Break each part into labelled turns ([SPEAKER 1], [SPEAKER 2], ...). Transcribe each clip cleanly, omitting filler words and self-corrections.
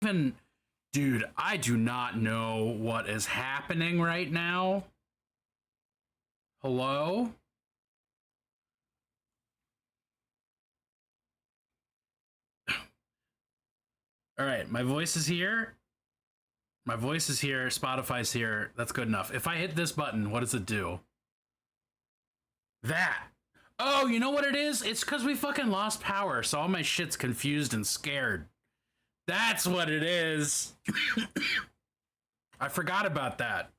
[SPEAKER 1] Even, dude, I do not know what is happening right now. Hello? All right, my voice is here. My voice is here. Spotify's here. That's good enough. If I hit this button, what does it do? That. Oh, you know what it is? It's because we fucking lost power, so all my shit's confused and scared. That's what it is. I forgot about that.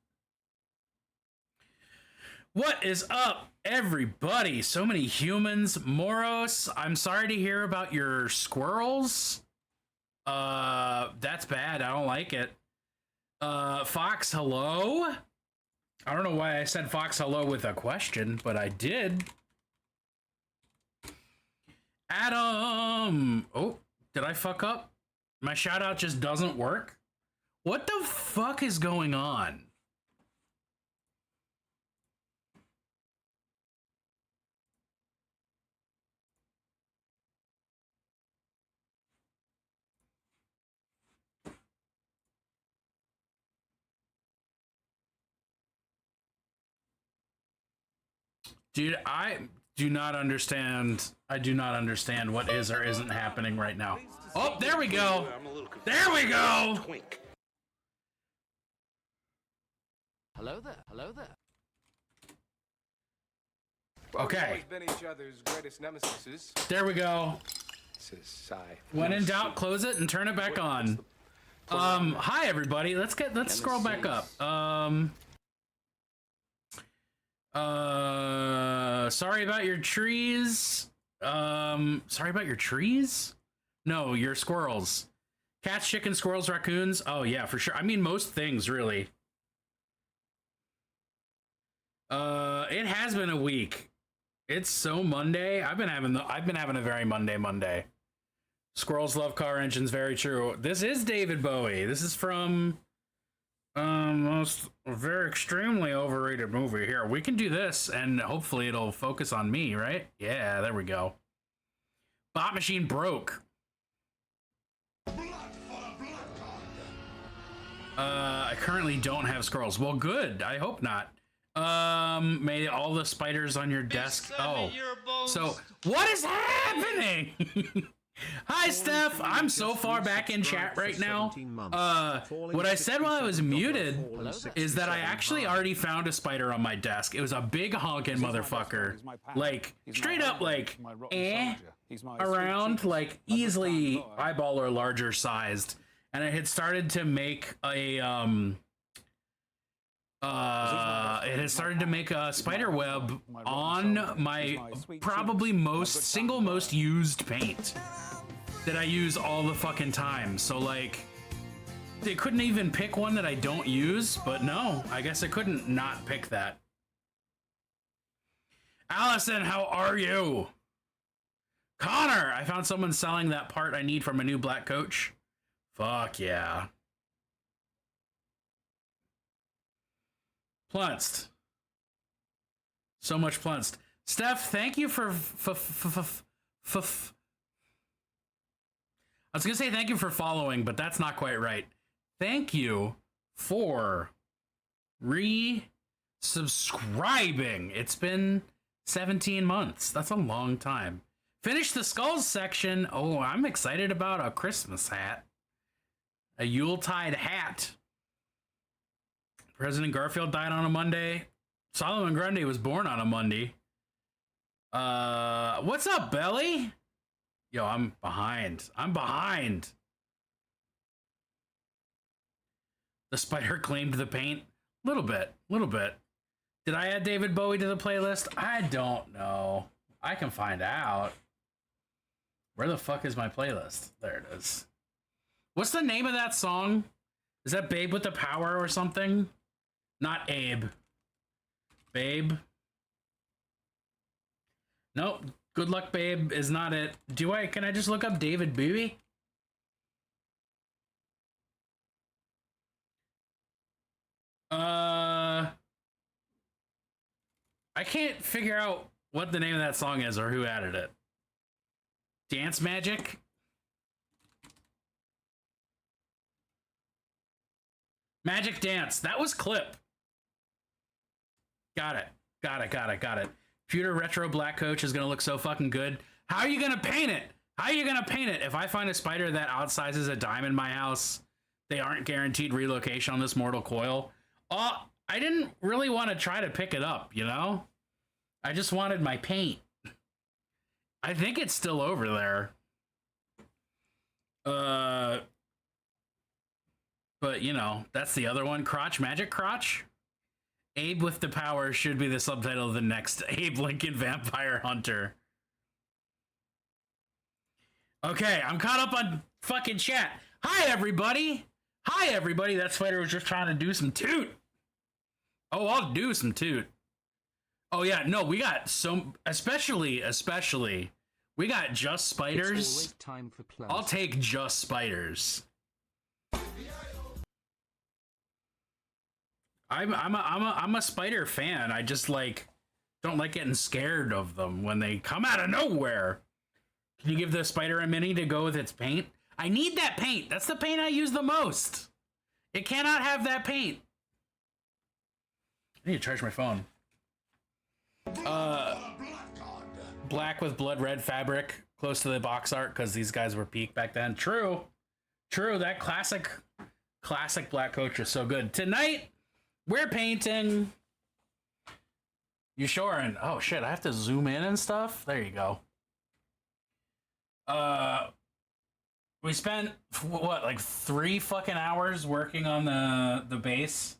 [SPEAKER 1] What is up, everybody? So many humans. Moros, I'm sorry to hear about your squirrels. That's bad. I don't like it. Fox, hello? I don't know why I said Fox, hello with a question, but I did. Adam! Oh, did I fuck up? My shout out just doesn't work? What the fuck is going on? Dude, I do not understand. I do not understand what is or isn't happening right now. Oh, there we go. There we go.
[SPEAKER 2] Hello there. Hello there.
[SPEAKER 1] Okay.
[SPEAKER 3] We've been each other's greatest nemesis.
[SPEAKER 1] There we go. When in doubt, close it and turn it back on. Hi everybody. Let's scroll back up. Sorry about your trees. Sorry about your trees? No, your squirrels. Cats, chickens, squirrels, raccoons. Oh yeah, for sure. I mean, most things, really. It has been a week. It's so Monday. I've been having a very Monday. Squirrels love car engines, very true. This is David Bowie. This is from most very extremely overrated movie here. We can do this and hopefully it'll focus on me, right? Yeah, there we go. Bot machine broke. I currently don't have scrolls. Well, good. I hope not. May all the spiders on your desk. Oh, so what is happening? Hi, Steph. I'm so far back in chat right now. What I said while I was muted is that I actually already found a spider on my desk. It was a big honking motherfucker. Like, straight up, like, around, like, easily eyeball or larger sized. And I had started to make a, it has started to make a spider web on my probably single most used paint that I use all the fucking time. So like, they couldn't even pick one that I don't use, but no, I guess I couldn't not pick that. Allison, how are you? Connor, I found someone selling that part I need from a new black coach. Fuck yeah. Plunced. So much plunced. Steph, thank you for I was gonna say thank you for following, but that's not quite right. Thank you for re-subscribing. It's been 17 months. That's a long time. Finish the skulls section. Oh, I'm excited about a Christmas hat. A Yuletide hat. President Garfield died on a Monday. Solomon Grundy was born on a Monday. What's up, Belly? Yo, I'm behind. The spider claimed the paint. Little bit. Did I add David Bowie to the playlist? I don't know. I can find out. Where the fuck is my playlist? There it is. What's the name of that song? Is that Babe with the Power or something? Not Abe. Babe. Nope. Good Luck Babe is not it. Can I just look up David Bowie? I can't figure out what the name of that song is or who added it. Dance Magic? Magic Dance. That was Clip. Got it. Future Retro Black Coach is gonna look so fucking good. How are you gonna paint it? If I find a spider that outsizes a dime in my house, they aren't guaranteed relocation on this mortal coil. I didn't really want to try to pick it up, you know? I just wanted my paint. I think it's still over there. But, you know, that's the other one. Crotch, Magic Crotch? Abe with the Power should be the subtitle of the next Abe Lincoln Vampire Hunter. Okay, I'm caught up on fucking chat. Hi, everybody. That spider was just trying to do some toot. Oh, I'll do some toot. Oh, yeah, no, we got some, especially, we got just spiders.
[SPEAKER 2] It's always time for plants.
[SPEAKER 1] I'll take just spiders. I'm a spider fan. I just don't like getting scared of them when they come out of nowhere. Can you give the spider a mini to go with its paint? I need that paint. That's the paint I use the most. It cannot have that paint. I need to charge my phone. Black with blood red fabric, close to the box art, because these guys were peak back then. True. That classic Black Coach is so good. Tonight, we're painting Ushoran. Oh shit, I have to zoom in and stuff. There you go. We spent what, 3 fucking hours working on the base,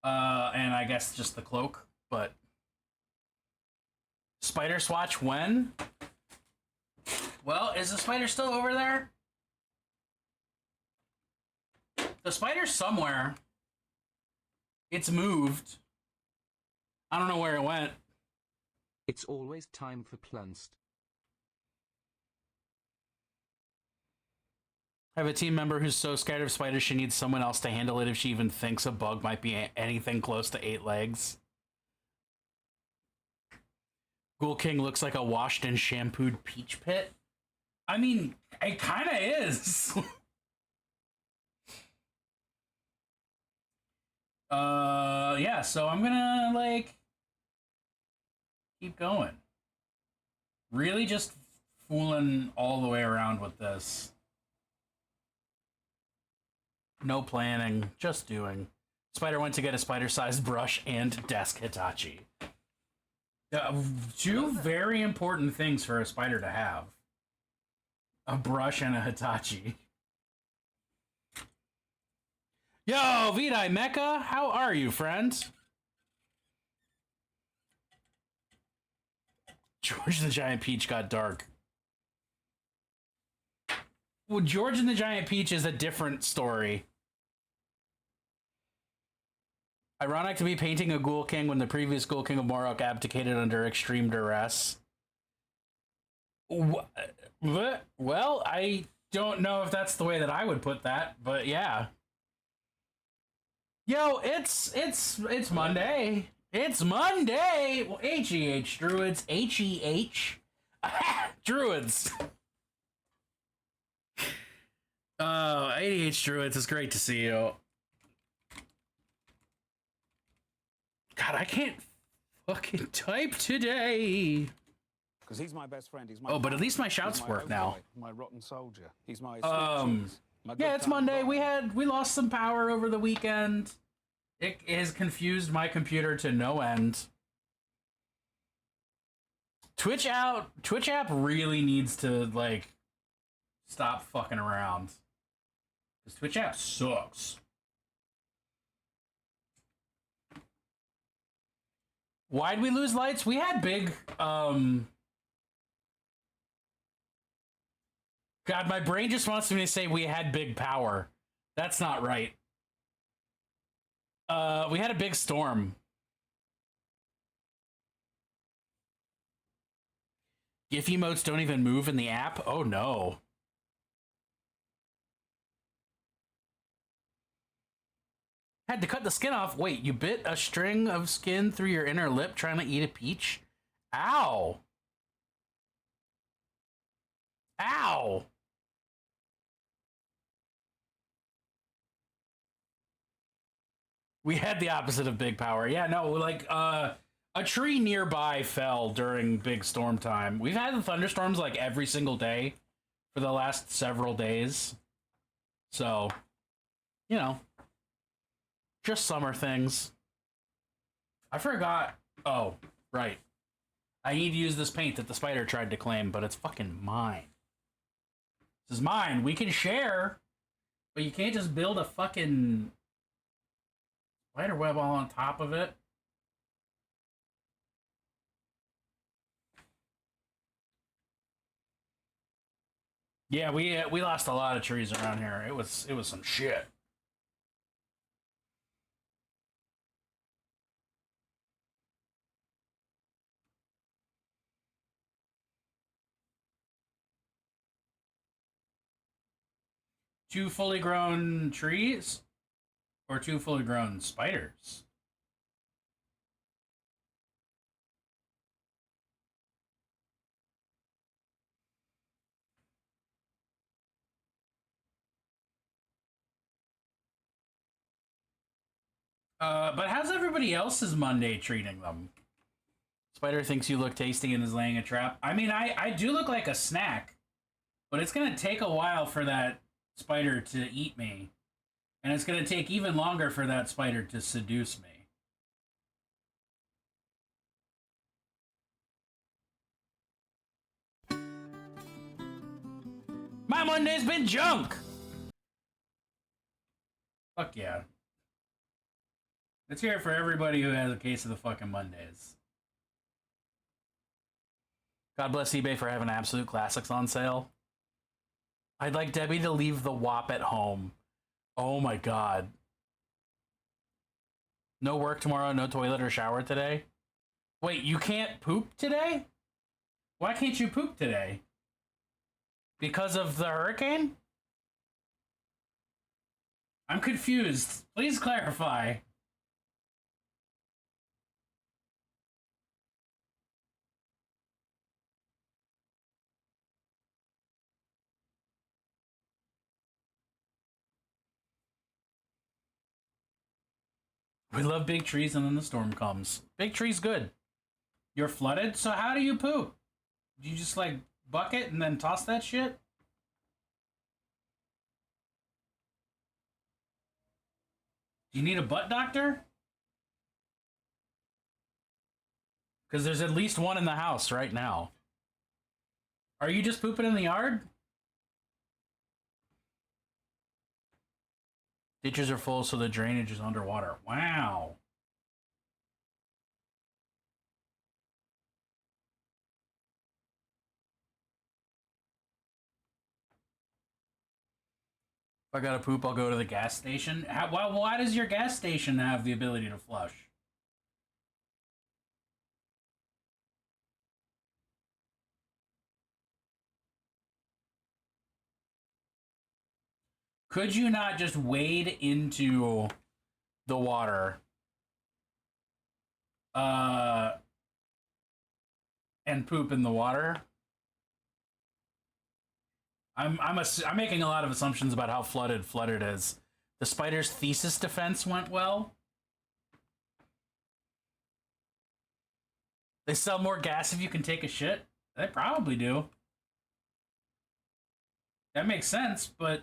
[SPEAKER 1] and I guess just the cloak. But spider swatch when? Well, is the spider still over there? The spider's somewhere. It's moved. I don't know where it went.
[SPEAKER 2] It's always time for plants.
[SPEAKER 1] I have a team member who's so scared of spiders she needs someone else to handle it if she even thinks a bug might be anything close to 8 legs. Ghoul King looks like a washed and shampooed peach pit. I mean, it kind of is. Yeah, so I'm gonna, keep going. Really just fooling all the way around with this. No planning, just doing. Spider went to get a spider-sized brush and desk Hitachi. 2 very important things for a spider to have. A brush and a Hitachi. Yo, Vidai Mecha, how are you, friend? George the Giant Peach got dark. Well, George and the Giant Peach is a different story. Ironic to be painting a Ghoul King when the previous Ghoul King of Morok abdicated under extreme duress. Well, I don't know if that's the way that I would put that, but yeah. Yo, it's Monday. It's Monday. Well, H-E-H, Druids. H-E-H. Druids. ADH Druids, it's great to see you. God, I can't fucking type today.
[SPEAKER 4] Because he's my best friend. He's my
[SPEAKER 1] but at least my shouts work now.
[SPEAKER 4] My rotten soldier. He's my
[SPEAKER 1] Yeah, it's Monday. We lost some power over the weekend. It has confused my computer to no end. Twitch app really needs to like stop fucking around. This Twitch app sucks. Why'd we lose lights? We had big God, my brain just wants me to say we had big power. That's not right. We had a big storm. GIF emotes don't even move in the app? Oh no. Had to cut the skin off. Wait, you bit a string of skin through your inner lip trying to eat a peach? Ow. Ow. We had the opposite of big power. Yeah, no, like, a tree nearby fell during big storm time. We've had thunderstorms, like, every single day for the last several days. So, you know, just summer things. I forgot. Oh, right. I need to use this paint that the spider tried to claim, but it's fucking mine. This is mine. We can share, but you can't just build a fucking spider web all on top of it. Yeah, we lost a lot of trees around here. It was some shit. Two fully grown trees or two fully grown spiders? But how's everybody else's Monday treating them? Spider thinks you look tasty and is laying a trap. I mean, I do look like a snack, but it's going to take a while for that spider to eat me. And it's going to take even longer for that spider to seduce me. My Monday's been junk! Fuck yeah. Let's hear it for everybody who has a case of the fucking Mondays. God bless eBay for having absolute classics on sale. I'd like Debbie to leave the WAP at home. Oh my god. No work tomorrow, no toilet or shower today? Wait, you can't poop today? Why can't you poop today? Because of the hurricane? I'm confused. Please clarify. We love big trees and then the storm comes. Big tree's good. You're flooded, so how do you poop? Do you just like bucket and then toss that shit? Do you need a butt doctor? Because there's at least one in the house right now. Are you just pooping in the yard? Ditches are full, so the drainage is underwater. Wow. If I gotta poop, I'll go to the gas station. Why does your gas station have the ability to flush? Could you not just wade into the water and poop in the water? I'm making a lot of assumptions about how flooded is. The spider's thesis defense went well. They sell more gas if you can take a shit. They probably do. That makes sense, but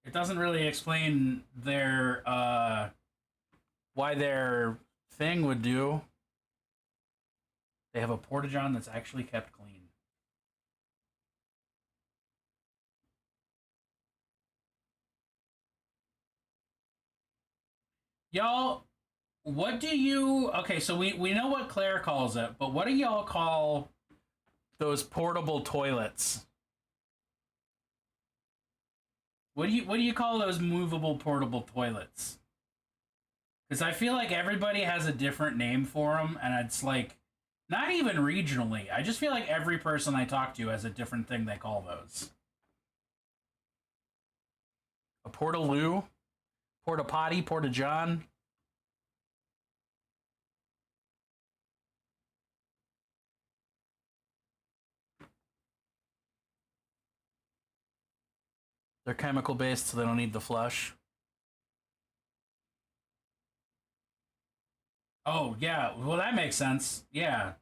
[SPEAKER 1] It doesn't really explain their why their thing would do. They have a porta-john that's actually kept clean. Y'all, what do you... Okay, so we know what Claire calls it, but what do y'all call those portable toilets? What do you call those movable portable toilets? Because I feel like everybody has a different name for them, and it's like, not even regionally. I just feel like every person I talk to has a different thing they call those. A portaloo, porta potty, porta john. They're chemical based, so they don't need the flush. Oh, yeah. Well, that makes sense. Yeah.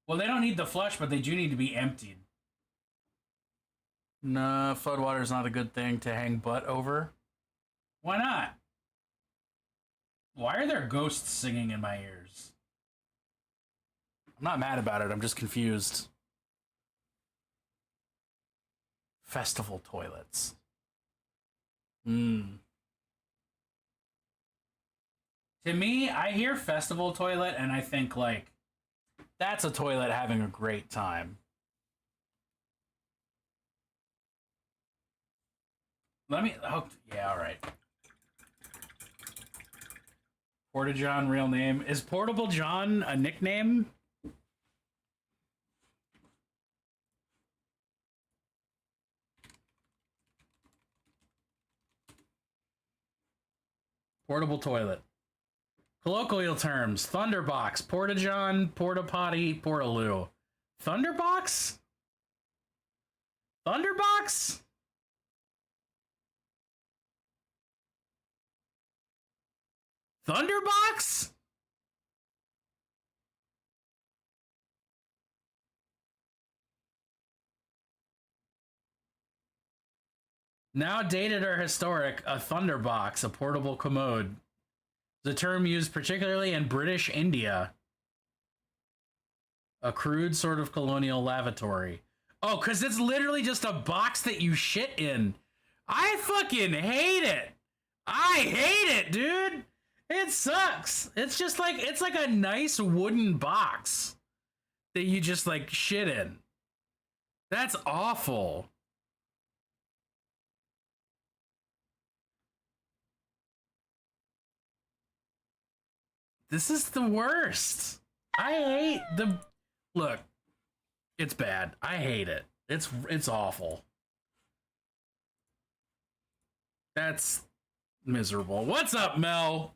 [SPEAKER 1] Well, they don't need the flush, but they do need to be emptied. No, floodwater is not a good thing to hang butt over. Why not? Why are there ghosts singing in my ears? I'm not mad about it. I'm just confused. Festival toilets. To me, I hear festival toilet and I think, like, that's a toilet having a great time. Let me... Oh, yeah, all right. Porta John, real name. Is Portable John a nickname? Portable toilet. Colloquial terms: Thunderbox, Porta John, Porta Potty, Portaloo. Thunderbox? Thunderbox? Thunderbox? Now dated or historic, a thunderbox, a portable commode. The term used particularly in British India. A crude sort of colonial lavatory. Oh, because it's literally just a box that you shit in. I fucking hate it. I hate it, dude. It sucks. It's just like, it's like a nice wooden box that you just like shit in. That's awful. This is the worst. I hate the... Look, it's bad. I hate it. It's awful. That's miserable. What's up, Mel?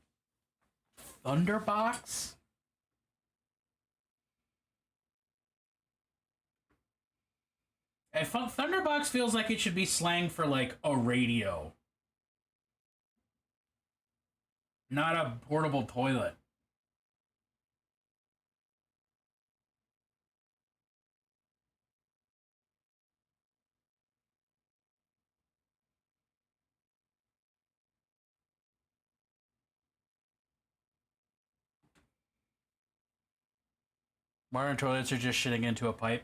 [SPEAKER 1] Thunderbox? Thunderbox feels like it should be slang for, like, a radio. Not a portable toilet. Modern toilets are just shitting into a pipe.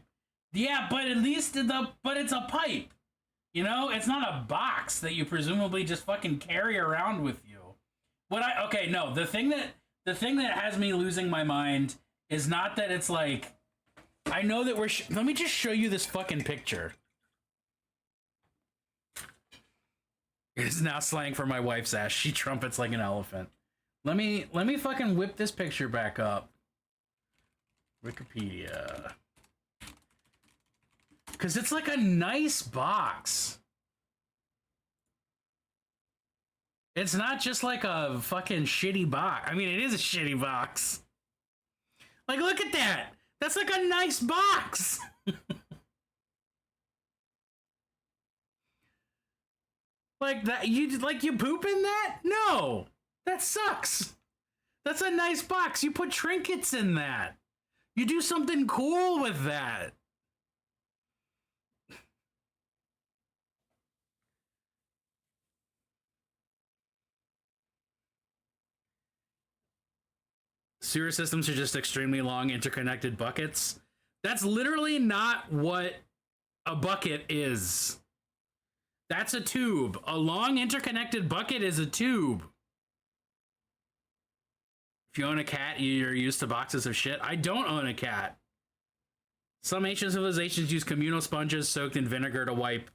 [SPEAKER 1] Yeah, but at least but it's a pipe. You know, it's not a box that you presumably just fucking carry around with you. Okay, no, the thing that has me losing my mind is not that it's like, I know that let me just show you this fucking picture. It is now slang for my wife's ass. She trumpets like an elephant. Let me fucking whip this picture back up. Wikipedia. Because it's like a nice box. It's not just like a fucking shitty box. I mean, it is a shitty box. Like, look at that. That's like a nice box. Like that, you poop in that? No, that sucks. That's a nice box. You put trinkets in that. You do something cool with that. sewer systems are just extremely long interconnected buckets. That's literally not what a bucket is. That's a tube. A long interconnected bucket is a tube. If you own a cat, you're used to boxes of shit. I don't own a cat. Some ancient civilizations use communal sponges soaked in vinegar to wipe.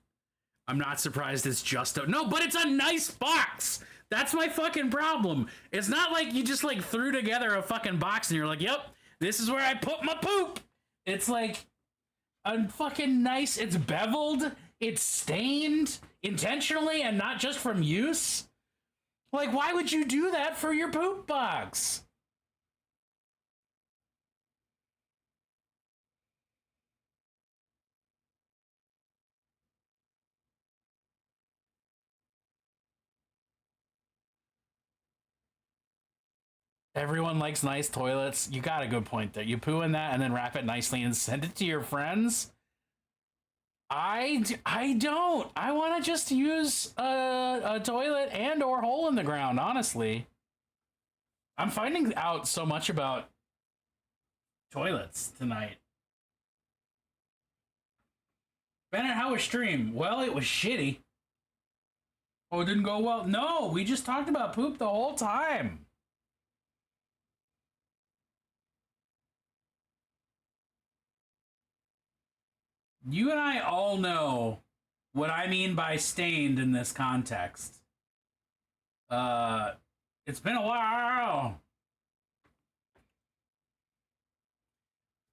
[SPEAKER 1] I'm not surprised it's just no, but it's a nice box. That's my fucking problem. It's not like you just like threw together a fucking box and you're like, yep, this is where I put my poop. It's like a fucking nice, it's beveled, it's stained intentionally and not just from use. Like, why would you do that for your poop box? Everyone likes nice toilets. You got a good point there. You poo in that and then wrap it nicely and send it to your friends. I don't. I want to just use a toilet and or hole in the ground, honestly. I'm finding out so much about toilets tonight. Bennett, how was stream? Well, it was shitty. Oh, it didn't go well? No, we just talked about poop the whole time. You and I all know what I mean by stained in this context. It's been a while.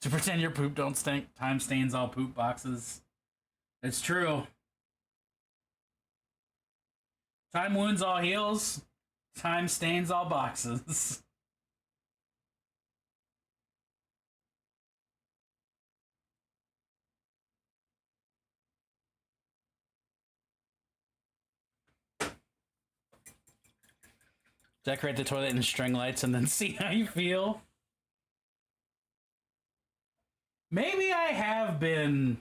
[SPEAKER 1] To pretend your poop don't stink, time stains all poop boxes. It's true. Time wounds all heals. Time stains all boxes. Decorate the toilet in string lights and then see how you feel. Maybe I have been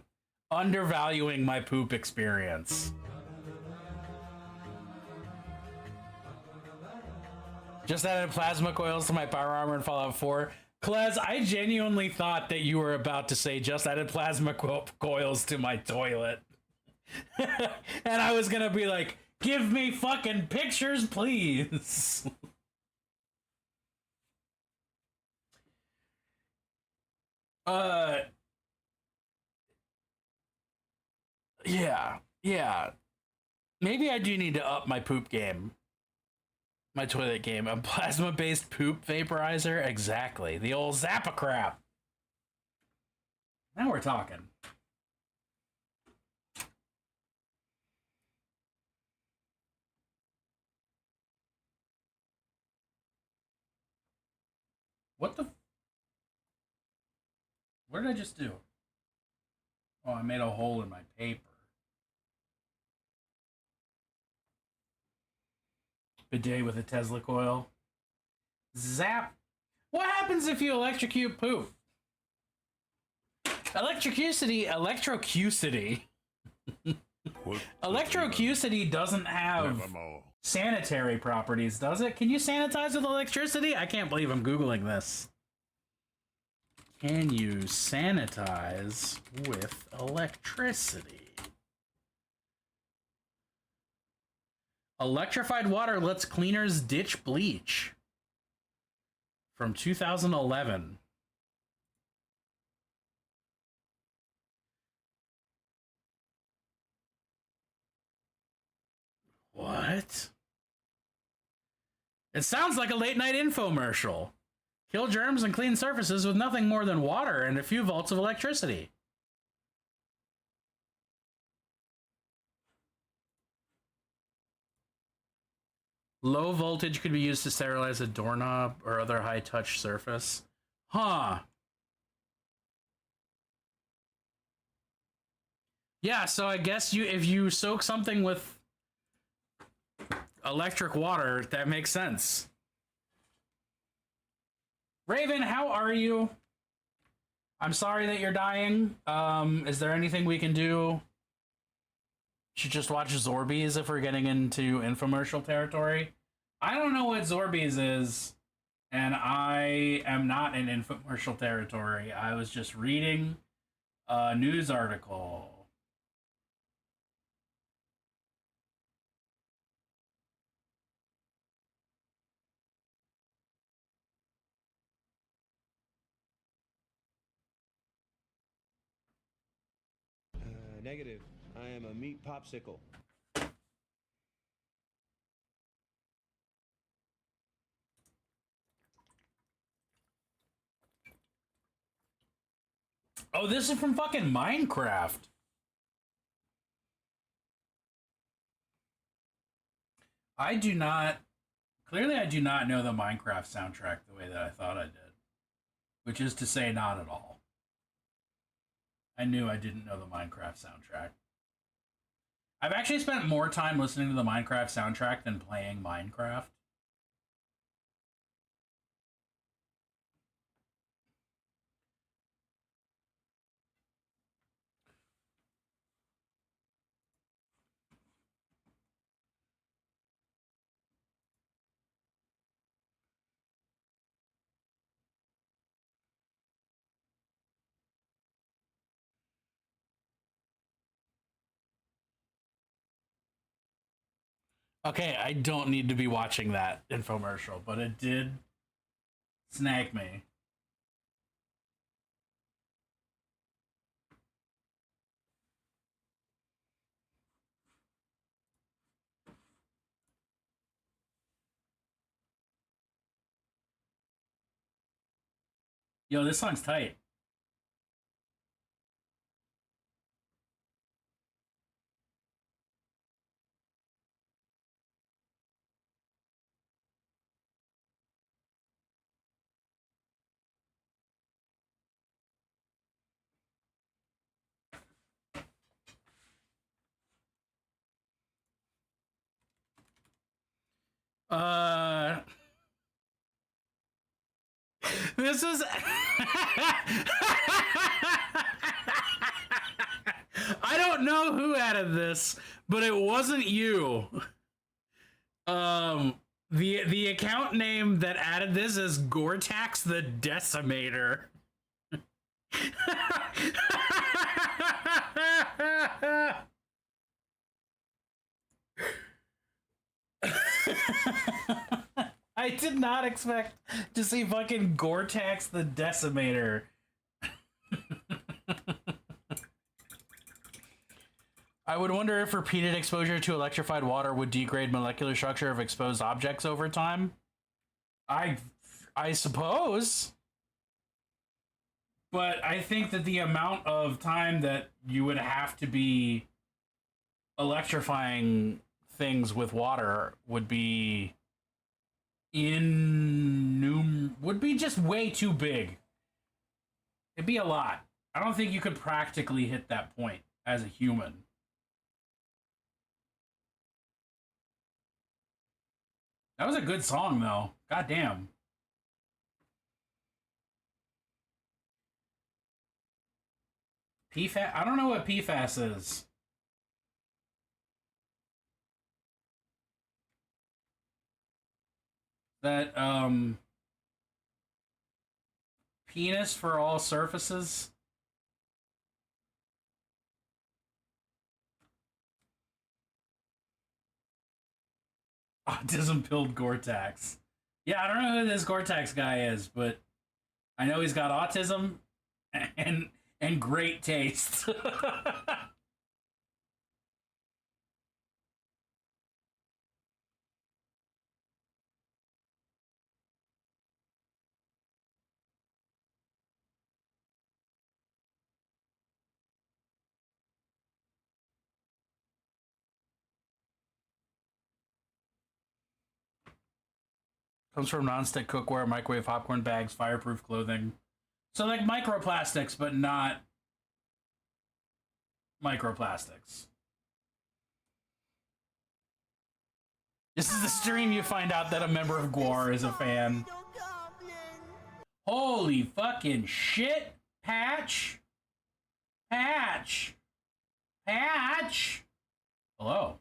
[SPEAKER 1] undervaluing my poop experience. Just added plasma coils to my power armor in Fallout 4. Klez, I genuinely thought that you were about to say just added plasma coils to my toilet. And I was gonna be like, give me fucking pictures, please. Yeah. Maybe I do need to up my poop game. My toilet game. A plasma-based poop vaporizer? Exactly. The old Zappa crap. Now we're talking. What did I just do? Oh, I made a hole in my paper. Bidet with a Tesla coil. Zap. What happens if you electrocute poop? Electrocity. Electrocity doesn't have sanitary properties, does it? Can you sanitize with electricity? I can't believe I'm Googling this. Can you sanitize with electricity? Electrified water lets cleaners ditch bleach. From 2011. What? It sounds like a late night infomercial. Kill germs and clean surfaces with nothing more than water and a few volts of electricity. Low voltage could be used to sterilize a doorknob or other high-touch surface. Huh. Yeah, so I guess if you soak something with electric water, that makes sense. Raven, how are you? I'm sorry that you're dying. Is there anything we can do? Should just watch Zorbies if we're getting into infomercial territory. I don't know what Zorbies is, And I am not in infomercial territory. I was just reading a news article.
[SPEAKER 4] Negative. I am a meat popsicle.
[SPEAKER 1] Oh, this is from fucking Minecraft. I do not know the Minecraft soundtrack the way that I thought I did, which is to say, not at all. I knew I didn't know the Minecraft soundtrack. I've actually spent more time listening to the Minecraft soundtrack than playing Minecraft. Okay, I don't need to be watching that infomercial, but it did snag me. Yo, this song's tight. Uh, this is. I don't know who added this, but it wasn't you. The account name that added this is Gortax the Decimator. I did not expect to see fucking Gortax the Decimator. I would wonder if repeated exposure to electrified water would degrade molecular structure of exposed objects over time. I suppose. But I think that the amount of time that you would have to be electrifying things with water would be would be just way too big. It'd be a lot. I don't think you could practically hit that point as a human. That was a good song, though. God damn. PFAS? I don't know what PFAS is. That, penis for all surfaces? Autism pilled Gore-Tex. Yeah, I don't know who this Gore-Tex guy is, but I know he's got autism and great taste. Comes from nonstick cookware, microwave popcorn bags, fireproof clothing. So like microplastics, but not microplastics. This is the stream you find out that a member of Guar is a fan. Holy fucking shit, Patch. Patch. Patch. Hello.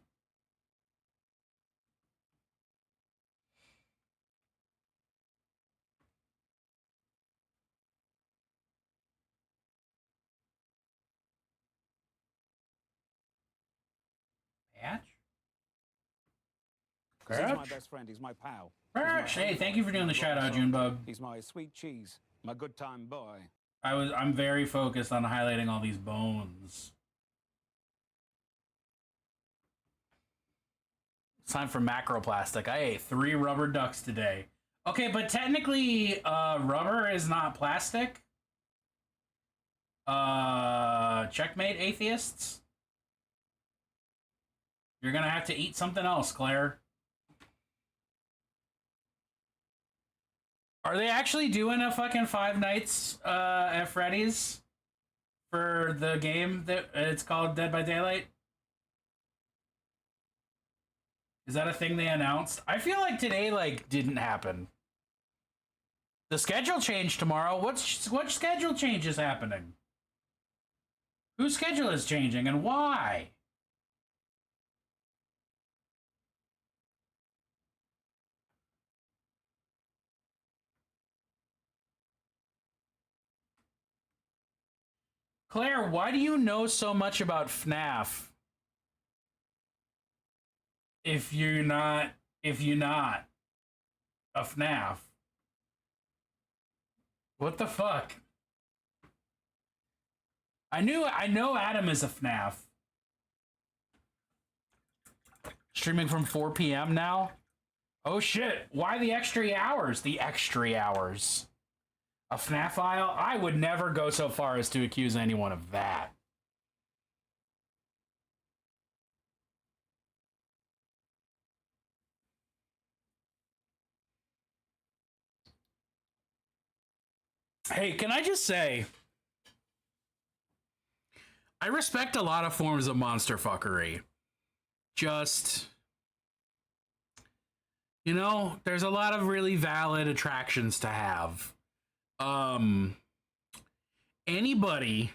[SPEAKER 5] 'Cause he's my best friend. He's my pal.
[SPEAKER 1] Hey, thank you for doing the shout out, Junebug.
[SPEAKER 5] He's my sweet cheese, my good time boy.
[SPEAKER 1] I'm very focused on highlighting all these bones. It's time for macroplastic. I ate 3 rubber ducks today. Okay, but technically, rubber is not plastic. Checkmate, atheists. You're gonna have to eat something else, Claire. Are they actually doing a fucking Five Nights at Freddy's for the game that it's called Dead by Daylight? Is that a thing they announced? I feel like today didn't happen. The schedule changed tomorrow. What schedule change is happening? Whose schedule is changing and why? Claire, why do you know so much about FNAF? If you're not a FNAF. What the fuck? I know Adam is a FNAF. Streaming from 4 p.m. now? Oh shit, why the extra hours? The extra hours. A FNAF aisle? I would never go so far as to accuse anyone of that. Hey, can I just say, I respect a lot of forms of monster fuckery. Just, you know, there's a lot of really valid attractions to have. Anybody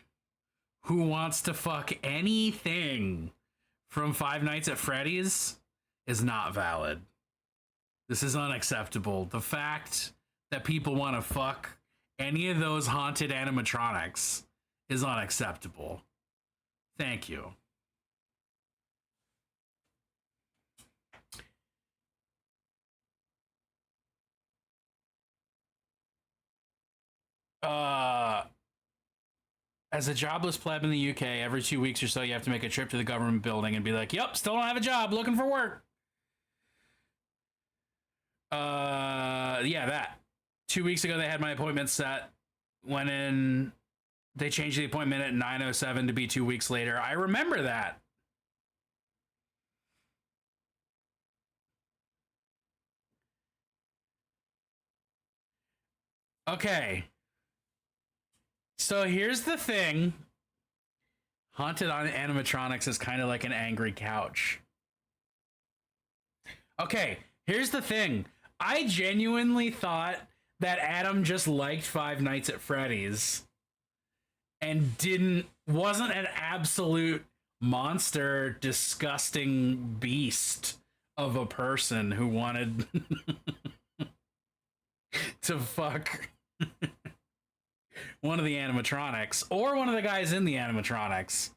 [SPEAKER 1] who wants to fuck anything from Five Nights at Freddy's is not valid. This is unacceptable. The fact that people want to fuck any of those haunted animatronics is unacceptable. Thank you. As a jobless pleb in the UK, every 2 weeks or so, you have to make a trip to the government building and be like, yep, still don't have a job, looking for work. Yeah, that. 2 weeks ago, they had my appointment set. Went in, they changed the appointment at 9:07 to be 2 weeks later. I remember that. Okay. So here's the thing. Haunted on animatronics is kind of like an angry couch. Okay, here's the thing. I genuinely thought that Adam just liked Five Nights at Freddy's and wasn't an absolute monster, disgusting beast of a person who wanted to fuck one of the animatronics or one of the guys in the animatronics.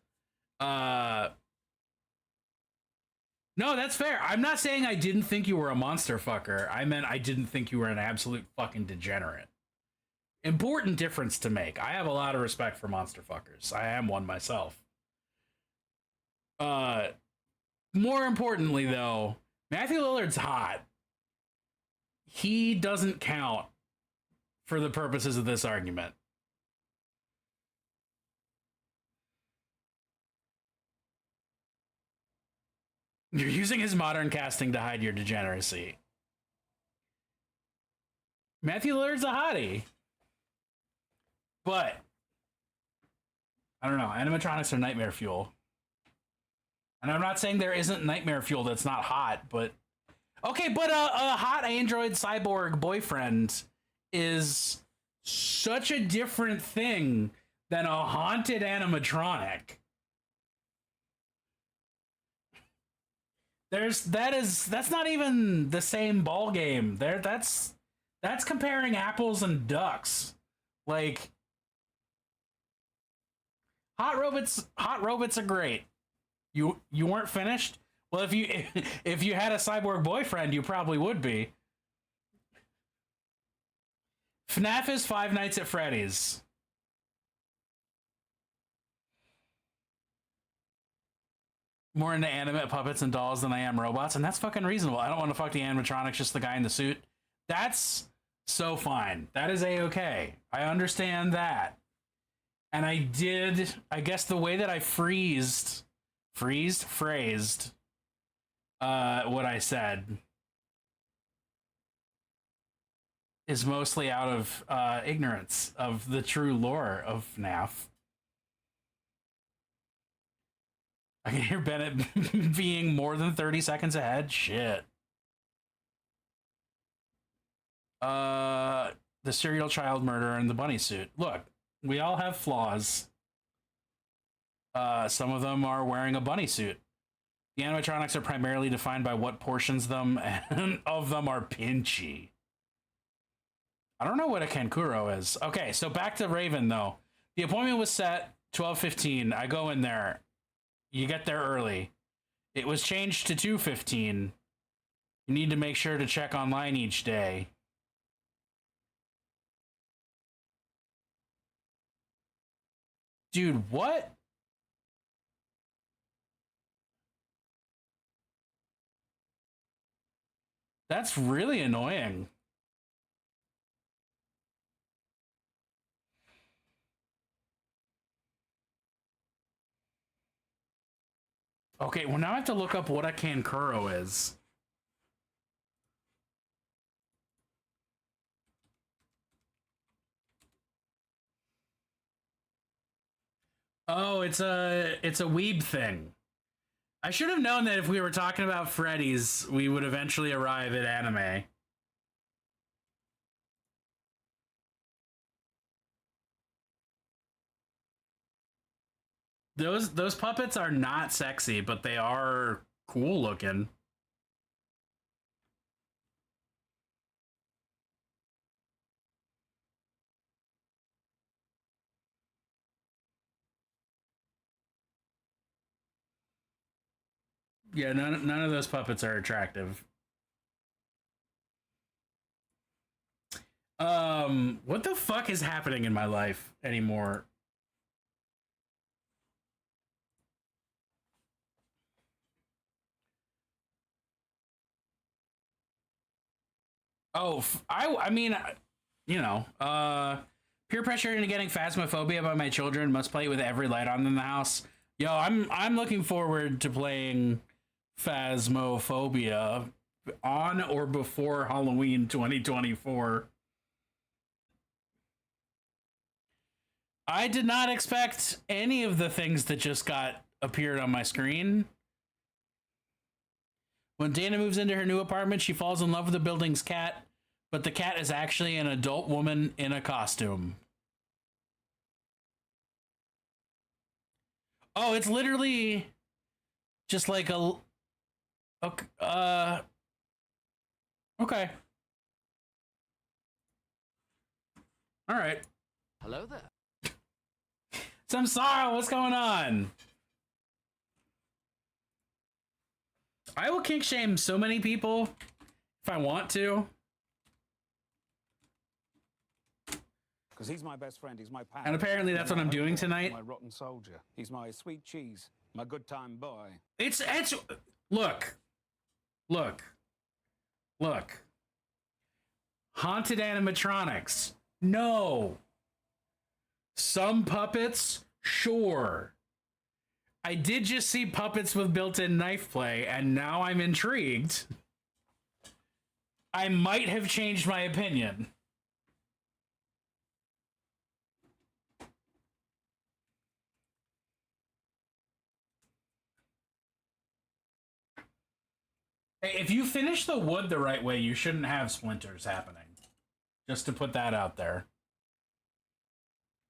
[SPEAKER 1] No, that's fair. I'm not saying I didn't think you were a monster fucker. I meant I didn't think you were an absolute fucking degenerate. Important difference to make. I have a lot of respect for monster fuckers. I am one myself. More importantly, though, Matthew Lillard's hot. He doesn't count for the purposes of this argument. You're using his modern casting to hide your degeneracy. Matthew Lillard's a hottie. But, I don't know, animatronics are nightmare fuel. And I'm not saying there isn't nightmare fuel that's not hot, but... Okay, but a hot android cyborg boyfriend is such a different thing than a haunted animatronic. That's not even the same ball game. That's comparing apples and ducks. Like, hot robots are great. You weren't finished? Well, if you had a cyborg boyfriend, you probably would be. FNAF is Five Nights at Freddy's. More into animate puppets and dolls than I am robots, and that's fucking reasonable. I don't want to fuck the animatronics, just the guy in the suit. That's so fine. That is a-okay. I understand that. And I guess the way that I phrased what I said is mostly out of ignorance of the true lore of FNAF. I can hear Bennett being more than 30 seconds ahead. Shit. The serial child murderer and the bunny suit. Look, we all have flaws. Some of them are wearing a bunny suit. The animatronics are primarily defined by what portions of them are pinchy. I don't know what a Kankuro is. Okay, so back to Raven, though. The appointment was set 12:15. I go in there. You get there early. It was changed to 2:15. You need to make sure to check online each day. Dude, what? That's really annoying. Okay, well now I have to look up what a Kankuro is. Oh, it's a weeb thing. I should have known that if we were talking about Freddy's, we would eventually arrive at anime. Those puppets are not sexy, but they are cool looking. Yeah, none of those puppets are attractive. What the fuck is happening in my life anymore? Oh, I mean, you know, peer pressure into getting Phasmophobia by my children. Must play it with every light on in the house. Yo, I'm looking forward to playing Phasmophobia on or before Halloween 2024. I did not expect any of the things that just appeared on my screen. When Dana moves into her new apartment, she falls in love with the building's cat, but the cat is actually an adult woman in a costume. Oh, it's literally just like a... Okay. Okay. All right.
[SPEAKER 2] Hello there.
[SPEAKER 1] Samsara, what's going on? I will kink shame so many people if I want to.
[SPEAKER 5] Because he's my best friend, he's my pal.
[SPEAKER 1] And apparently that's what I'm doing tonight.
[SPEAKER 5] My rotten soldier. He's my sweet cheese, my good time boy.
[SPEAKER 1] It's look. Haunted animatronics. No. Some puppets, sure. I did just see puppets with built-in knife play, and now I'm intrigued. I might have changed my opinion. Hey, if you finish the wood the right way, you shouldn't have splinters happening. Just to put that out there.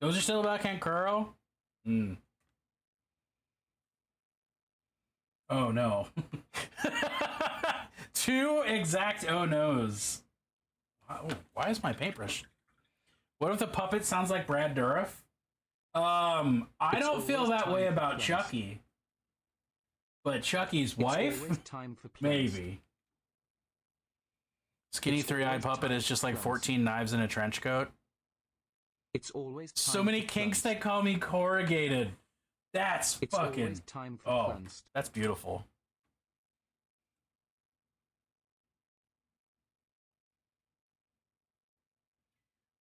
[SPEAKER 1] Those are still about Kankuro? Hmm. Oh no. Two exact oh no's. Oh, why is my paintbrush? What if the puppet sounds like Brad Dourif? I don't feel that way about Chucky. But Chucky's
[SPEAKER 2] It's
[SPEAKER 1] wife?
[SPEAKER 2] always time for plans.
[SPEAKER 1] Maybe. Skinny
[SPEAKER 2] It's
[SPEAKER 1] three-eyed
[SPEAKER 2] always
[SPEAKER 1] puppet
[SPEAKER 2] time
[SPEAKER 1] is just
[SPEAKER 2] for
[SPEAKER 1] like
[SPEAKER 2] plans.
[SPEAKER 1] 14 knives in a trench coat.
[SPEAKER 2] It's always time
[SPEAKER 1] So many
[SPEAKER 2] for
[SPEAKER 1] kinks
[SPEAKER 2] plans.
[SPEAKER 1] that call me corrugated. That's
[SPEAKER 2] It's
[SPEAKER 1] fucking...
[SPEAKER 2] always time for
[SPEAKER 1] Oh,
[SPEAKER 2] plans.
[SPEAKER 1] that's beautiful.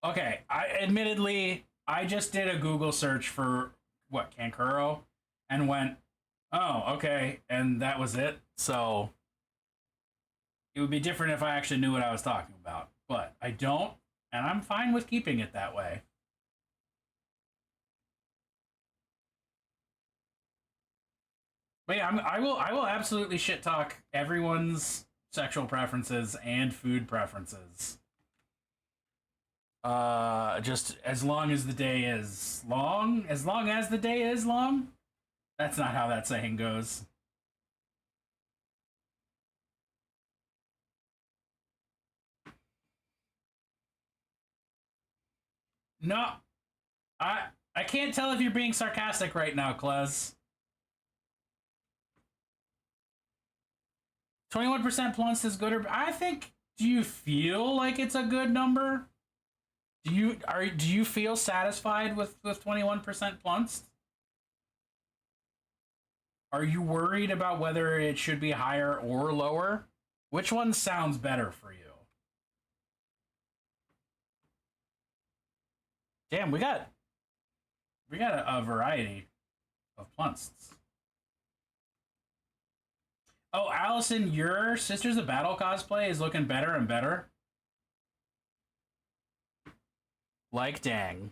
[SPEAKER 1] Okay, I just did a Google search for what Kankuro, and went, oh, okay, and that was it. So it would be different if I actually knew what I was talking about, but I don't, and I'm fine with keeping it that way. But yeah, I will absolutely shit talk everyone's sexual preferences and food preferences. Just as long as the day is long, as long as the day is long. That's not how that saying goes. No, I can't tell if you're being sarcastic right now, Klez. 21% plus is good, or I think. Do you feel like it's a good number? Do you feel satisfied with 21% plus? Are you worried about whether it should be higher or lower? Which one sounds better for you? Damn, we got a variety of plunts. Oh, Allison, your Sisters of Battle cosplay is looking better and better. Like dang.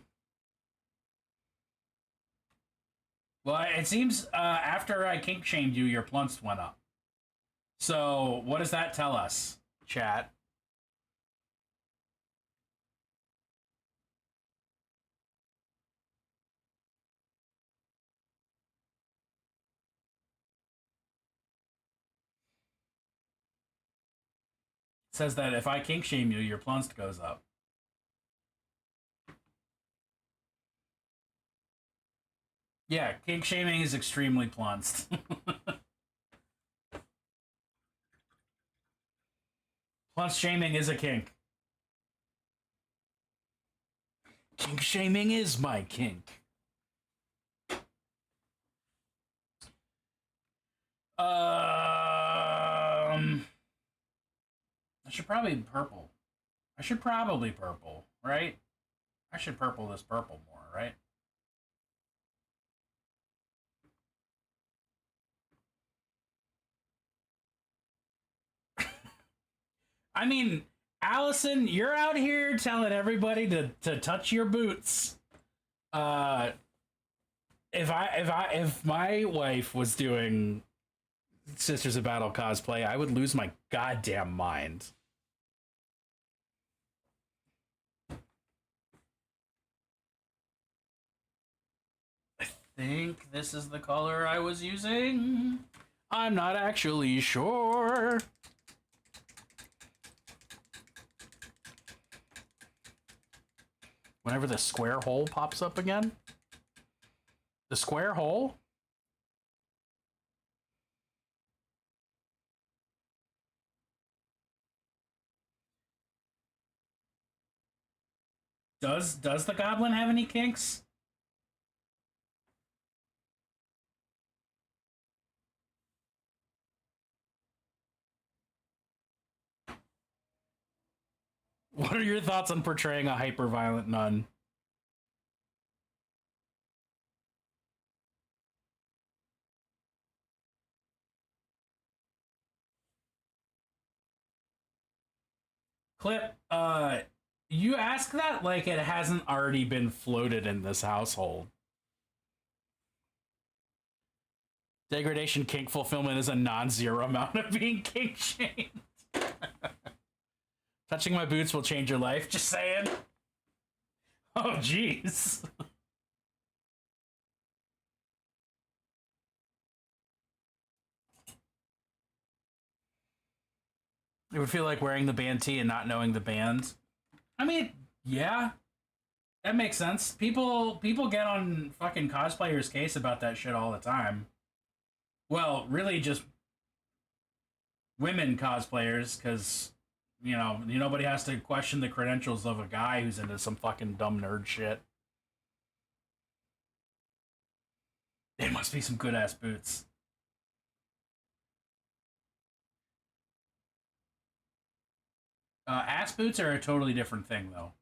[SPEAKER 1] Well, it seems after I kink shamed you, your plunts went up. So, what does that tell us, chat? It says that if I kink shame you, your plunst goes up. Yeah, kink shaming is extremely plunsed. Plunst shaming is a kink. Kink shaming is my kink. I should probably purple. I should probably purple, right? I should purple this purple more, right? I mean, Allison, you're out here telling everybody to touch your boots. If my wife was doing Sisters of Battle cosplay, I would lose my goddamn mind. I think this is the color I was using. I'm not actually sure. Whenever the square hole pops up again. The square hole? Does the goblin have any kinks? What are your thoughts on portraying a hyper-violent nun? Clip, you ask that like it hasn't already been floated in this household. Degradation kink fulfillment is a non-zero amount of being kink shamed. Touching my boots will change your life, just saying. Oh, jeez. It would feel like wearing the band tee and not knowing the band. I mean, yeah. That makes sense. People get on fucking cosplayers' case about that shit all the time. Well, really, just women cosplayers, because nobody has to question the credentials of a guy who's into some fucking dumb nerd shit. They must be some good ass boots. Ass boots are a totally different thing, though.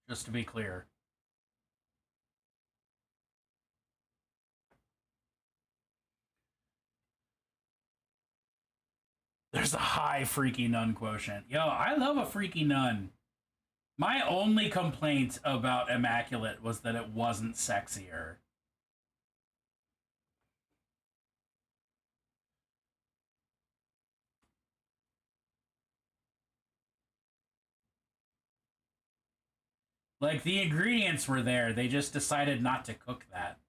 [SPEAKER 1] Just to be clear. There's a high freaky nun quotient. Yo, I love a freaky nun. My only complaint about Immaculate was that it wasn't sexier. Like, the ingredients were there, they just decided not to cook that.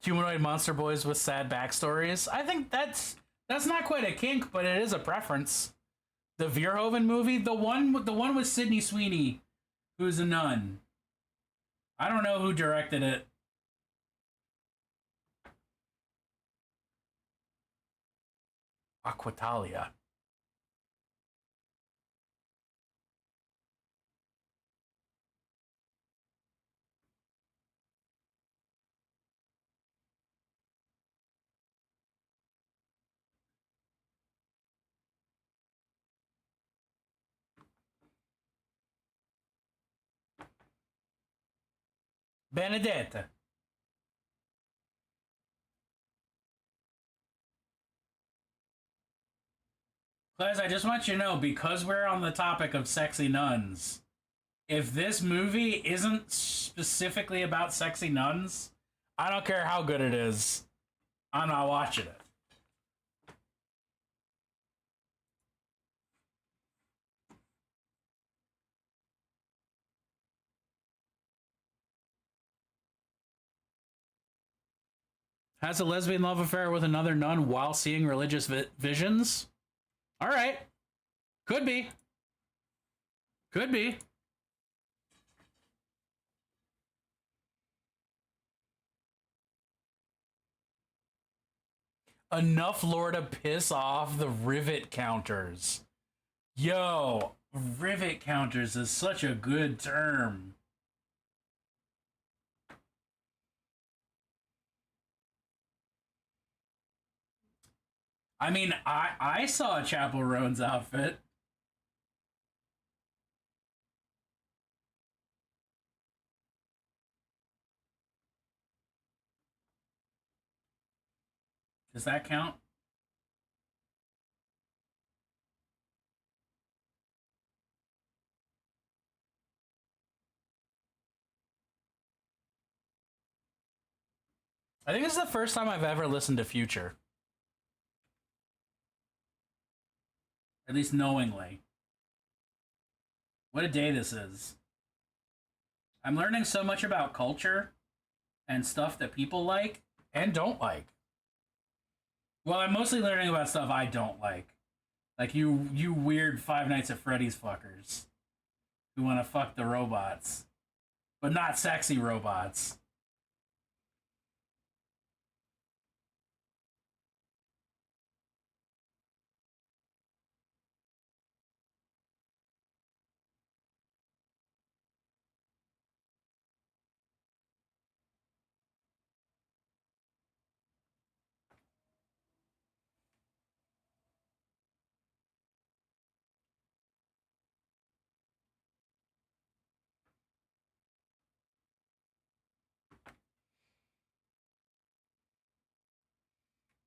[SPEAKER 1] Humanoid monster boys with sad backstories. I think that's not quite a kink, but it is a preference. The Verhoeven movie, the one with Sydney Sweeney, who's a nun. I don't know who directed it. Aquatalia. Benedetta. Guys, I just want you to know, because we're on the topic of sexy nuns, if this movie isn't specifically about sexy nuns, I don't care how good it is. I'm not watching it. Has a lesbian love affair with another nun while seeing religious visions? All right. Could be. Could be. Enough lore to piss off the rivet counters. Yo, rivet counters is such a good term. I mean, I saw Chapel Roan's outfit. Does that count? I think this is the first time I've ever listened to Future. At least knowingly. What a day this is. I'm learning so much about culture and stuff that people like and don't like. Well, I'm mostly learning about stuff I don't like. Like you weird Five Nights at Freddy's fuckers who want to fuck the robots, but not sexy robots.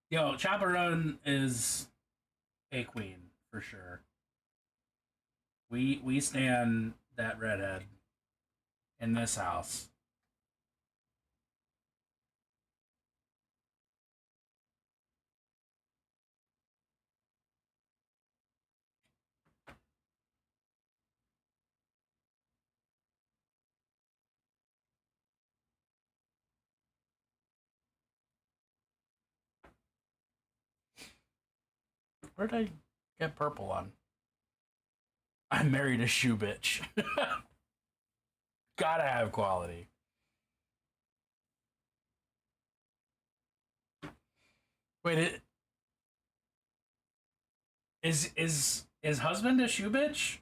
[SPEAKER 1] Yo, Chaperone is a queen for sure. We stand that redhead in this house. Where did I get purple on? I married a shoe bitch. Gotta have quality. Wait, is husband a shoe bitch?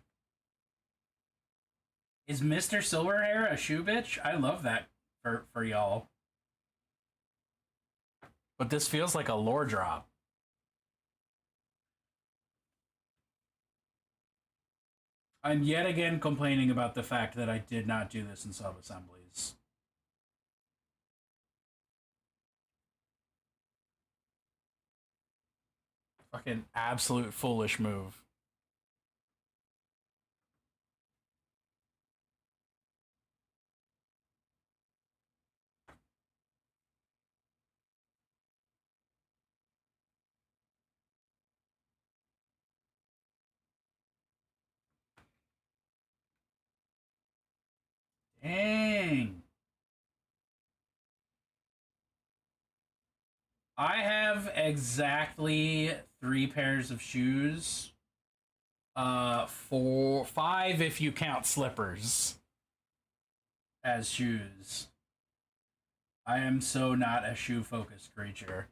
[SPEAKER 1] Is Mr. Silverhair a shoe bitch? I love that for y'all. But this feels like a lore drop. I'm yet again complaining about the fact that I did not do this in sub-assemblies. Fucking absolute foolish move. Dang. I have exactly 3 pairs of shoes. 5 if you count slippers as shoes. I am so not a shoe-focused creature.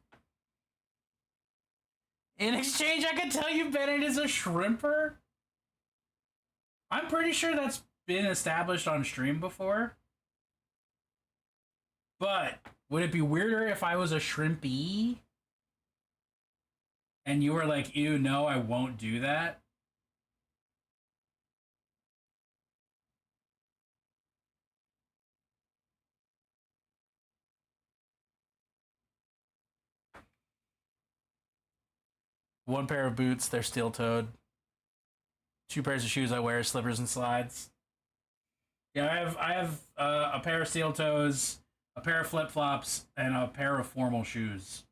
[SPEAKER 1] In exchange, I can tell you Bennett is a shrimper. I'm pretty sure that's been established on stream before. But would it be weirder if I was a shrimpy? And you were like, ew, no, I won't do that? One pair of boots, they're steel-toed. 2 pairs of shoes I wear, slippers and slides. Yeah, I have a pair of steel toes, a pair of flip-flops, and a pair of formal shoes.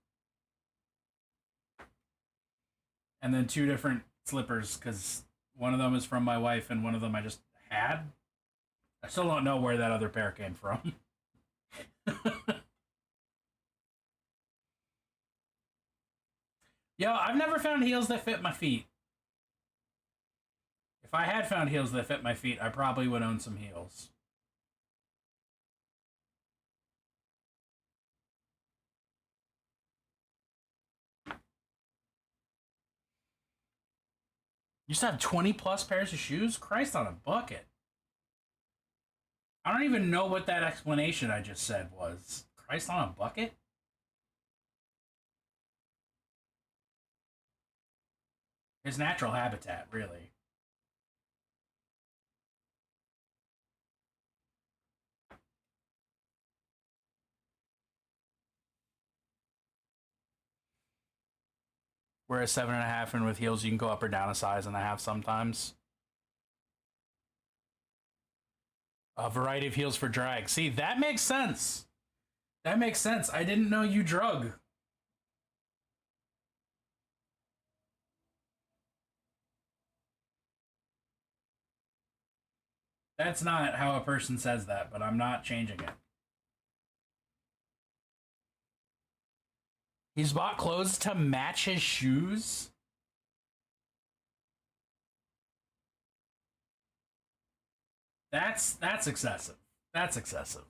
[SPEAKER 1] And then 2 different slippers, because one of them is from my wife and one of them I just had. I still don't know where that other pair came from. Yo, I've never found heels that fit my feet. If I had found heels that fit my feet, I probably would own some heels. You used to have 20 plus pairs of shoes? Christ on a bucket. I don't even know what that explanation I just said was. Christ on a bucket? His natural habitat, really. Wear a 7.5, and with heels you can go up or down a size and a half sometimes. A variety of heels for drag. See, that makes sense. That makes sense. I didn't know you drug. That's not how a person says that, but I'm not changing it. He's bought clothes to match his shoes? That's excessive. That's excessive.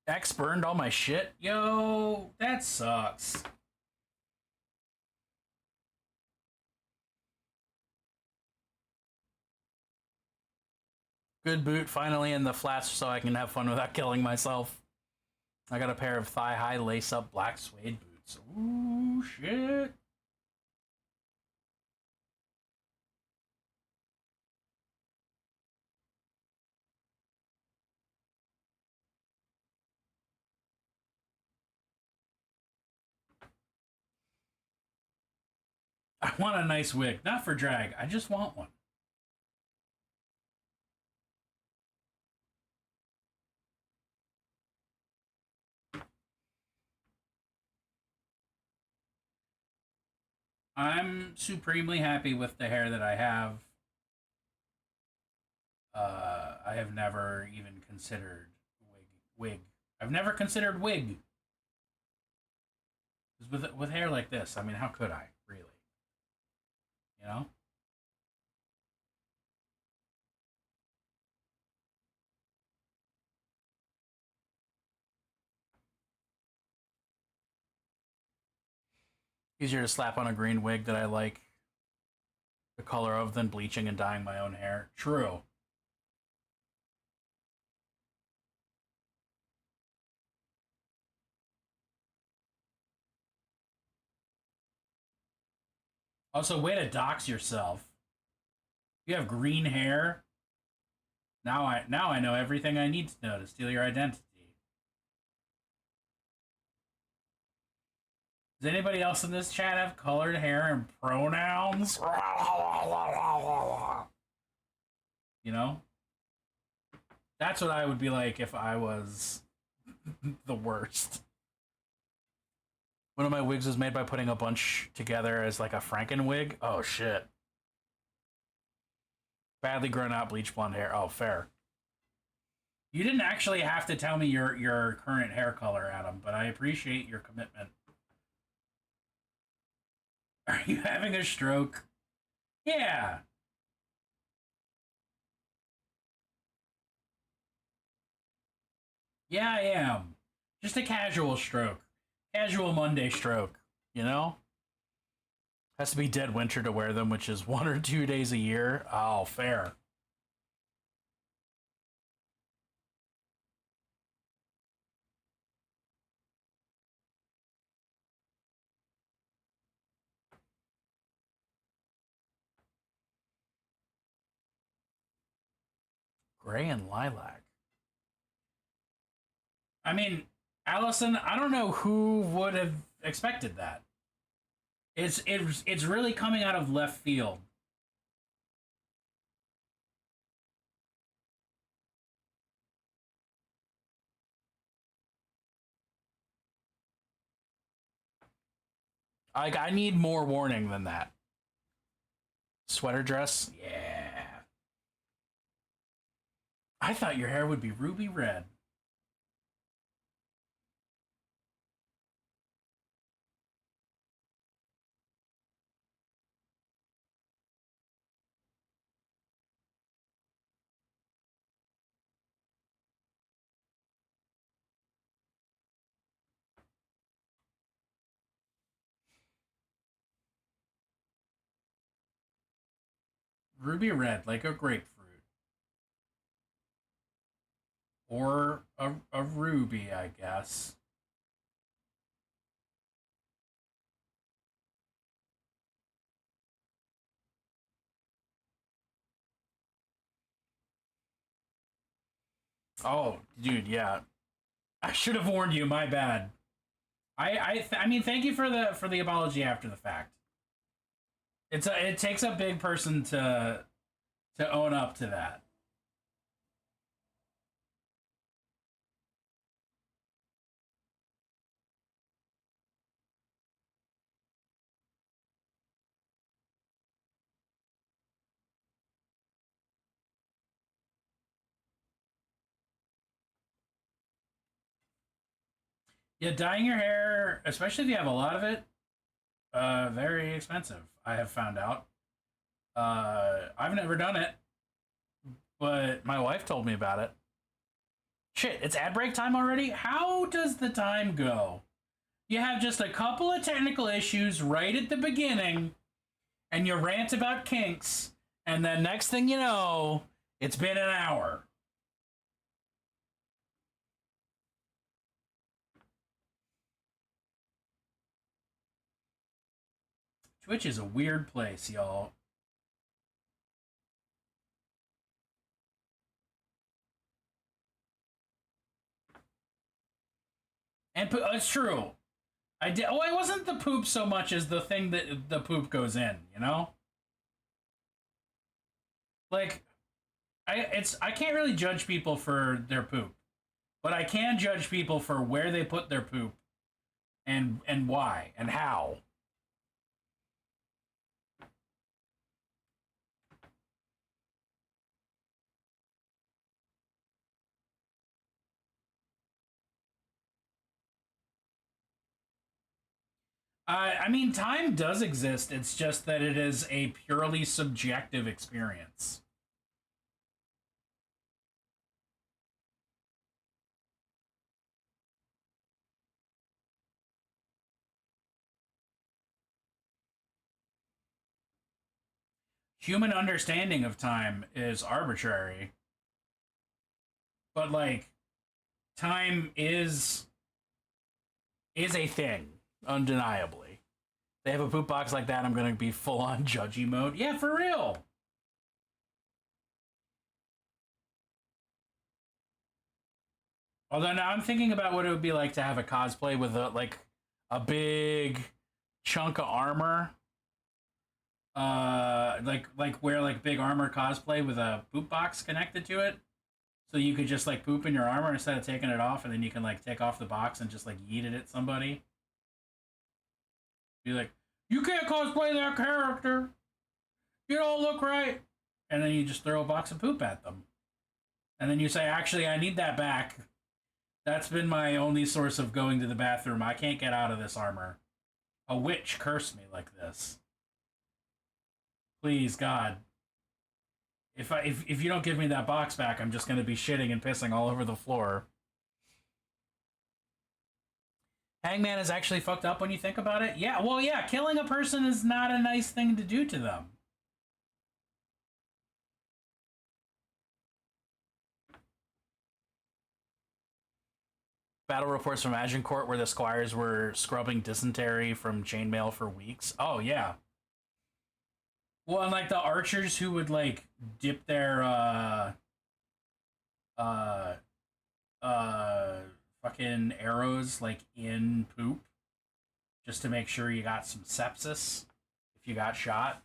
[SPEAKER 1] X burned all my shit? Yo, that sucks. Good boot, finally in the flats so I can have fun without killing myself. I got a pair of thigh-high lace-up black suede boots. Ooh, shit. I want a nice wig. Not for drag. I just want one. I'm supremely happy with the hair that I have. I have never even considered wig. I've never considered wig. 'Cause with hair like this, I mean, how could I really? You know? Easier to slap on a green wig that I like the color of than bleaching and dyeing my own hair. True. Also, way to dox yourself. You have green hair. Now I know everything I need to know to steal your identity. Does anybody else in this chat have colored hair and pronouns? You know? That's what I would be like if I was the worst. One of my wigs was made by putting a bunch together as like a Franken wig. Oh shit. Badly grown out bleach blonde hair. Oh, fair. You didn't actually have to tell me your current hair color, Adam, but I appreciate your commitment. Are you having a stroke? Yeah. Yeah, I am. Just a casual stroke. Casual Monday stroke, you know? Has to be dead winter to wear them, which is 1 or 2 days a year. Oh, fair. Gray and lilac. I mean, Allison, I don't know who would have expected that. It's really coming out of left field. Like, I need more warning than that. Sweater dress? Yeah. I thought your hair would be ruby red. Ruby red, like a grapefruit. Or a ruby, I guess. Oh, dude, yeah. I should have warned you. My bad. I mean, thank you for the apology after the fact. It takes a big person to own up to that. Yeah, dyeing your hair, especially if you have a lot of it, very expensive. I have found out. I've never done it, but my wife told me about it. Shit, it's ad break time already? How does the time go? You have just a couple of technical issues right at the beginning, and you rant about kinks, and then next thing you know, it's been an hour. Twitch is a weird place, y'all. And it's true. I did. Oh, it wasn't the poop so much as the thing that the poop goes in. You know, like I can't really judge people for their poop, but I can judge people for where they put their poop and why and how. I mean, time does exist. It's just that it is a purely subjective experience. Human understanding of time is arbitrary, but like time is a thing, undeniably. They have a poop box like that, I'm gonna be full on judgy mode. Yeah, for real. Although now I'm thinking about what it would be like to have a cosplay with a big chunk of armor. Like wear like big armor cosplay with a poop box connected to it. So you could just like poop in your armor instead of taking it off, and then you can like take off the box and just like yeet it at somebody. Be like, you can't cosplay that character. You don't look right. And then you just throw a box of poop at them. And then you say, actually, I need that back. That's been my only source of going to the bathroom. I can't get out of this armor. A witch cursed me like this. Please, God. If you don't give me that box back, I'm just going to be shitting and pissing all over the floor. Hangman is actually fucked up when you think about it. Yeah, well, yeah, killing a person is not a nice thing to do to them. Battle reports from Agincourt where the squires were scrubbing dysentery from chainmail for weeks. Oh, yeah. Well, and like the archers who would like dip their uh fucking arrows like in poop just to make sure you got some sepsis if you got shot.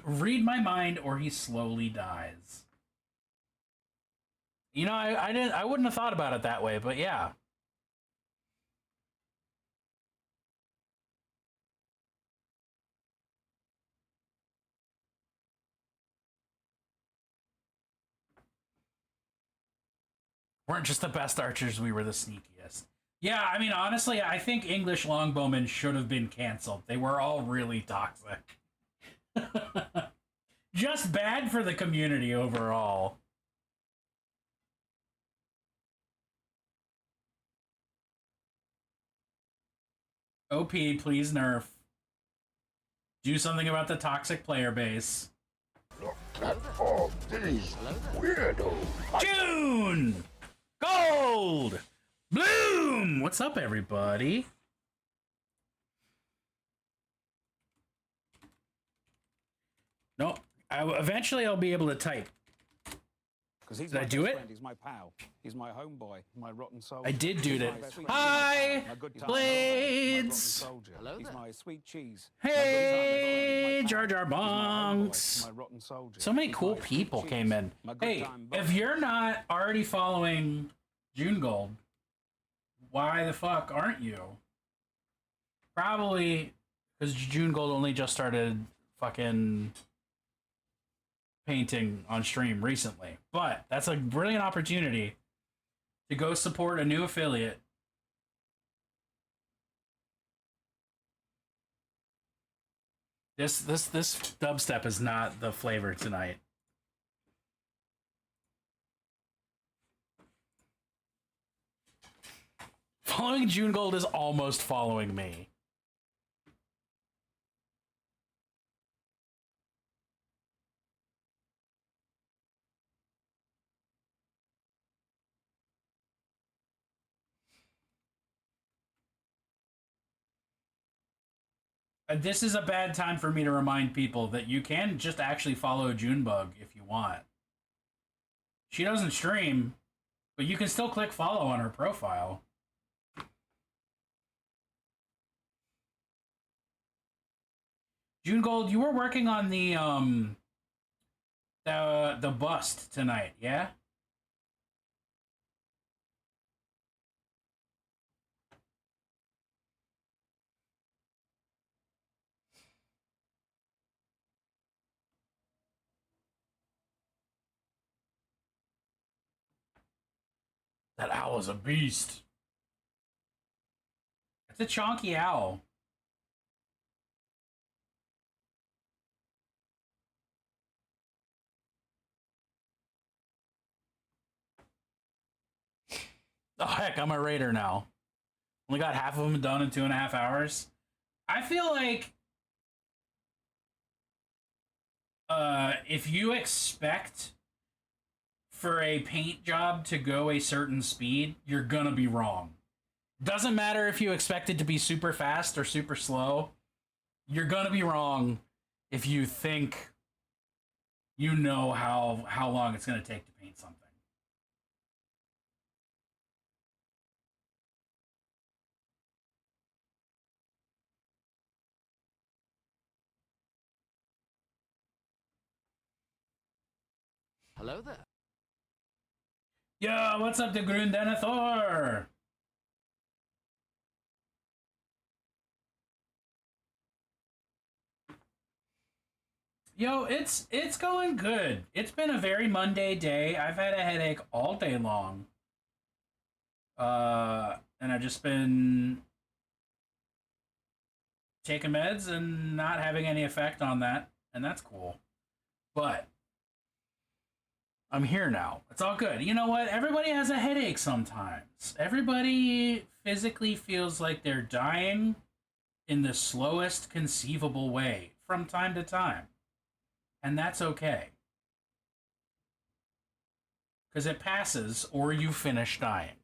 [SPEAKER 1] Read my mind or he slowly dies. You know, I wouldn't have thought about it that way, but yeah. Weren't just the best archers, we were the sneakiest. Yeah, I mean, honestly, I think English longbowmen should have been canceled. They were all really toxic. Just bad for the community overall. OP, please nerf. Do something about the toxic player base.
[SPEAKER 6] Look at all these weirdos.
[SPEAKER 1] June! Gold! Bloom! What's up, everybody? No, eventually I'll be able to type.
[SPEAKER 5] Did
[SPEAKER 1] I do it?
[SPEAKER 5] He's my pal. He's my homeboy. My rotten soldier.
[SPEAKER 1] I did do it. Hi, Blades!
[SPEAKER 5] Hello, he's my sweet cheese.
[SPEAKER 1] Hey, Jar Jar Bonks! So many cool people came in. Hey, if you're not already following June Gold, why the fuck aren't you? Probably because June Gold only just started fucking painting on stream recently. But that's a brilliant opportunity to go support a new affiliate. This dubstep is not the flavor tonight. Following June Gold is almost following me. This is a bad time for me to remind people that you can just actually follow Junebug if you want. She doesn't stream, but you can still click follow on her profile. June Gold, you were working on the bust tonight, yeah? That owl is a beast. It's a chonky owl. Oh, heck, I'm a raider now. Only got half of them done in 2.5 hours. I feel like if you expect for a paint job to go a certain speed, you're gonna be wrong. Doesn't matter if you expect it to be super fast or super slow. You're gonna be wrong if you think you know how long it's gonna take to paint something.
[SPEAKER 2] Hello there.
[SPEAKER 1] Yo, what's up to Grundenethor? Yo, it's going good. It's been a very Monday day. I've had a headache all day long. And I've just been taking meds and not having any effect on that, and that's cool. But I'm here now. It's all good. You know what? Everybody has a headache sometimes. Everybody physically feels like they're dying in the slowest conceivable way from time to time. And that's okay. Because it passes or you finish dying.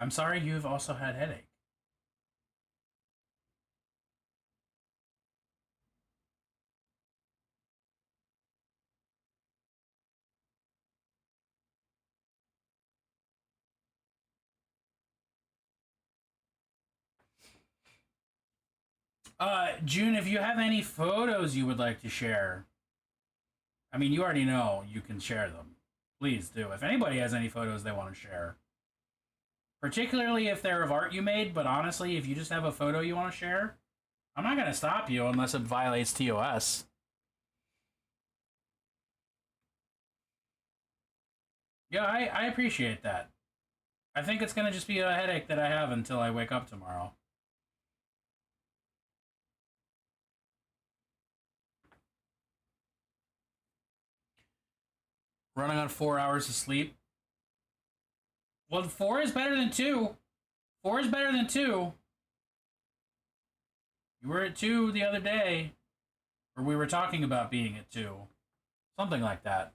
[SPEAKER 1] I'm sorry you've also had headache. June, if you have any photos you would like to share, I mean, you already know you can share them. Please do. If anybody has any photos they want to share, particularly if they're of art you made, but honestly, if you just have a photo you want to share, I'm not going to stop you unless it violates TOS. Yeah, I appreciate that. I think it's going to just be a headache that I have until I wake up tomorrow. Running on 4 hours of sleep. Well, 4 is better than 2. 4 is better than 2. You were at 2 the other day. Or we were talking about being at 2. Something like that.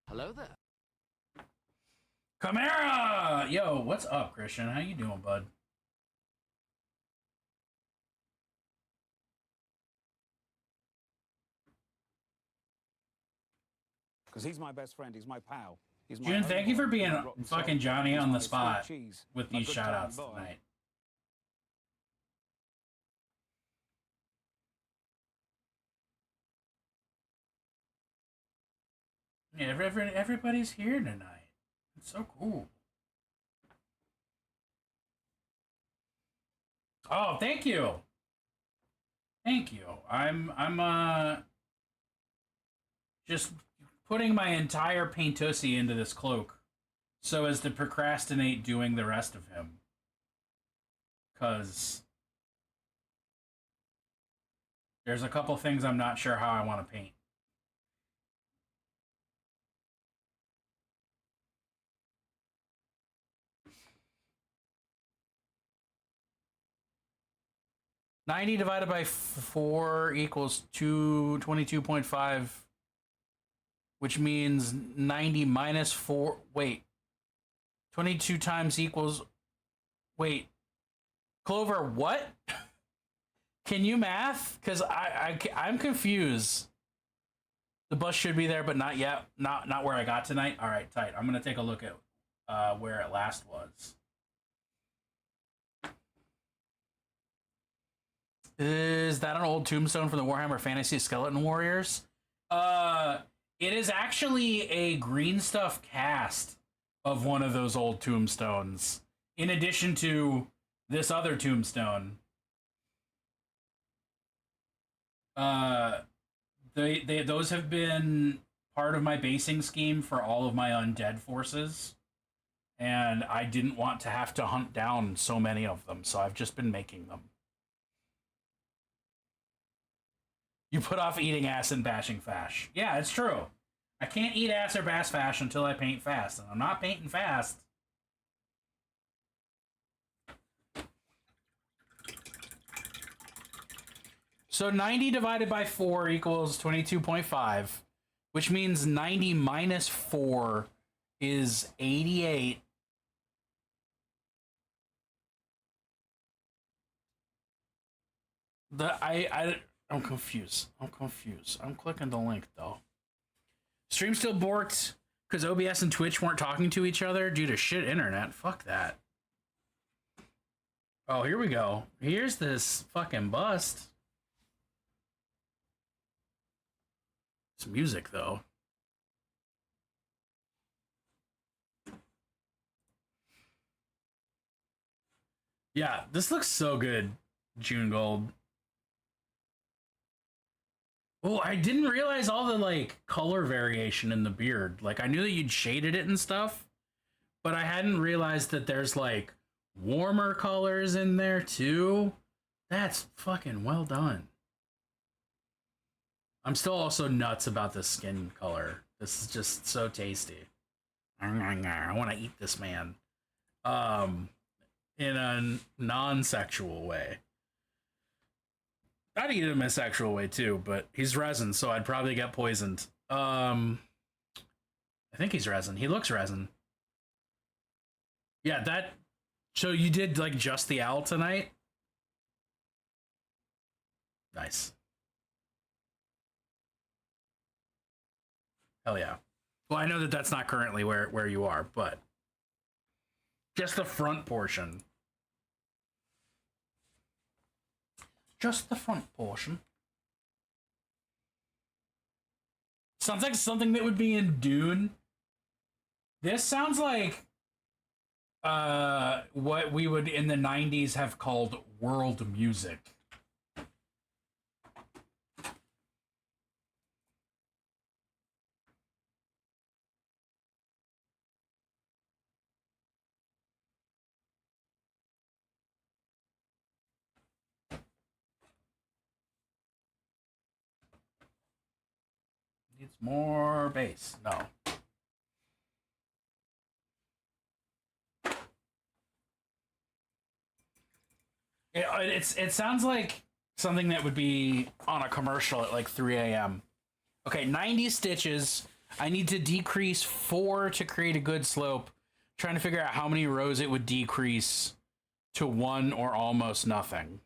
[SPEAKER 2] Hello there.
[SPEAKER 1] Chimera! Yo, what's up, Christian? How you doing, bud?
[SPEAKER 5] Because he's my best friend. He's my pal. He's my
[SPEAKER 1] June, thank you for being fucking Johnny
[SPEAKER 5] He's
[SPEAKER 1] on the
[SPEAKER 5] my sweet
[SPEAKER 1] spot
[SPEAKER 5] cheese,
[SPEAKER 1] with
[SPEAKER 5] my
[SPEAKER 1] these
[SPEAKER 5] good
[SPEAKER 1] shout-outs
[SPEAKER 5] time boy.
[SPEAKER 1] tonight. Yeah, everybody's here tonight. It's so cool. Oh, thank you. Thank you. I'm just putting my entire paintussy into this cloak so as to procrastinate doing the rest of him. Cause there's a couple things I'm not sure how I want to paint. $90 divided by 4 equals 22.5, which means 90 minus 4. Wait, 22 times equals Wait, Clover, what? Can you math? Because I'm confused. The bus should be there, but not yet. Not where I got tonight. All right, tight. I'm gonna take a look at where it last was. Is that an old tombstone from the Warhammer Fantasy Skeleton Warriors? It is actually a green stuff cast of one of those old tombstones, in addition to this other tombstone. Those have been part of my basing scheme for all of my undead forces, and I didn't want to have to hunt down so many of them, so I've just been making them. You put off eating ass and bashing fash. Yeah, it's true. I can't eat ass or bash fash until I paint fast, and I'm not painting fast. So 90 divided by 4 equals 22.5, which means 90 minus 4 is 88. I'm confused. I'm clicking the link, though. Stream still borked because OBS and Twitch weren't talking to each other due to shit internet. Fuck that. Oh, here we go. Here's this fucking bust. It's music, though. Yeah, this looks so good, June Gold. Oh, I didn't realize all the, like, color variation in the beard. Like, I knew that you'd shaded it and stuff, but I hadn't realized that there's, like, warmer colors in there, too. That's fucking well done. I'm still also nuts about the skin color. This is just so tasty. I want to eat this man. In a non-sexual way. I'd eat him in a sexual way too, but he's resin, so I'd probably get poisoned. I think he's resin. He looks resin. Yeah, that... So you did, like, just the owl tonight? Nice. Hell yeah. Well, I know that that's not currently where you are, but... Just the front portion. Just the front portion. Sounds like something that would be in Dune. This sounds like what we would in the 90s have called world music. Needs more bass. No. It sounds like something that would be on a commercial at like 3 a.m. Okay, 90 stitches. I need to decrease 4 to create a good slope. Trying to figure out how many rows it would decrease to 1 or almost nothing.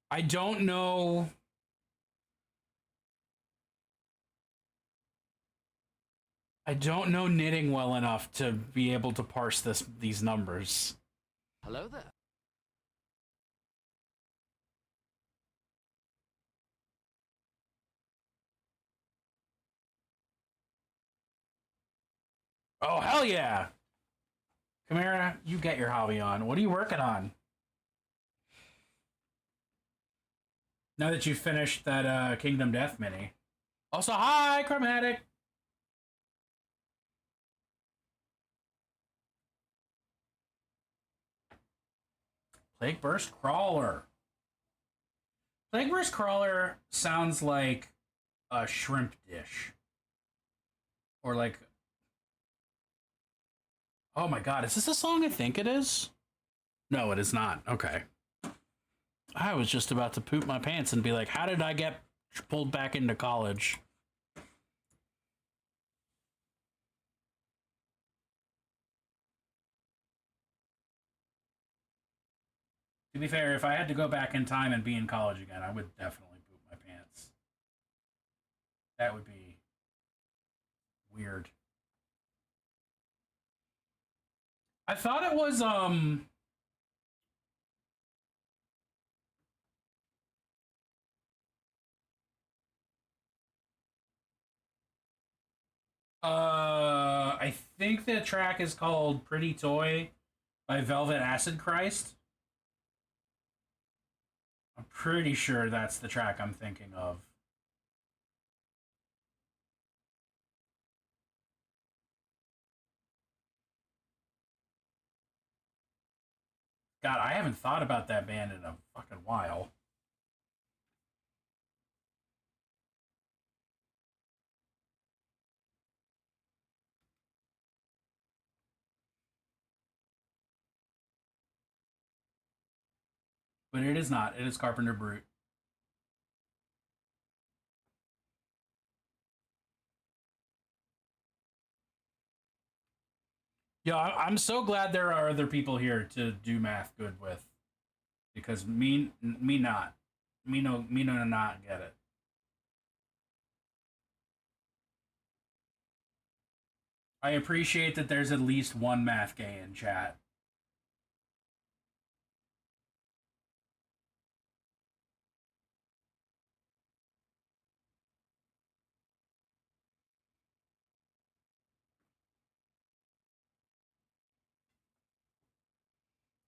[SPEAKER 1] I don't know. I don't know knitting well enough to be able to parse these numbers.
[SPEAKER 2] Hello there.
[SPEAKER 1] Oh, hell yeah! Chimera, you get your hobby on. What are you working on? Now that you've finished that Kingdom Death mini. Also, hi, Chromatic! Plague Burst Crawler. Plague Burst Crawler sounds like a shrimp dish. Or like... Oh my god, is this a song I think it is? No, it is not. Okay. I was just about to poop my pants and be like, how did I get pulled back into college? To be fair, if I had to go back in time and be in college again, I would definitely poop my pants. That would be weird. I thought it was, I think the track is called Pretty Toy by Velvet Acid Christ. I'm pretty sure that's the track I'm thinking of. God, I haven't thought about that band in a fucking while. But it is not. It is Carpenter Brute. Yeah, I'm so glad there are other people here to do math good with, because me not, me no not get it. I appreciate that there's at least one math gay in chat.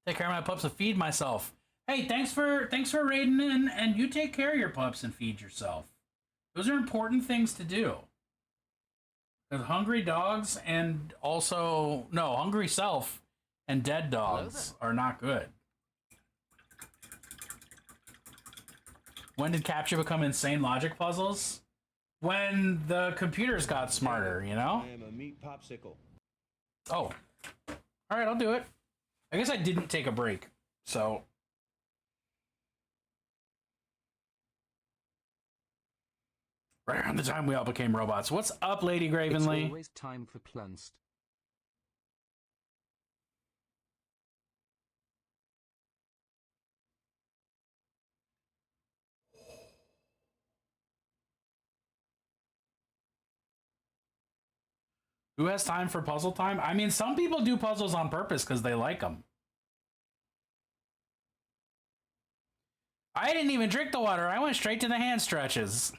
[SPEAKER 1] Take care of my pups and feed myself. Hey, thanks for raiding in, and you take care of your pups and feed yourself. Those are important things to do. Because hungry dogs and also hungry self and dead dogs are not good. When did CAPTCHA become insane logic puzzles? When the computers got smarter, you know?
[SPEAKER 4] I am a meat popsicle.
[SPEAKER 1] Oh. Alright, I'll do it. I guess I didn't take a break, so... Right around the time we all became robots. What's up, Lady Gravenly?
[SPEAKER 7] It's always time for Plunst.
[SPEAKER 1] Who has time for puzzle time? I mean, some people do puzzles on purpose because they like them. I didn't even drink the water. I went straight to the hand stretches.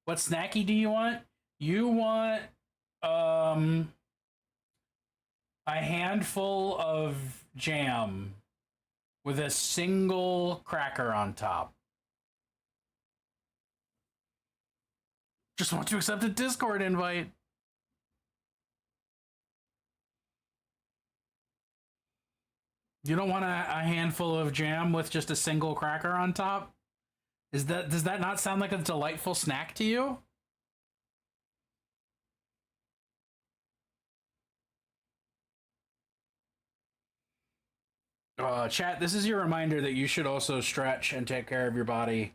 [SPEAKER 1] What snacky do you want? You want a handful of jam with a single cracker on top. Just want to accept a Discord invite. You don't want a handful of jam with just a single cracker on top? Does that not sound like a delightful snack to you? Chat, this is your reminder that you should also stretch and take care of your body.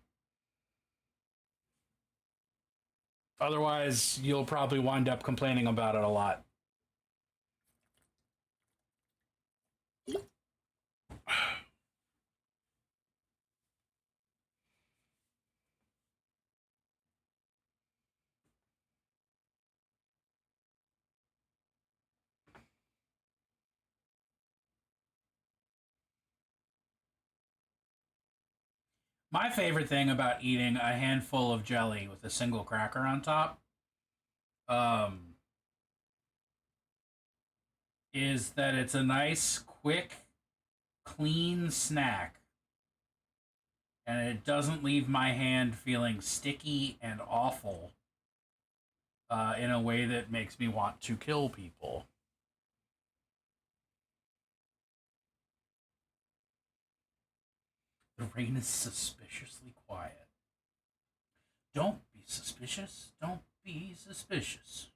[SPEAKER 1] Otherwise, you'll probably wind up complaining about it a lot. My favorite thing about eating a handful of jelly with a single cracker on top is that it's a nice, quick, clean snack. And it doesn't leave my hand feeling sticky and awful in a way that makes me want to kill people. The rain is suspiciously quiet. Don't be suspicious. Don't be suspicious.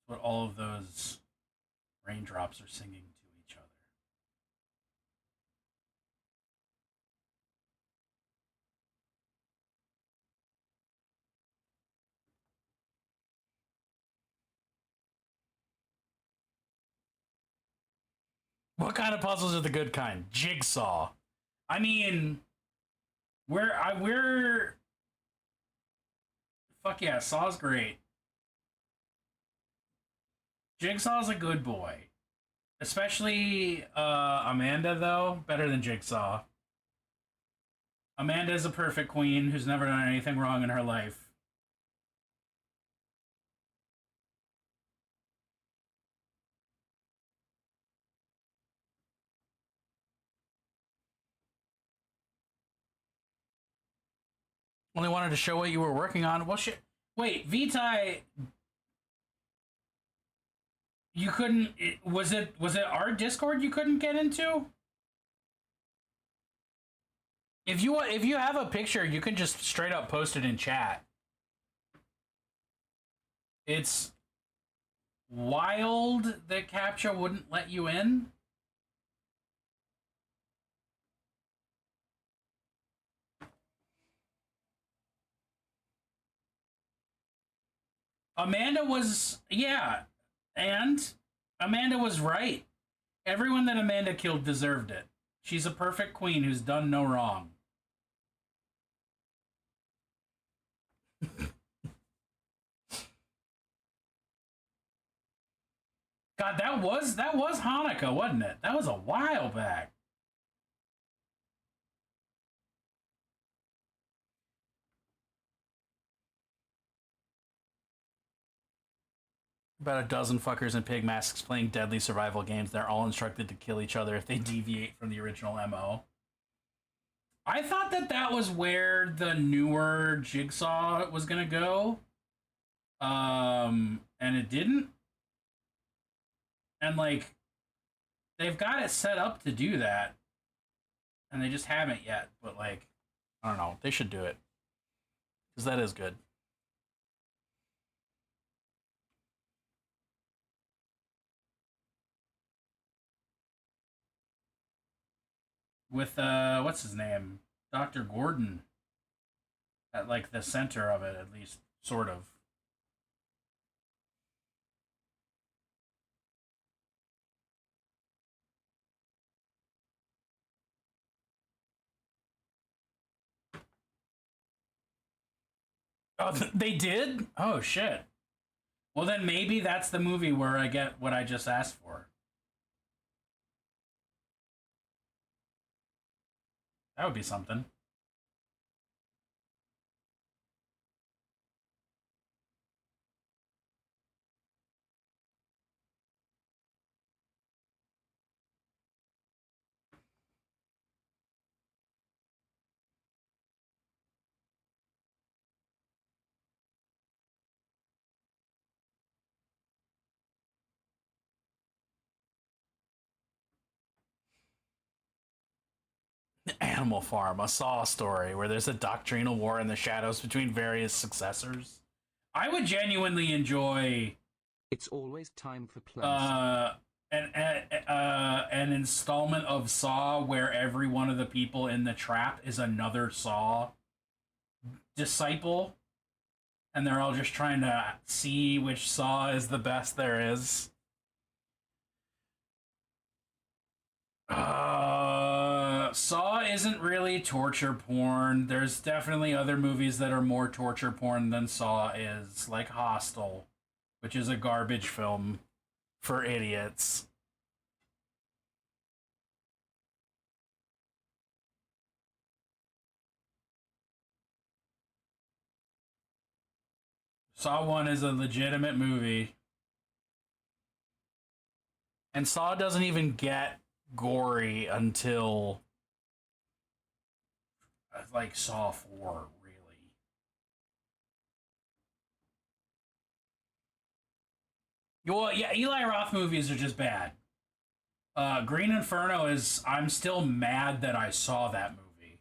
[SPEAKER 1] What all of those Raindrops are singing to each other. What kind of puzzles are the good kind? Jigsaw. I mean, we're fuck yeah, Saw's great. Jigsaw's a good boy. Especially Amanda though, better than Jigsaw. Amanda's a perfect queen who's never done anything wrong in her life. Only wanted to show what you were working on. Well, shit. Wait, Vitae, you couldn't. Was it our Discord you couldn't get into? If you have a picture, you can just straight up post it in chat. It's wild that CAPTCHA wouldn't let you in. Amanda was, yeah, and Amanda was right. Everyone that Amanda killed deserved it. She's a perfect queen who's done no wrong. God, that was Hanukkah, wasn't it? That was a while back. About a dozen fuckers in pig masks playing deadly survival games. They're all instructed to kill each other if they deviate from the original MO. I thought that was where the newer Jigsaw was gonna go. And it didn't. And like, they've got it set up to do that, and they just haven't yet. But like, I don't know. They should do it because that is good. With what's his name, Dr. Gordon, at like the center of it, at least, sort of. Oh, they did? Oh shit. Well, then maybe that's the movie where I get what I just asked for. That would be something. Animal Farm, a Saw story where there's a doctrinal war in the shadows between various successors. I would genuinely enjoy.
[SPEAKER 7] It's always time for play.
[SPEAKER 1] An installment of Saw where every one of the people in the trap is another Saw disciple, and they're all just trying to see which Saw is the best there is. Saw isn't really torture porn. There's definitely other movies that are more torture porn than Saw is, like Hostel, which is a garbage film for idiots. Saw 1 is a legitimate movie. And Saw doesn't even get gory until like Saw 4, really. Well, yeah, Eli Roth movies are just bad. Green Inferno is, I'm still mad that I saw that movie.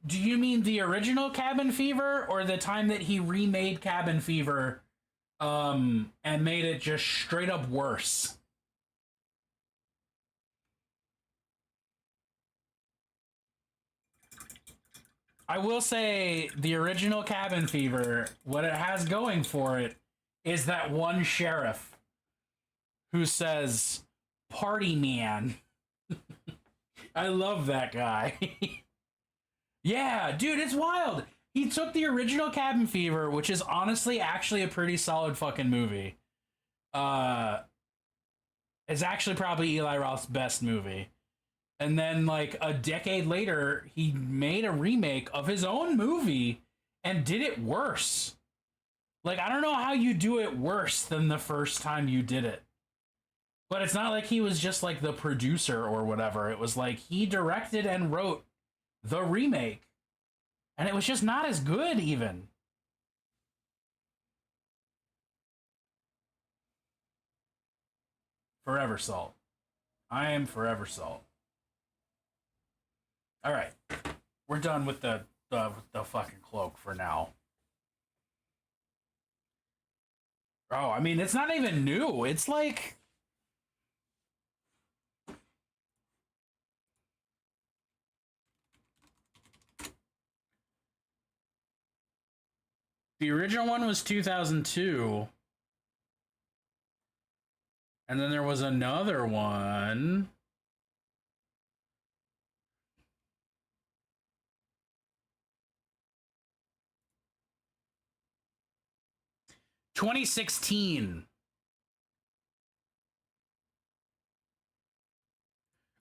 [SPEAKER 1] Do you mean the original Cabin Fever or the time that he remade Cabin Fever and made it just straight up worse? I will say the original Cabin Fever, what it has going for it is that one sheriff who says, "Party man." I love that guy. Yeah, dude, it's wild. He took the original Cabin Fever, which is honestly actually a pretty solid fucking movie. It's actually probably Eli Roth's best movie. And then, like, a decade later, he made a remake of his own movie and did it worse. Like, I don't know how you do it worse than the first time you did it. But it's not like he was just, like, the producer or whatever. It was like he directed and wrote the remake. And it was just not as good, even. Forever Salt. I am Forever Salt. All right, we're done with the fucking cloak for now. Oh, I mean, it's not even new. It's like the original one was 2002, and then there was another one. 2016.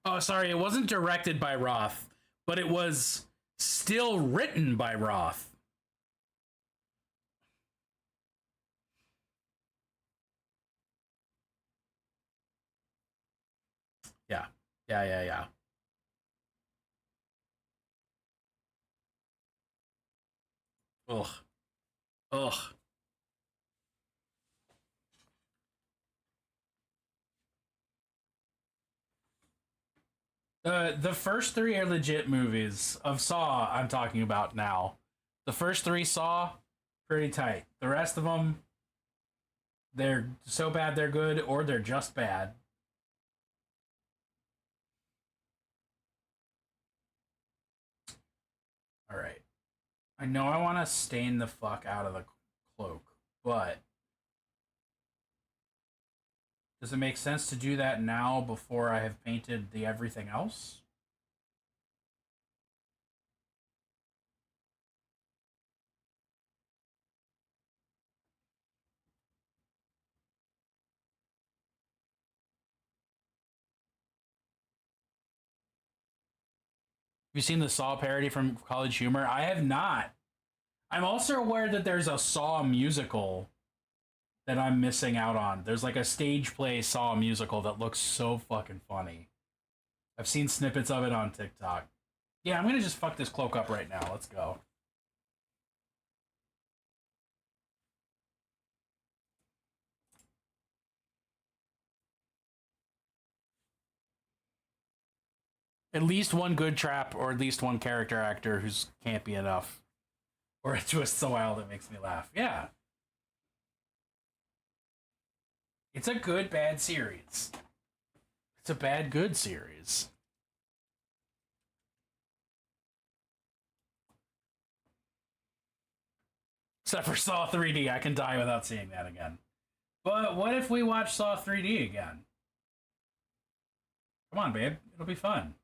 [SPEAKER 1] Oh, sorry, it wasn't directed by Roth, but it was still written by Roth. Yeah. Yeah. Ugh. Ugh. The first three are legit movies of Saw I'm talking about now. The first three Saw, pretty tight. The rest of them, they're so bad they're good, or they're just bad. All right. I know I want to stain the fuck out of the cloak, but does it make sense to do that now before I have painted the everything else? Have you seen the Saw parody from College Humor? I have not. I'm also aware that there's a Saw musical that I'm missing out on. There's like a stage play Saw musical that looks so fucking funny. I've seen snippets of it on TikTok. Yeah, I'm gonna just fuck this cloak up right now. Let's go. At least one good trap, or at least one character actor who's campy enough. Or a twist so wild that makes me laugh. Yeah. It's a good, bad series. It's a bad, good series. Except for Saw 3D, I can die without seeing that again. But what if we watch Saw 3D again? Come on, babe. It'll be fun.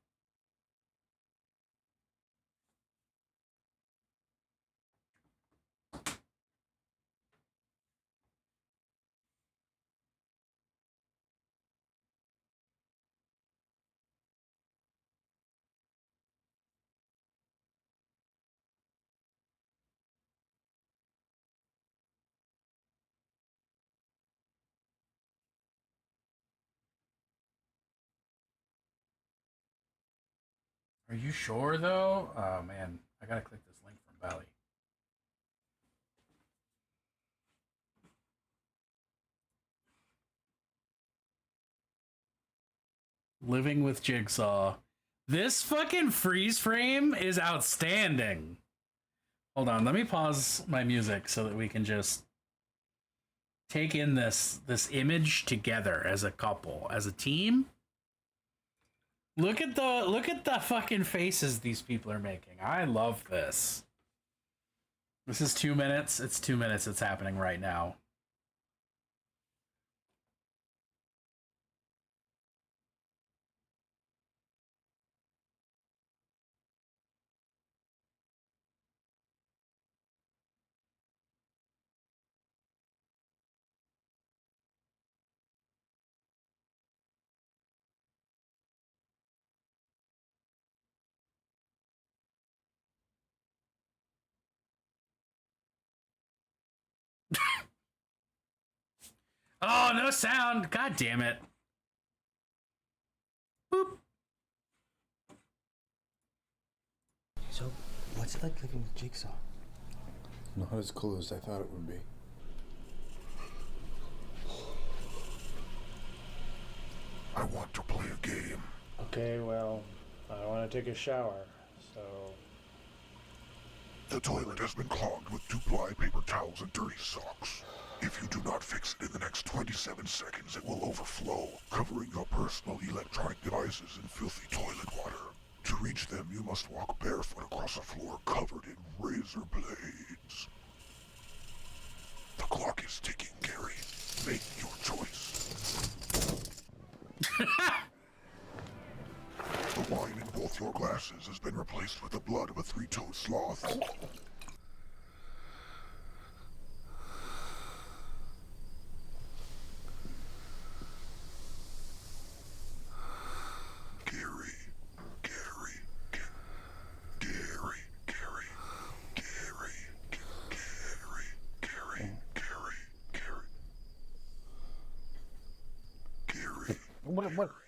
[SPEAKER 1] Are you sure, though? Oh, man. I gotta click this link from Belly. Living with Jigsaw. This fucking freeze frame is outstanding. Hold on, let me pause my music so that we can just take in this image together as a couple, as a team. Look at the fucking faces these people are making. I love this. This is 2 minutes. It's 2 minutes. It's happening right now. Oh, no sound. God damn it. Boop.
[SPEAKER 8] So, what's it like living with Jigsaw?
[SPEAKER 9] Not as cool as I thought it would be.
[SPEAKER 6] I want to play a game.
[SPEAKER 10] Okay, well, I want to take a shower, so...
[SPEAKER 6] The toilet has been clogged with 2-ply paper towels and dirty socks. If you do not fix it in the next 27 seconds, it will overflow, covering your personal electronic devices in filthy toilet water. To reach them, you must walk barefoot across a floor covered in razor blades. The clock is ticking, Gary. Make your choice. The wine in both your glasses has been replaced with the blood of a 3-toed sloth.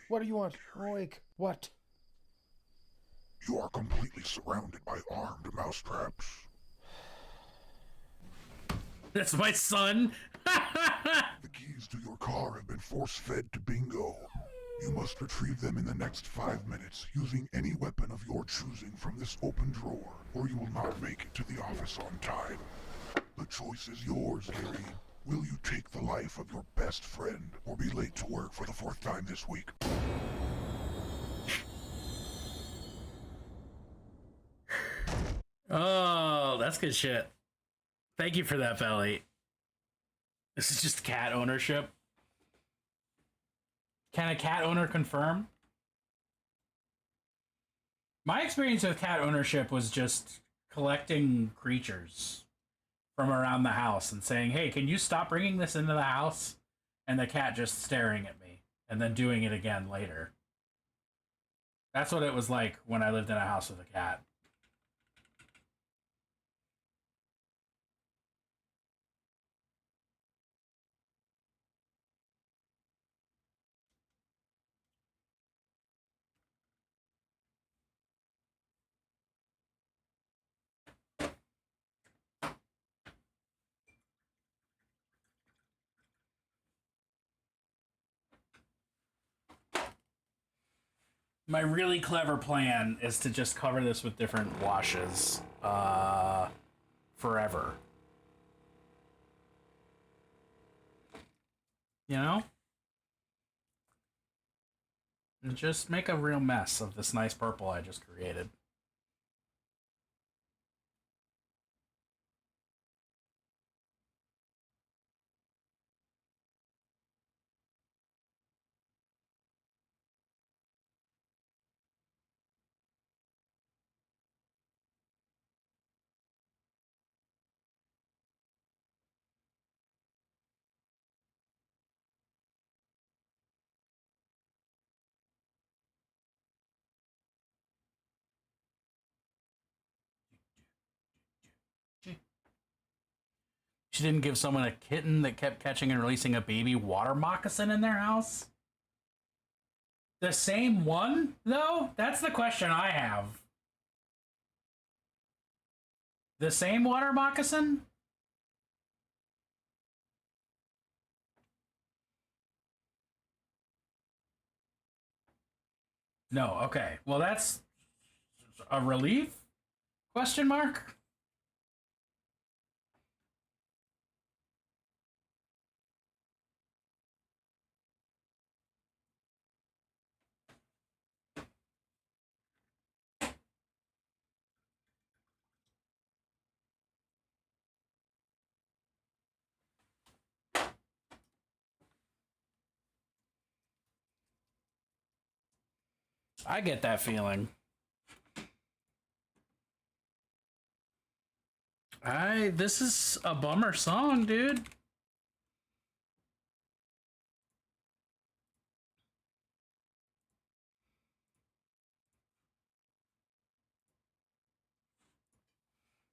[SPEAKER 9] What do you want? Awake. What?
[SPEAKER 6] You are completely surrounded by armed mousetraps.
[SPEAKER 1] That's my son.
[SPEAKER 6] The keys to your car have been force-fed to Bingo. You must retrieve them in the next 5 minutes using any weapon of your choosing from this open drawer, or you will not make it to the office on time. The choice is yours, Gary. Will you take the life of your best friend, or be late to work for the 4th time this week?
[SPEAKER 1] Oh, that's good shit. Thank you for that, Belly. This is just cat ownership. Can a cat owner confirm? My experience with cat ownership was just collecting creatures from around the house and saying, hey, can you stop bringing this into the house? And the cat just staring at me and then doing it again later. That's what it was like when I lived in a house with a cat. My really clever plan is to just cover this with different washes forever. You know? And just make a real mess of this nice purple I just created. She didn't give someone a kitten that kept catching and releasing a baby water moccasin in their house? The same one, though? That's the question I have. The same water moccasin? No, okay. Well, that's a relief? Question mark? I get that feeling. This is a bummer song, dude.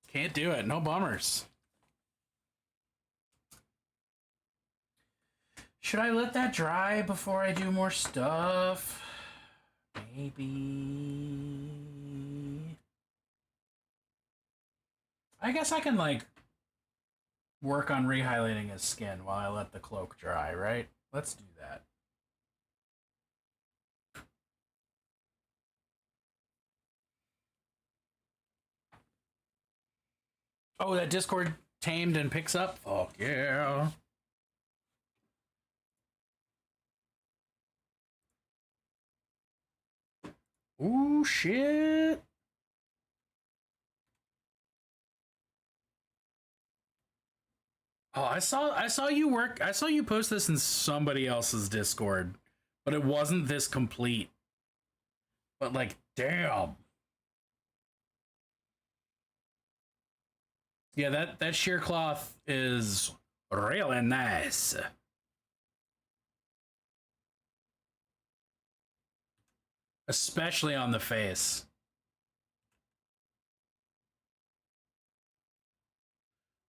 [SPEAKER 1] Can't do it. No bummers. Should I let that dry before I do more stuff? Maybe. I guess I can, like, work on rehighlighting his skin while I let the cloak dry, right? Let's do that. Oh, that Discord tamed and picks up? Fuck yeah. Ooh, shit. Oh, I saw you post this in somebody else's Discord, but it wasn't this complete. But like, damn. Yeah, that sheer cloth is really nice. Especially on the face.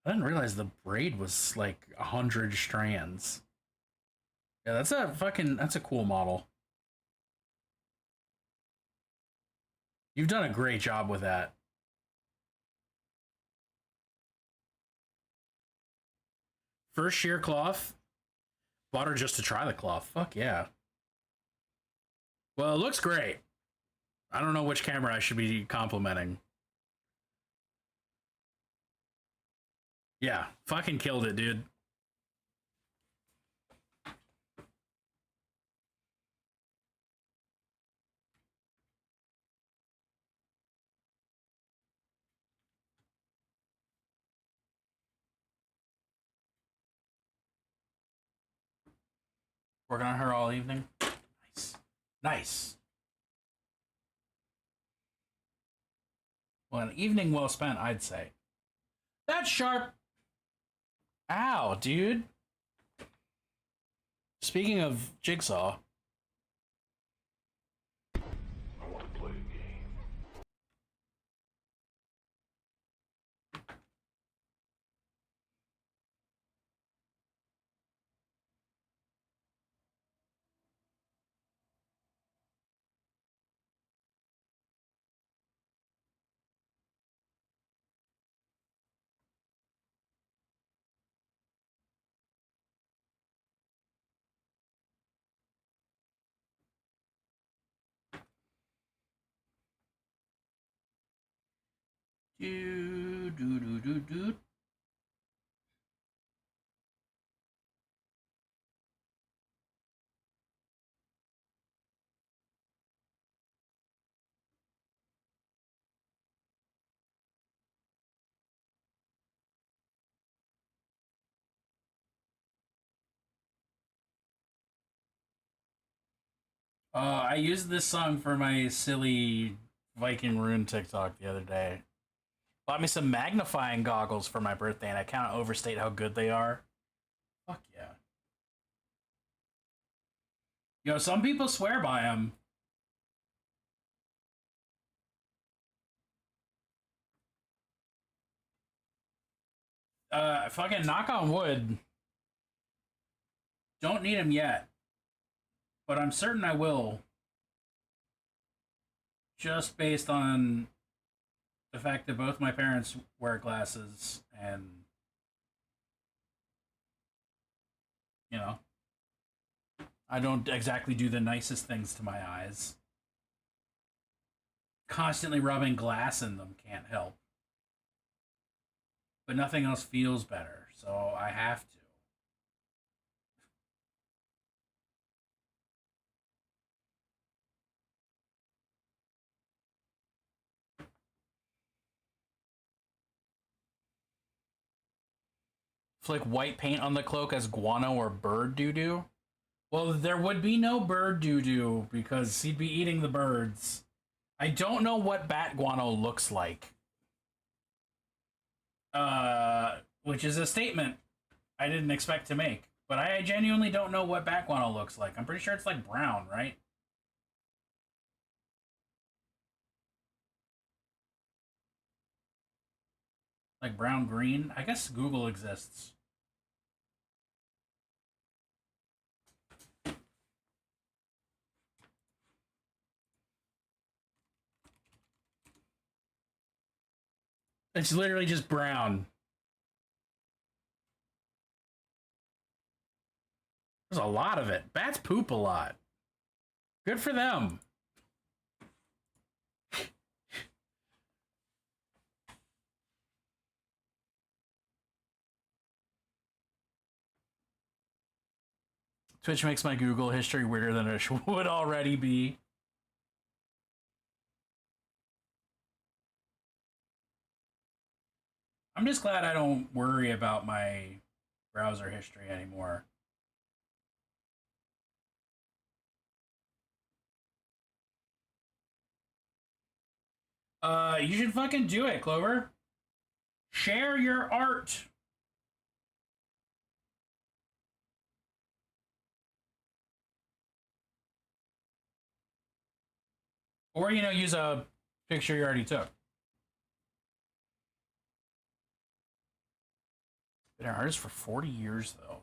[SPEAKER 1] I didn't realize the braid was like 100 strands. Yeah, that's a cool model. You've done a great job with that. First sheer cloth. Bought her just to try the cloth. Fuck yeah. Well, it looks great. I don't know which camera I should be complimenting. Yeah, fucking killed it, dude. Working on her all evening. Nice. Nice. Well, an evening well spent, I'd say. That's sharp. Ow, dude. Speaking of Jigsaw.
[SPEAKER 6] I want to play a game.
[SPEAKER 1] Do, do, do, do, do. I used this song for my silly Viking Rune TikTok the other day. Bought me some magnifying goggles for my birthday, and I can't overstate how good they are. Fuck yeah. Yo, some people swear by them. Fucking knock on wood. Don't need them yet. But I'm certain I will. Just based on the fact that both my parents wear glasses and, you know, I don't exactly do the nicest things to my eyes. Constantly rubbing glass in them can't help. But nothing else feels better, so I have to. Flick white paint on the cloak as guano or bird doo-doo. Well, there would be no bird doo-doo because he'd be eating the birds. I don't know what bat guano looks like. Which is a statement I didn't expect to make. But I genuinely don't know what bat guano looks like. I'm pretty sure it's like brown, right? Like brown green. I guess Google exists. It's literally just brown. There's a lot of it. Bats poop a lot. Good for them. Twitch makes my Google history weirder than it would already be. I'm just glad I don't worry about my browser history anymore. You should fucking do it, Clover. Share your art. Or, use a picture you already took. Been an artist for 40 years, though.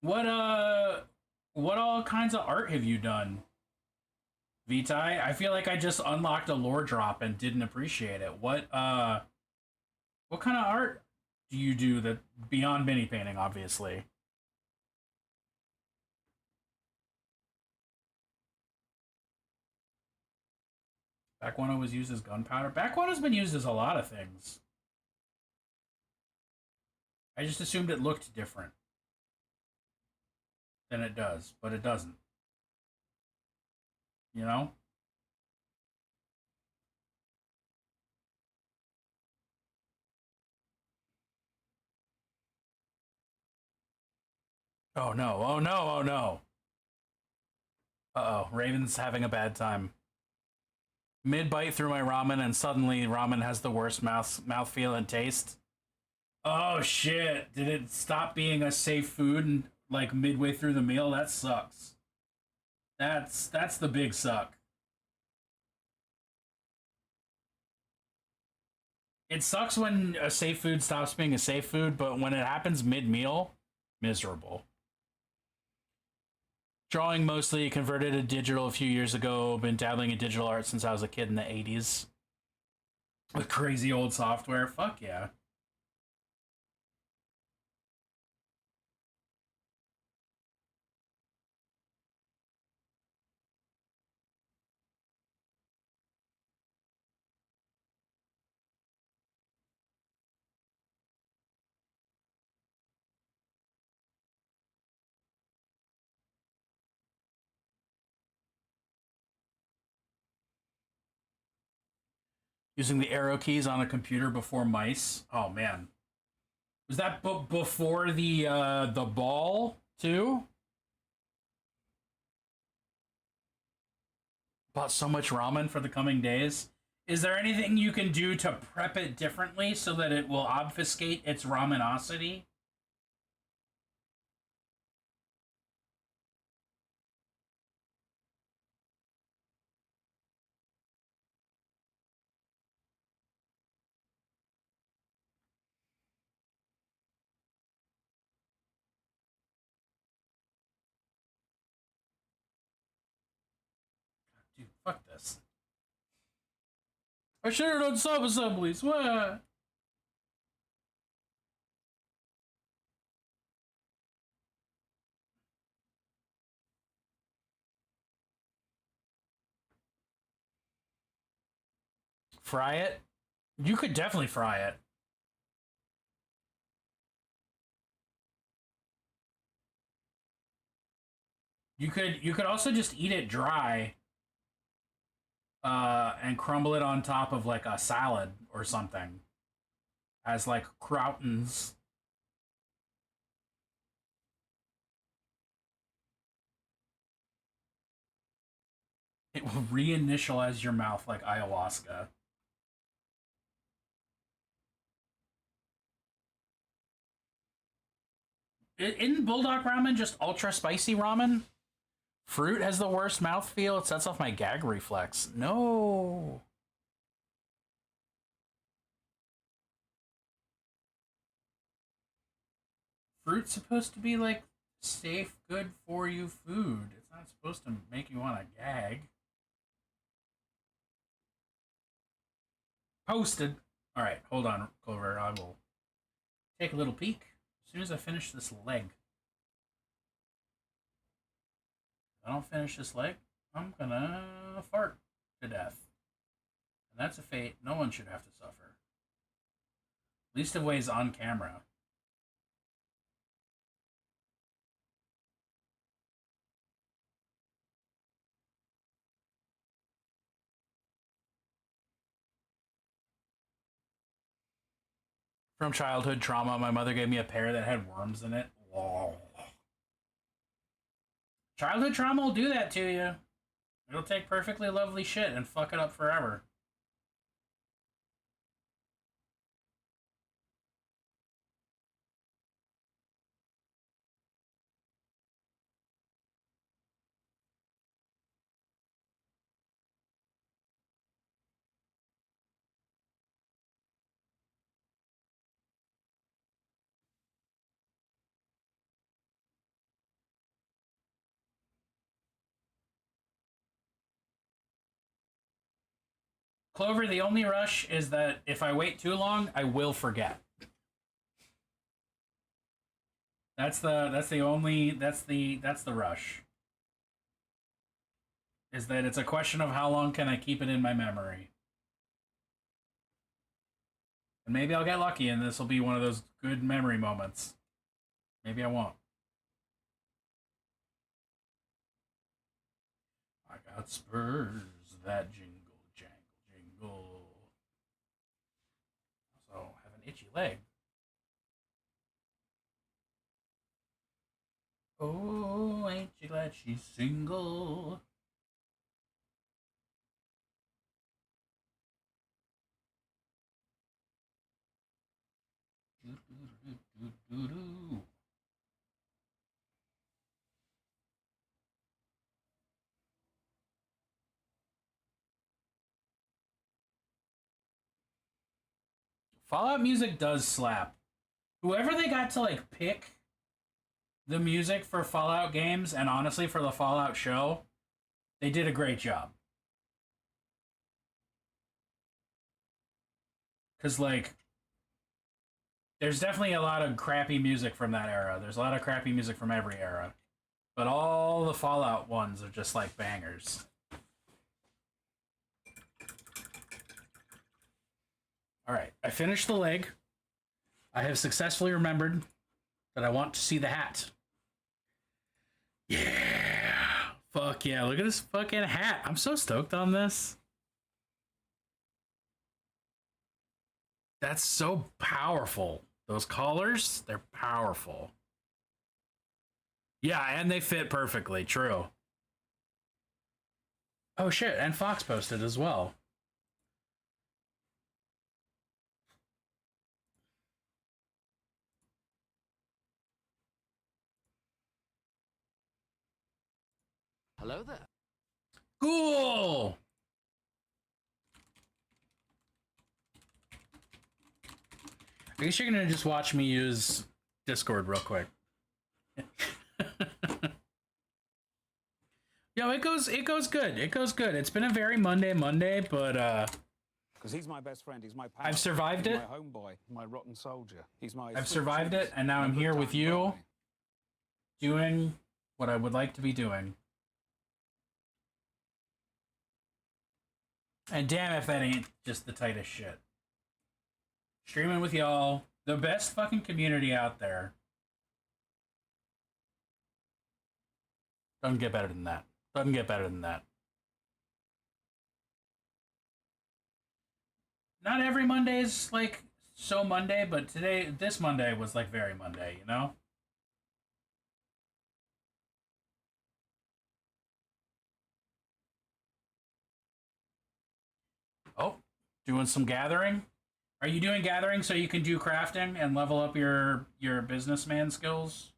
[SPEAKER 1] What all kinds of art have you done, Vitae? I feel like I just unlocked a lore drop and didn't appreciate it. What kind of art do you do that beyond mini painting, obviously? Back when it was used as gunpowder. Back when it's been used as a lot of things. I just assumed it looked different than it does, but it doesn't. You know? Oh no, oh no, oh no. Uh-oh, Raven's having a bad time. Mid-bite through my ramen and suddenly ramen has the worst mouthfeel and taste. Oh shit, did it stop being a safe food like midway through the meal? That sucks. That's the big suck. It sucks when a safe food stops being a safe food, but when it happens mid-meal, miserable. Drawing mostly, converted to digital a few years ago. Been dabbling in digital art since I was a kid in the 80s. With crazy old software. Fuck yeah. Using the arrow keys on a computer before mice. Oh man. Was that before the ball too? Bought so much ramen for the coming days. Is there anything you can do to prep it differently so that it will obfuscate its ramenosity? Dude, fuck this. I should have done sub-assemblies. What? Fry it? You could definitely fry it. You could also just eat it dry, and crumble it on top of like a salad or something, as like croutons. It will reinitialize your mouth like ayahuasca. Isn't Bulldog Ramen just ultra spicy ramen? Fruit has the worst mouthfeel. It sets off my gag reflex. No. Fruit's supposed to be like safe, good for you food. It's not supposed to make you want to gag. Posted. All right, hold on, Clover. I will take a little peek as soon as I finish this leg. If I don't finish this leg, I'm gonna fart to death. And that's a fate no one should have to suffer. Least of ways on camera. From childhood trauma, my mother gave me a pair that had worms in it. Whoa. Childhood trauma will do that to you. It'll take perfectly lovely shit and fuck it up forever. Clover, the only rush is that if I wait too long, I will forget. That's the rush. Is that it's a question of how long can I keep it in my memory. And maybe I'll get lucky and this will be one of those good memory moments. Maybe I won't. I got spurs that jingle, jangle, jingle. Also have an itchy leg. Oh, ain't you glad she's single? Fallout music does slap. Whoever they got to like pick the music for Fallout games, and honestly for the Fallout show, they did a great job. Because, like, there's definitely a lot of crappy music from that era. There's a lot of crappy music from every era. But all the Fallout ones are just, like, bangers. Alright, I finished the leg. I have successfully remembered that I want to see the hat. Yeah! Fuck yeah, look at this fucking hat. I'm so stoked on this. That's so powerful. Those collars, they're powerful. Yeah, and they fit perfectly. True. Oh shit, and Fox posted as well.
[SPEAKER 2] Hello there.
[SPEAKER 1] Cool! I guess you're gonna just watch me use Discord real quick. Yo, it goes good. It goes good. It's been a very Monday, but
[SPEAKER 5] because he's my best friend, he's my pal.
[SPEAKER 1] I've survived it.
[SPEAKER 5] My homeboy, my rotten soldier. He's my.
[SPEAKER 1] I've survived it, and now I'm here with you, doing what I would like to be doing. And damn if that ain't just the tightest shit. Streaming with y'all, the best fucking community out there. Doesn't get better than that. Doesn't get better than that. Not every Monday is like so Monday, but this Monday was like very Monday, you know? Oh, doing some gathering? Are you doing gathering so you can do crafting and level up your businessman skills?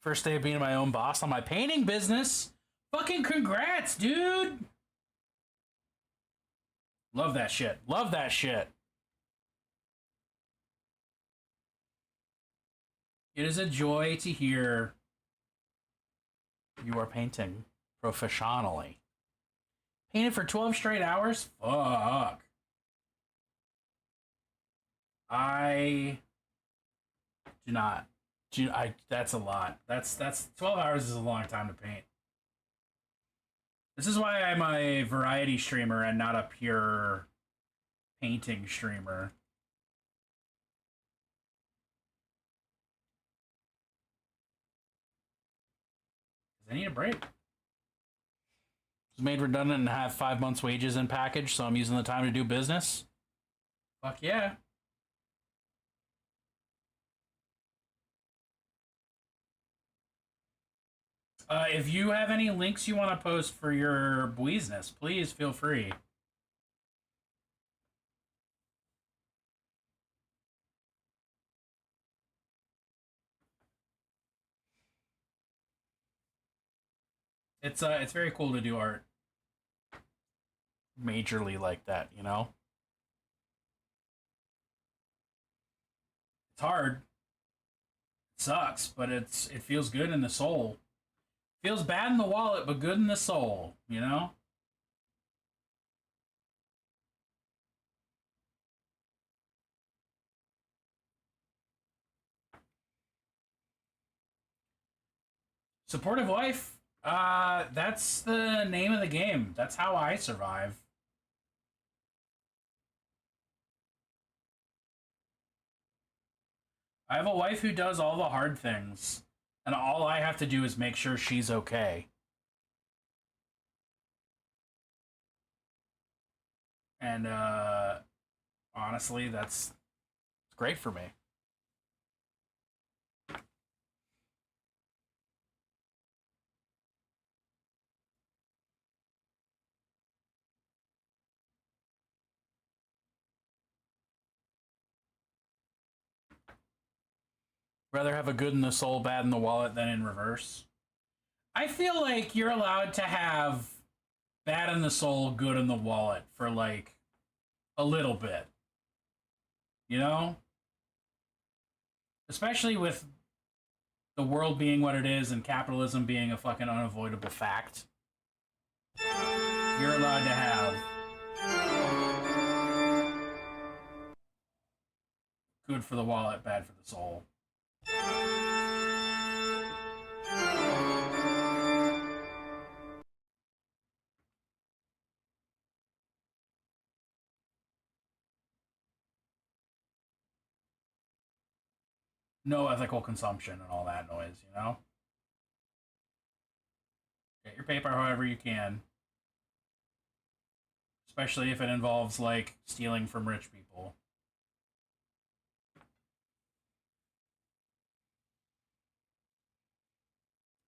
[SPEAKER 1] First day of being my own boss on my painting business. Fucking congrats, dude. Love that shit. Love that shit. It is a joy to hear you are painting professionally. Painted for 12 straight hours? Fuck. I do not. That's a lot. That's 12 hours is a long time to paint. This is why I'm a variety streamer and not a pure painting streamer. I need a break. I was made redundant and have 5 months' wages in package, so I'm using the time to do business. Fuck yeah. If you have any links you want to post for your business, please feel free. It's very cool to do art majorly like that, you know? It's hard. It sucks, but it feels good in the soul. Feels bad in the wallet, but good in the soul, you know? Supportive wife, that's the name of the game. That's how I survive. I have a wife who does all the hard things, and all I have to do is make sure she's okay. And honestly, that's great for me. Rather have a good in the soul, bad in the wallet than in reverse. I feel like you're allowed to have bad in the soul, good in the wallet for like a little bit. You know? Especially with the world being what it is and capitalism being a fucking unavoidable fact. You're allowed to have good for the wallet, bad for the soul. No ethical consumption and all that noise, you know? Get your paper however you can. Especially if it involves, like, stealing from rich people.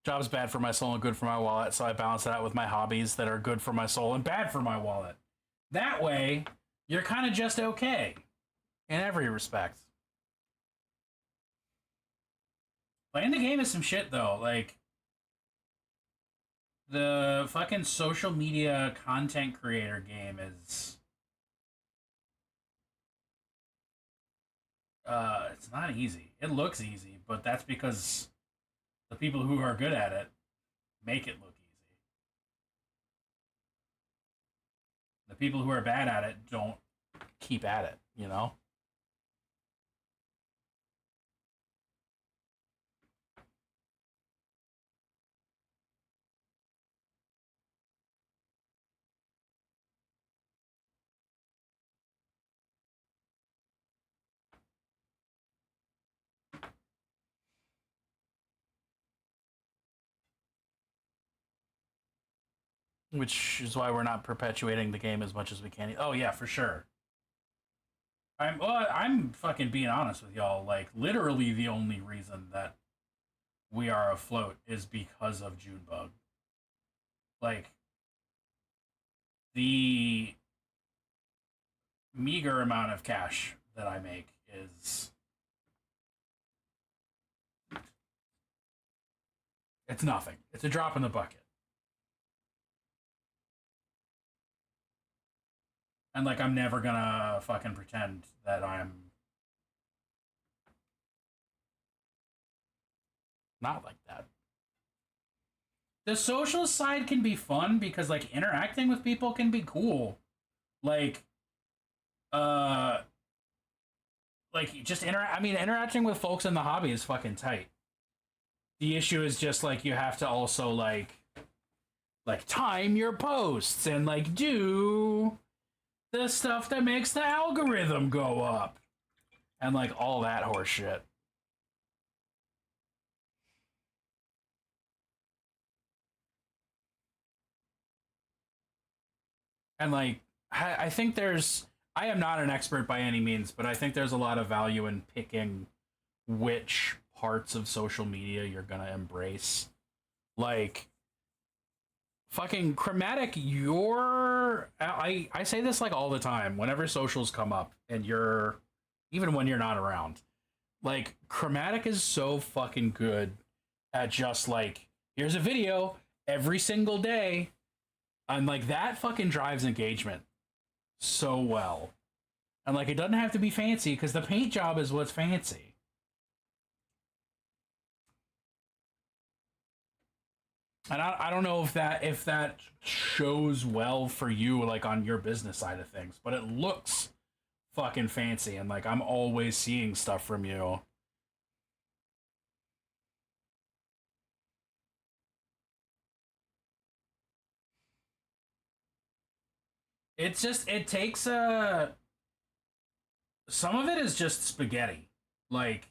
[SPEAKER 1] Job's bad for my soul and good for my wallet, so I balance it out with my hobbies that are good for my soul and bad for my wallet. That way, you're kind of just okay. In every respect. Playing the game is some shit, though. Like, the fucking social media content creator game is... it's not easy. It looks easy, but that's because the people who are good at it make it look easy. The people who are bad at it don't keep at it, you know? which is why we're not perpetuating the game as much as we can. Oh yeah, for sure. I'm fucking being honest with y'all. Like, literally, the only reason that we are afloat is because of Junebug. Like, the meager amount of cash that I make is, it's nothing. It's a drop in the bucket. And, like, I'm never gonna fucking pretend that I'm not like that. The social side can be fun because, like, interacting with people can be cool. Like, just interacting with folks in the hobby is fucking tight. The issue is just, like, you have to also, like time your posts and, like, do the stuff that makes the algorithm go up. And, like, all that horse shit. And, like, I think I am not an expert by any means, but I think there's a lot of value in picking which parts of social media you're gonna embrace. Like, fucking Chromatic, I say this, like, all the time, whenever socials come up, and even when you're not around. Like, Chromatic is so fucking good at just, like, here's a video every single day. And, like, that fucking drives engagement so well. And, like, it doesn't have to be fancy, because the paint job is what's fancy. And I don't know if that shows well for you, like, on your business side of things, but it looks fucking fancy, and, like, I'm always seeing stuff from you. It's just, it takes some of it is just spaghetti. Like,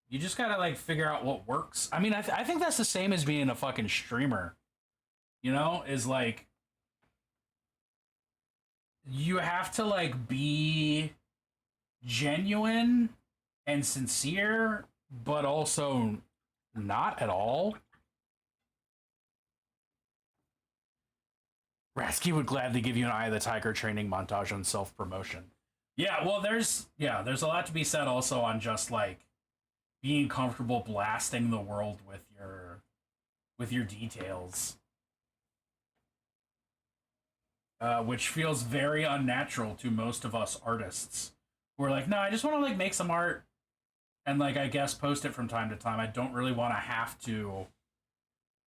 [SPEAKER 1] you just gotta, like, figure out what works. I mean, I think that's the same as being a fucking streamer. You know, is, like, you have to, like, be genuine and sincere, but also not at all. Rasky would gladly give you an Eye of the Tiger training montage on self-promotion. Yeah, well, there's a lot to be said also on just, like, being comfortable blasting the world with your details. Which feels very unnatural to most of us artists. We're like, no, I just want to, like, make some art and, like, I guess post it from time to time. I don't really want to have to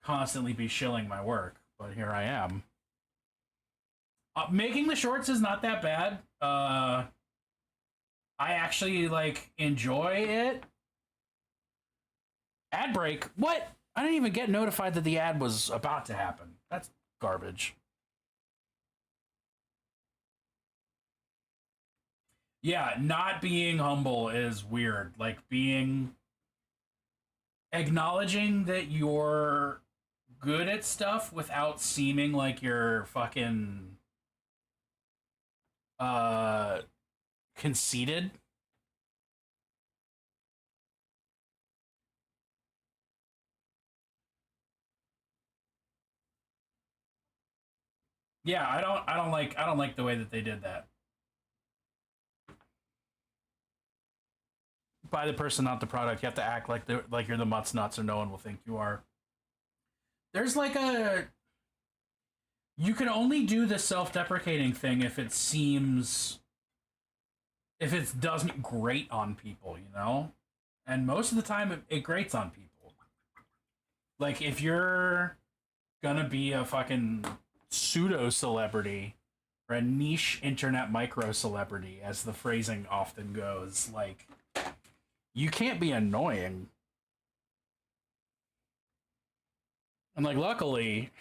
[SPEAKER 1] constantly be shilling my work, but here I am. Making the shorts is not that bad. I actually, like, enjoy it. Ad break? What? I didn't even get notified that the ad was about to happen. That's garbage. Yeah, not being humble is weird. Like, acknowledging that you're good at stuff without seeming like you're fucking conceited. Yeah, I don't like the way that they did that. Buy the person, not the product. You have to act like you're the mutts nuts, or no one will think you are. There's, like, you can only do the self-deprecating thing if it doesn't grate on people, you know? And most of the time it grates on people. Like, if you're gonna be a fucking pseudo-celebrity or a niche internet micro-celebrity, as the phrasing often goes, like, you can't be annoying. And, like, luckily,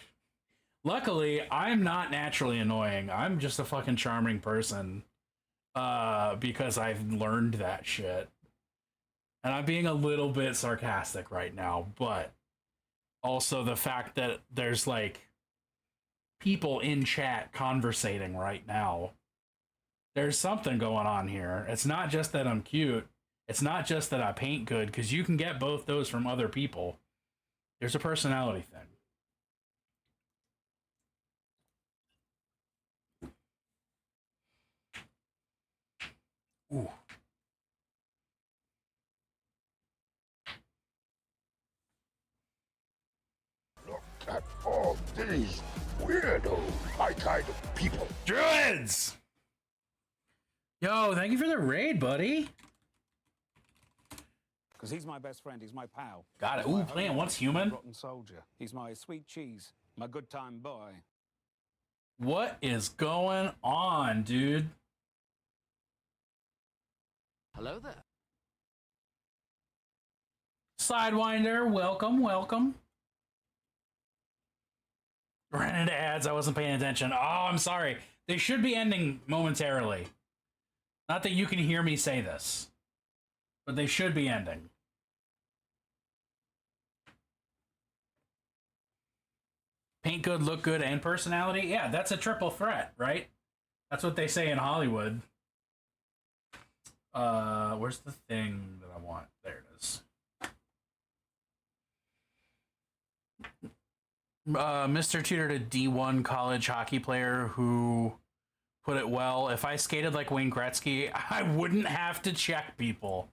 [SPEAKER 1] I'm not naturally annoying. I'm just a fucking charming person. Because I've learned that shit. And I'm being a little bit sarcastic right now, but also the fact that there's, like, people in chat conversating right now. There's something going on here. It's not just that I'm cute. It's not just that I paint good, because you can get both those from other people. There's a personality thing. Ooh.
[SPEAKER 6] Look at all these weirdo, my kind of people.
[SPEAKER 1] Druids! Yo, thank you for the raid, buddy.
[SPEAKER 5] Because he's my best friend, he's my pal.
[SPEAKER 1] Got it.
[SPEAKER 5] He's
[SPEAKER 1] Ooh,
[SPEAKER 5] my
[SPEAKER 1] playing
[SPEAKER 5] homie,
[SPEAKER 1] once human.
[SPEAKER 5] rotten soldier. He's my sweet cheese, my good time boy.
[SPEAKER 1] What is going on, dude?
[SPEAKER 2] Hello there.
[SPEAKER 1] Sidewinder, welcome, welcome. Ran into ads, I wasn't paying attention. Oh, I'm sorry. They should be ending momentarily. Not that you can hear me say this, but they should be ending. Paint good, look good, and personality? Yeah, that's a triple threat, right? That's what they say in Hollywood. Where's the thing that I want? There it is. Mr. Tutor to D1 college hockey player who put it well. If I skated like Wayne Gretzky, I wouldn't have to check people.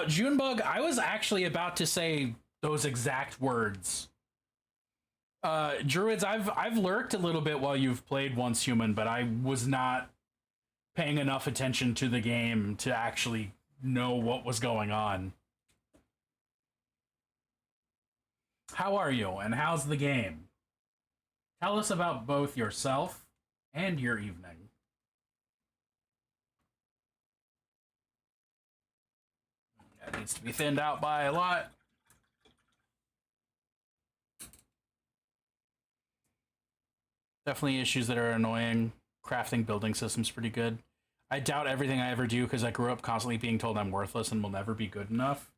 [SPEAKER 1] Junebug, I was actually about to say those exact words. Druids, I've lurked a little bit while you've played Once Human, but I was not paying enough attention to the game to actually know what was going on. How are you, and how's the game? Tell us about both yourself and your evening. That needs to be thinned out by a lot. Definitely issues that are annoying. Crafting building systems pretty good. I doubt everything I ever do because I grew up constantly being told I'm worthless and will never be good enough.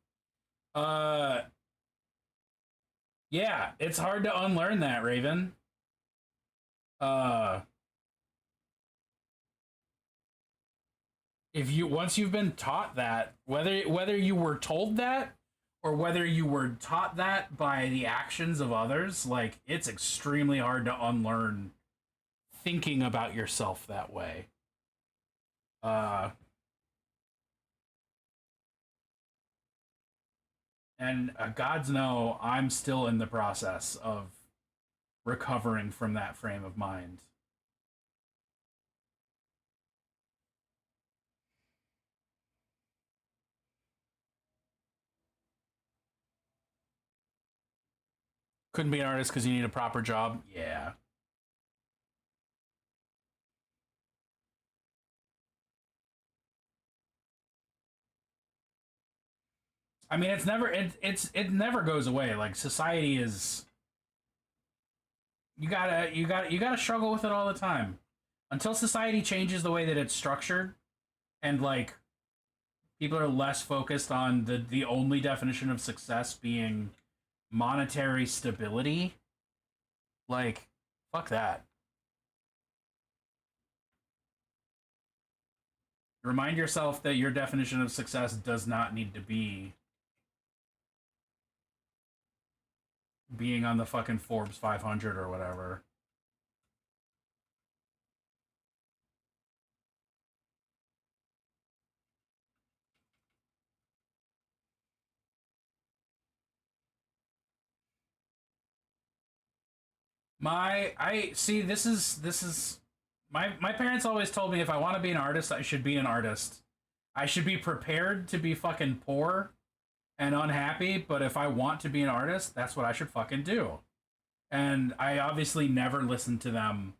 [SPEAKER 1] Yeah, it's hard to unlearn that, Raven. If you once you've been taught that, whether you were told that or whether you were taught that by the actions of others, like, it's extremely hard to unlearn thinking about yourself that way. And gods know I'm still in the process of recovering from that frame of mind. Couldn't be an artist because you need a proper job. Yeah. I mean, it never goes away. Like, society is, you gotta struggle with it all the time until society changes the way that it's structured, and like people are less focused on the only definition of success being monetary stability. Like, fuck that. Remind yourself that your definition of success does not need to be being on the fucking Forbes 500 or whatever. I see, this is my parents always told me if I want to be an artist, I should be an artist. I should be prepared to be fucking poor and unhappy, but if I want to be an artist, that's what I should fucking do. And I obviously never listened to them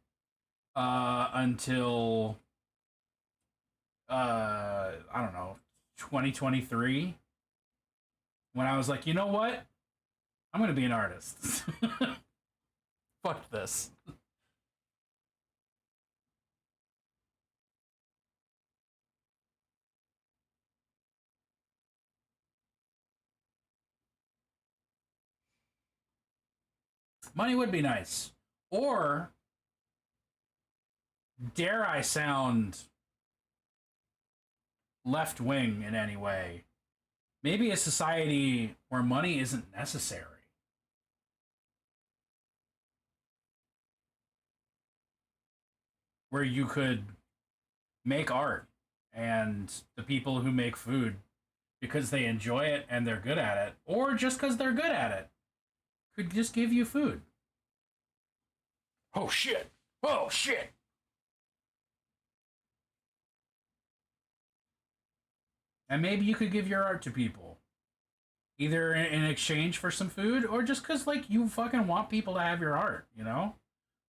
[SPEAKER 1] until I don't know, 2023, when I was like, you know what? I'm gonna be an artist. Fuck this. Money would be nice. Or, dare I sound left-wing in any way, maybe a society where money isn't necessary. Where you could make art, and the people who make food, because they enjoy it and they're good at it, or just because they're good at it, could just give you food. Oh shit! Oh shit! And maybe you could give your art to people. Either in exchange for some food, or just because, like, you fucking want people to have your art, you know?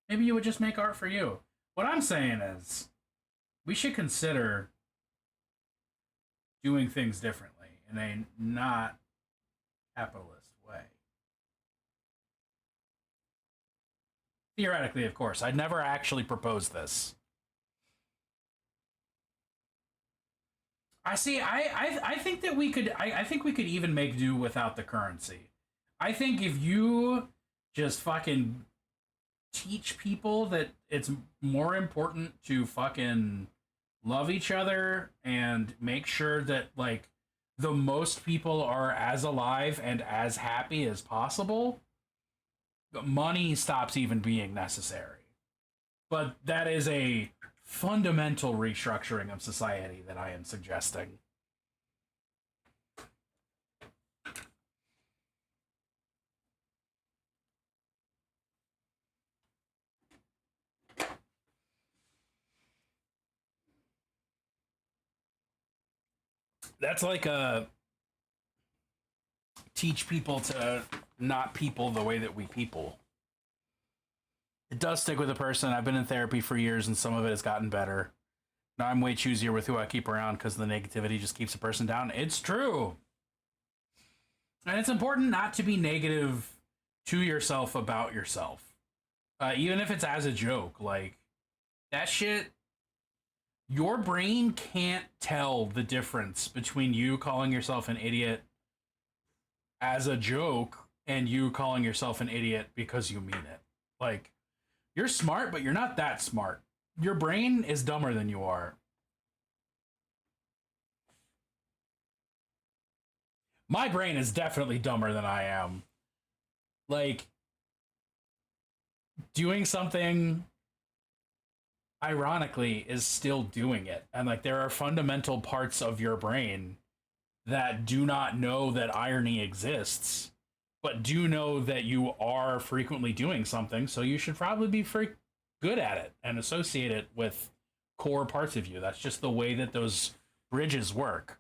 [SPEAKER 1] Maybe you would just make art for you. What I'm saying is, we should consider doing things differently in a not capitalist way. Theoretically, of course. I'd never actually proposed this. I think that we could. I think we could even make do without the currency. I think if you just fucking teach people that it's more important to fucking love each other and make sure that, like, the most people are as alive and as happy as possible, money stops even being necessary. But that is a fundamental restructuring of society that I am suggesting. That's like a teach people to not people the way that we people. It does stick with a person. I've been in therapy for years, and some of it has gotten better. Now I'm way choosier with who I keep around because the negativity just keeps a person down. It's true. And it's important not to be negative to yourself about yourself. Even if it's as a joke. Like, that shit, your brain can't tell the difference between you calling yourself an idiot as a joke and you calling yourself an idiot because you mean it. Like, you're smart, but you're not that smart. Your brain is dumber than you are. My brain is definitely dumber than I am. Like, doing something ironically is still doing it. And, like, there are fundamental parts of your brain that do not know that irony exists, but do know that you are frequently doing something, so you should probably be good at it and associate it with core parts of you. That's just the way that those bridges work.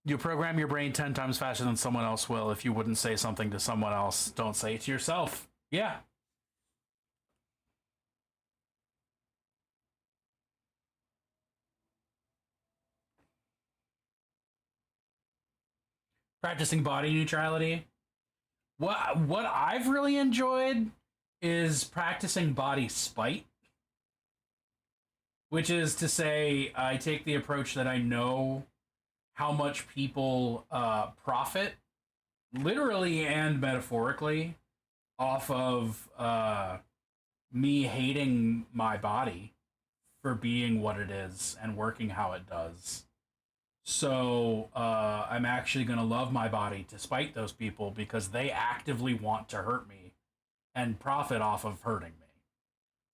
[SPEAKER 1] You program your brain 10 times faster than someone else will. If you wouldn't say something to someone else, don't say it to yourself. Yeah. Practicing body neutrality. What I've really enjoyed is practicing body spite, which is to say, I take the approach that I know how much people profit, literally and metaphorically, off of me hating my body for being what it is and working how it does. So I'm actually going to love my body to spite those people because they actively want to hurt me and profit off of hurting me.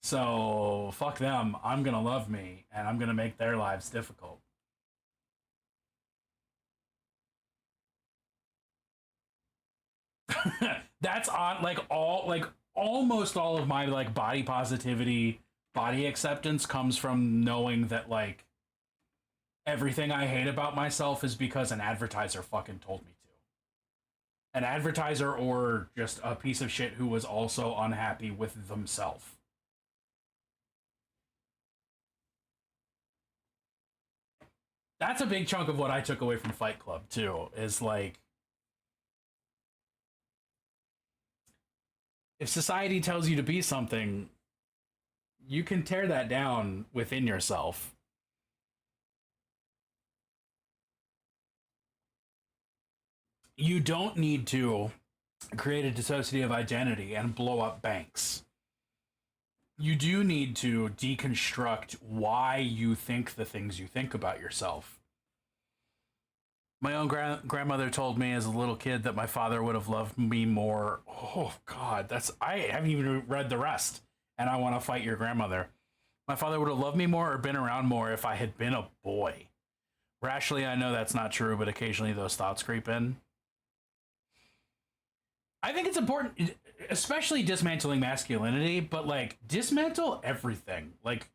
[SPEAKER 1] So fuck them. I'm going to love me and I'm going to make their lives difficult. That's on, like, almost all of my, like, body positivity, body acceptance comes from knowing that, like, everything I hate about myself is because an advertiser fucking told me to. An advertiser or just a piece of shit who was also unhappy with themselves. That's a big chunk of what I took away from Fight Club, too, is, like, if society tells you to be something, you can tear that down within yourself. You don't need to create a dissociative identity and blow up banks. You do need to deconstruct why you think the things you think about yourself. My own grandmother told me as a little kid that my father would have loved me more. Oh God, I haven't even read the rest, and I want to fight your grandmother. My father would have loved me more or been around more if I had been a boy. Rationally, I know that's not true, but occasionally those thoughts creep in. I think it's important, especially dismantling masculinity, but like dismantle everything. Like,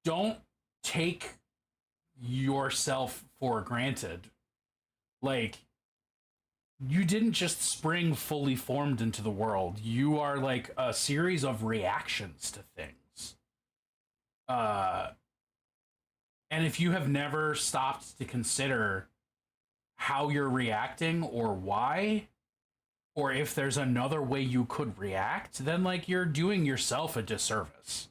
[SPEAKER 1] don't take yourself for granted. Like, you didn't just spring fully formed into the world. You are like a series of reactions to things. And if you have never stopped to consider how you're reacting or why, or if there's another way you could react, then like you're doing yourself a disservice.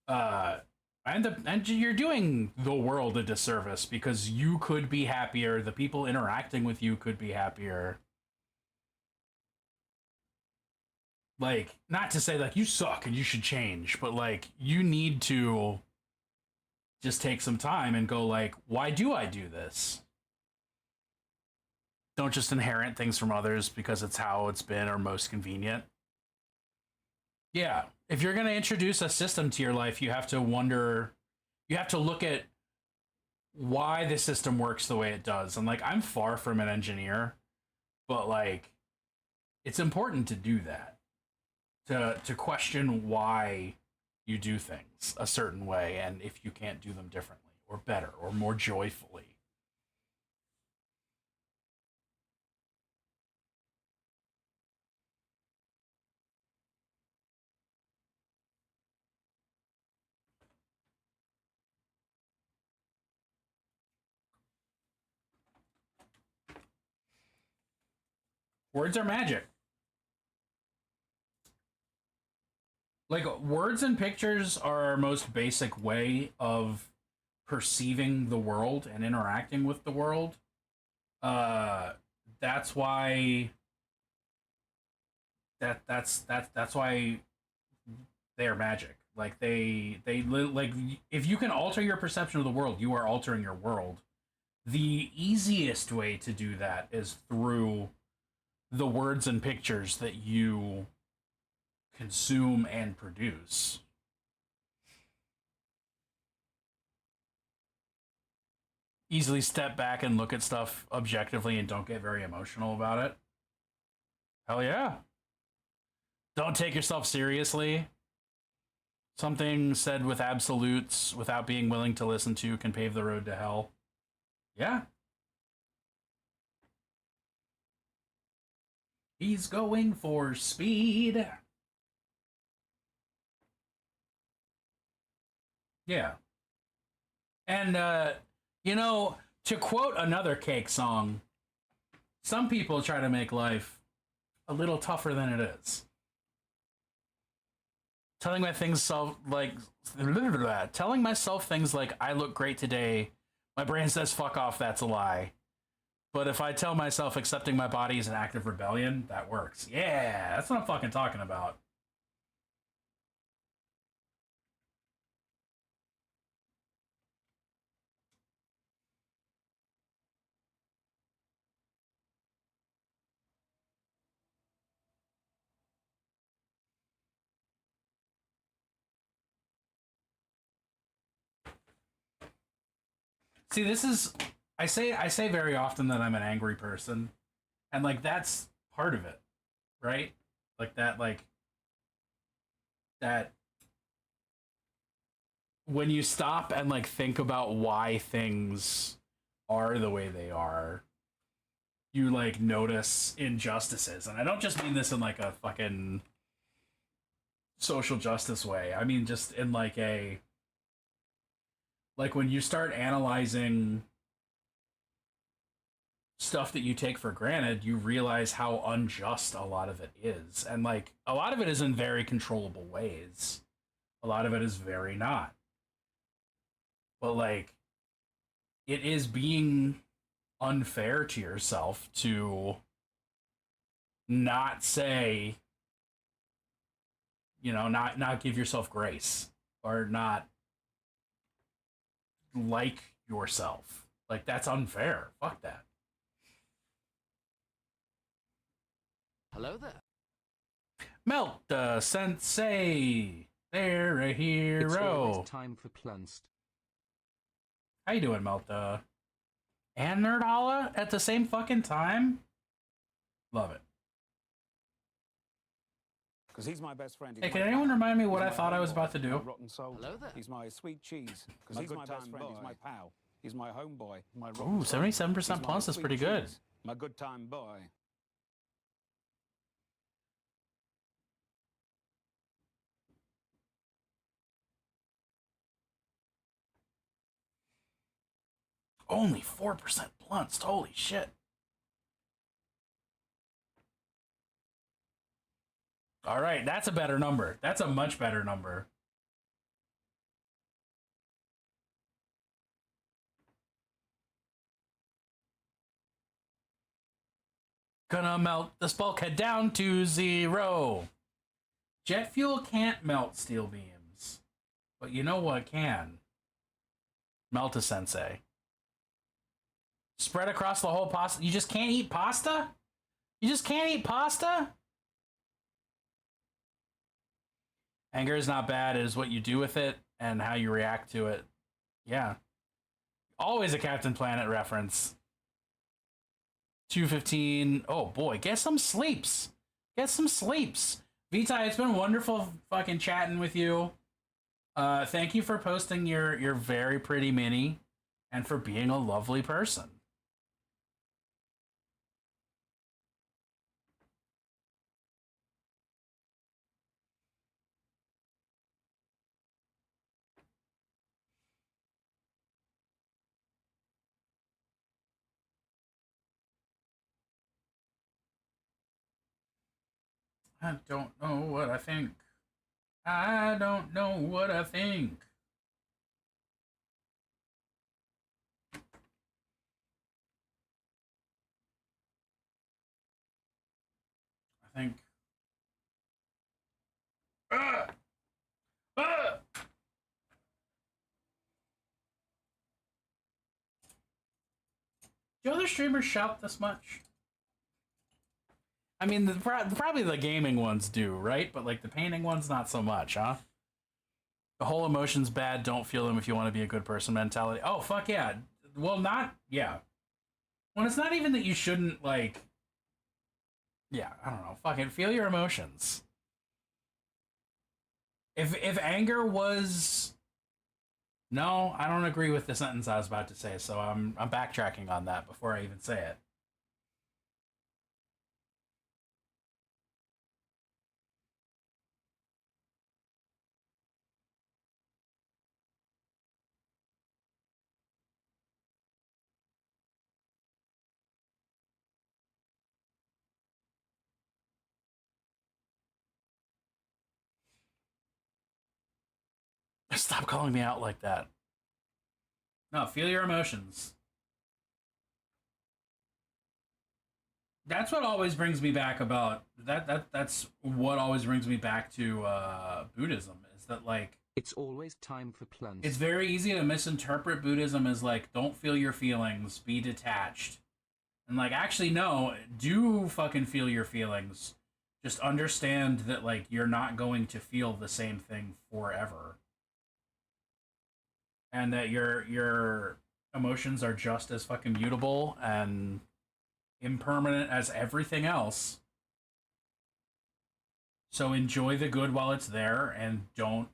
[SPEAKER 1] And you're doing the world a disservice because you could be happier. The people interacting with you could be happier. Like, not to say like you suck and you should change, but like you need to just take some time and go like, why do I do this? Don't just inherit things from others because it's how it's been or most convenient. Yeah, if you're going to introduce a system to your life, you have to look at why the system works the way it does. And like, I'm far from an engineer, but like, it's important to do that, to question why you do things a certain way and if you can't do them differently or better or more joyfully. Words are magic. Like, words and pictures are our most basic way of perceiving the world and interacting with the world. That's why that's why they're magic. Like like, if you can alter your perception of the world, you are altering your world. The easiest way to do that is through the words and pictures that you consume and produce. Easily step back and look at stuff objectively and don't get very emotional about it. Hell yeah. Don't take yourself seriously. Something said with absolutes without being willing to listen to can pave the road to hell. Yeah. He's going for speed. Yeah. And, to quote another Cake song, some people try to make life a little tougher than it is. Telling myself things like, I look great today, my brain says, fuck off, that's a lie. But if I tell myself accepting my body is an act of rebellion, that works. Yeah, that's what I'm fucking talking about. See, this is, I say very often that I'm an angry person, and like that's part of it, right? Like that when you stop and like think about why things are the way they are, you like notice injustices. And I don't just mean this in like a fucking social justice way. I mean just in like when you start analyzing stuff that you take for granted, you realize how unjust a lot of it is. And like a lot of it is in very controllable ways. A lot of it is very not. But like it is being unfair to yourself to not say, not give yourself grace or not like yourself. Like, that's unfair. Fuck that.
[SPEAKER 2] Hello there.
[SPEAKER 1] Melt Sensei. They're a hero.
[SPEAKER 7] It's always time for Plunst.
[SPEAKER 1] How you doing, Melta? And Nerdhala at the same fucking time? Love it.
[SPEAKER 5] Because he's my best friend.
[SPEAKER 1] Hey, can anyone remind me what I thought I was about to do?
[SPEAKER 5] Rotten soul.
[SPEAKER 2] Hello there.
[SPEAKER 5] He's my sweet cheese. Because he's my best friend. He's my pal. He's my homeboy. My
[SPEAKER 1] Ooh, 77% plus is pretty good.
[SPEAKER 5] My good time boy.
[SPEAKER 1] Only 4% plunced. Holy shit. All right, that's a better number. That's a much better number. Gonna melt this bulkhead down to 0. Jet fuel can't melt steel beams. But you know what can? Melt a sensei. Spread across the whole pasta. You just can't eat pasta? You just can't eat pasta? Anger is not bad. It is what you do with it and how you react to it. Yeah. Always a Captain Planet reference. 2:15. Oh boy, get some sleeps. Get some sleeps. Vita, it's been wonderful fucking chatting with you. Thank you for posting your very pretty mini and for being a lovely person. I don't know what I think. I don't know what I think. I think. Ah! Ah! Do other streamers shout this much? I mean, probably the gaming ones do, right? But like the painting ones, not so much, huh? The whole emotions bad, don't feel them if you want to be a good person mentality. Oh, fuck yeah. Well, not, yeah. When it's not even that you shouldn't, like, yeah, I don't know. Fucking feel your emotions. If anger was... No, I don't agree with the sentence I was about to say, so I'm backtracking on that before I even say it. Stop calling me out like that. No, feel your emotions. That's what always brings me back about that's what always brings me back to Buddhism is that like
[SPEAKER 7] it's always time for plunge.
[SPEAKER 1] It's very easy to misinterpret Buddhism as like don't feel your feelings, be detached. And like actually no, do fucking feel your feelings. Just understand that like you're not going to feel the same thing forever. And that your emotions are just as fucking mutable and impermanent as everything else. So enjoy the good while it's there and don't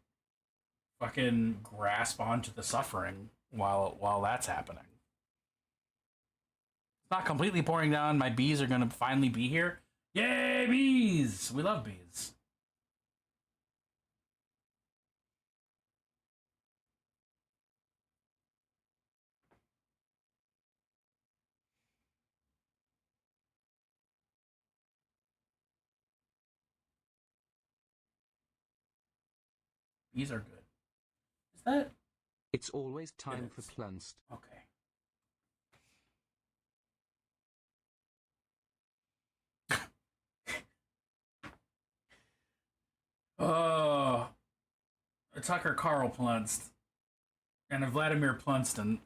[SPEAKER 1] fucking grasp onto the suffering while that's happening. It's not completely pouring down. My bees are gonna finally be here. Yay, bees! We love bees. Bees are good. Is that?
[SPEAKER 7] It's always time for plunge.
[SPEAKER 1] Okay. Oh, Tucker Carl Plunst and a Vladimir Plunston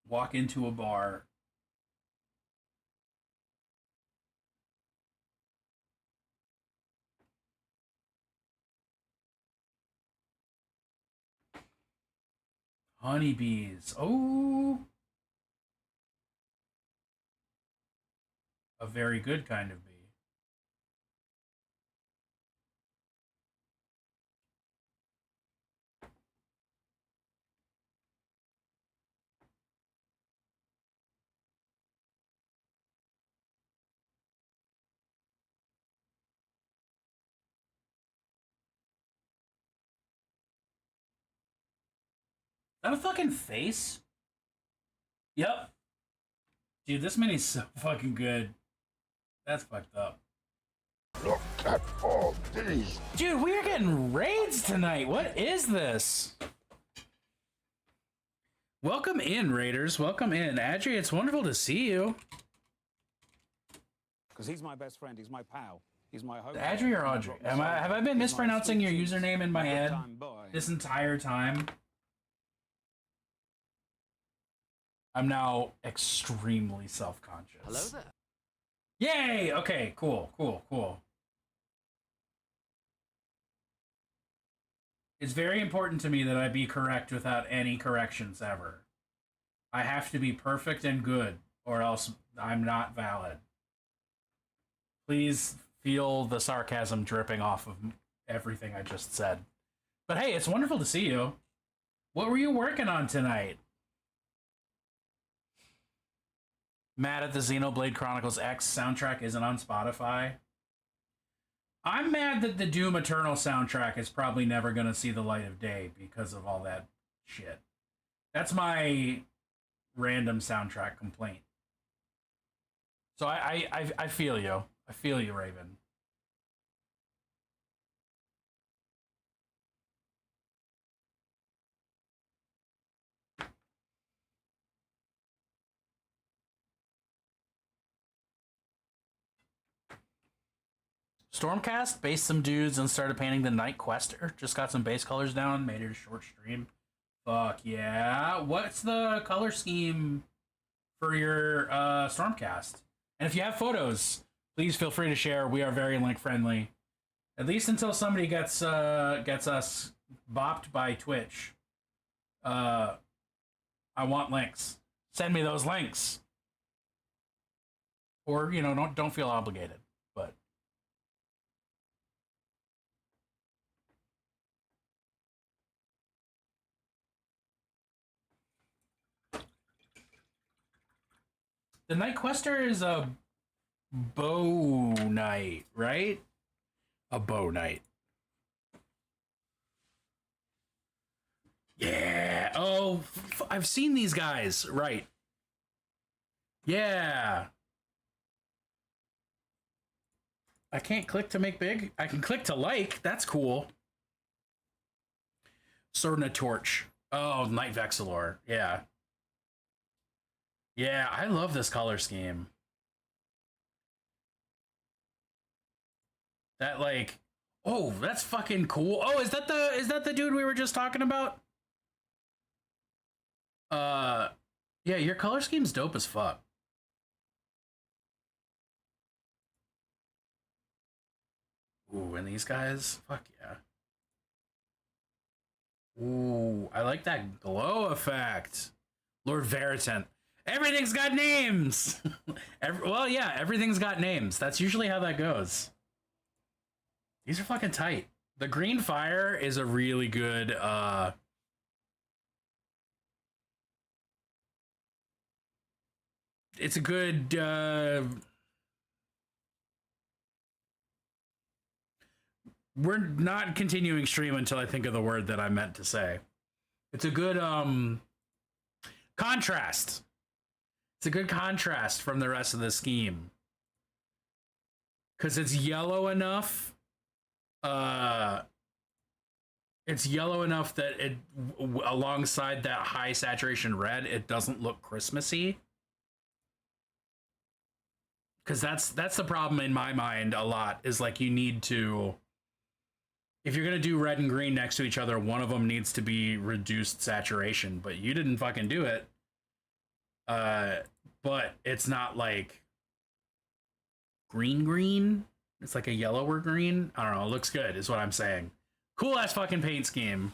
[SPEAKER 1] walk into a bar. Honeybees. Oh, a very good kind of bee. Is that a fucking face? Yep. Dude, this mini's so fucking good. That's fucked up.
[SPEAKER 6] Look at all these.
[SPEAKER 1] Dude, we're getting raids tonight. What is this? Welcome in, Raiders. Welcome in. Adri, it's wonderful to see you.
[SPEAKER 5] Because he's my best friend. He's my pal. He's my home.
[SPEAKER 1] Adri or Audrey? Have I been mispronouncing your username in my head this entire time? I'm now extremely self-conscious.
[SPEAKER 2] Hello there.
[SPEAKER 1] Yay! Okay, cool. It's very important to me that I be correct without any corrections ever. I have to be perfect and good, or else I'm not valid. Please feel the sarcasm dripping off of everything I just said. But hey, it's wonderful to see you. What were you working on tonight? Mad at the Xenoblade Chronicles X soundtrack isn't on Spotify. I'm mad that the Doom Eternal soundtrack is probably never going to see the light of day because of all that shit. That's my random soundtrack complaint. So I feel you. I feel you, Raven. Stormcast based some dudes and started painting the Night Quester. Just got some base colors down, made it a short stream. Fuck yeah. What's the color scheme for your Stormcast? And if you have photos, please feel free to share. We are very link friendly. At least until somebody gets us bopped by Twitch. I want links. Send me those links. Or, you know, don't feel obligated. But the Night Quester is a bow knight, right? A bow knight. Yeah. Oh, I've seen these guys. Right. Yeah. I can't click to make big. I can click to like. That's cool. Sword and a Torch. Oh, Night Vexilor. Yeah. Yeah, I love this color scheme. That like, oh, that's fucking cool. Oh, is that the dude we were just talking about? Yeah, your color scheme's dope as fuck. Ooh, and these guys, fuck yeah. Ooh, I like that glow effect. Lord Veritant. Everything's got names. Well, yeah, everything's got names. That's usually how that goes. These are fucking tight. The green fire is a really good it's a good we're not continuing stream until I think of the word that I meant to say. It's a good contrast. It's a good contrast from the rest of the scheme. Cuz it's yellow enough. It's yellow enough that it alongside that high saturation red, it doesn't look Christmassy. Cuz that's the problem in my mind a lot is like you need to if you're gonna do red and green next to each other, one of them needs to be reduced saturation, but you didn't fucking do it. But it's not like green. It's like a yellower green. I don't know. It looks good, is what I'm saying. Cool ass fucking paint scheme.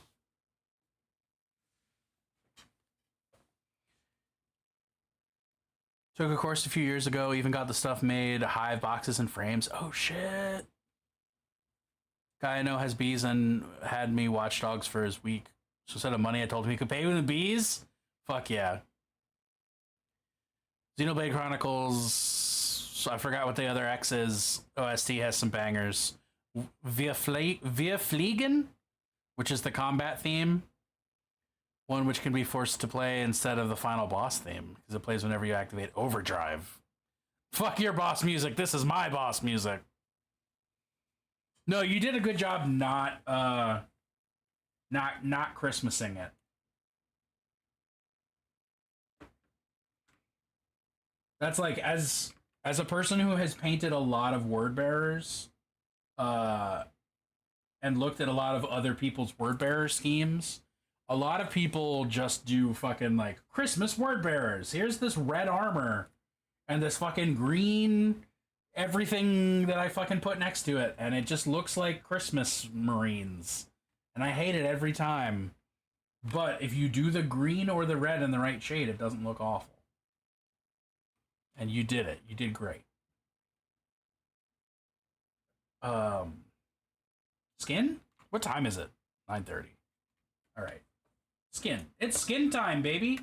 [SPEAKER 1] Took a course a few years ago. Even got the stuff made, hive boxes and frames. Oh shit. Guy I know has bees and had me watch dogs for his week. So instead of money, I told him he could pay with the bees. Fuck yeah. Xenoblade Chronicles. I forgot what the other X is. OST has some bangers. Via Fliegen, which is the combat theme. One which can be forced to play instead of the final boss theme, because it plays whenever you activate Overdrive. Fuck your boss music. This is my boss music. No, you did a good job not Christmasing it. That's like, as a person who has painted a lot of word bearers, and looked at a lot of other people's word bearer schemes, a lot of people just do fucking like Christmas word bearers. Here's this red armor and this fucking green everything that I fucking put next to it, and it just looks like Christmas Marines. And I hate it every time. But if you do the green or the red in the right shade, it doesn't look awful. And you did it. You did great. Skin? What time is it? 9:30. All right. Skin. It's skin time, baby.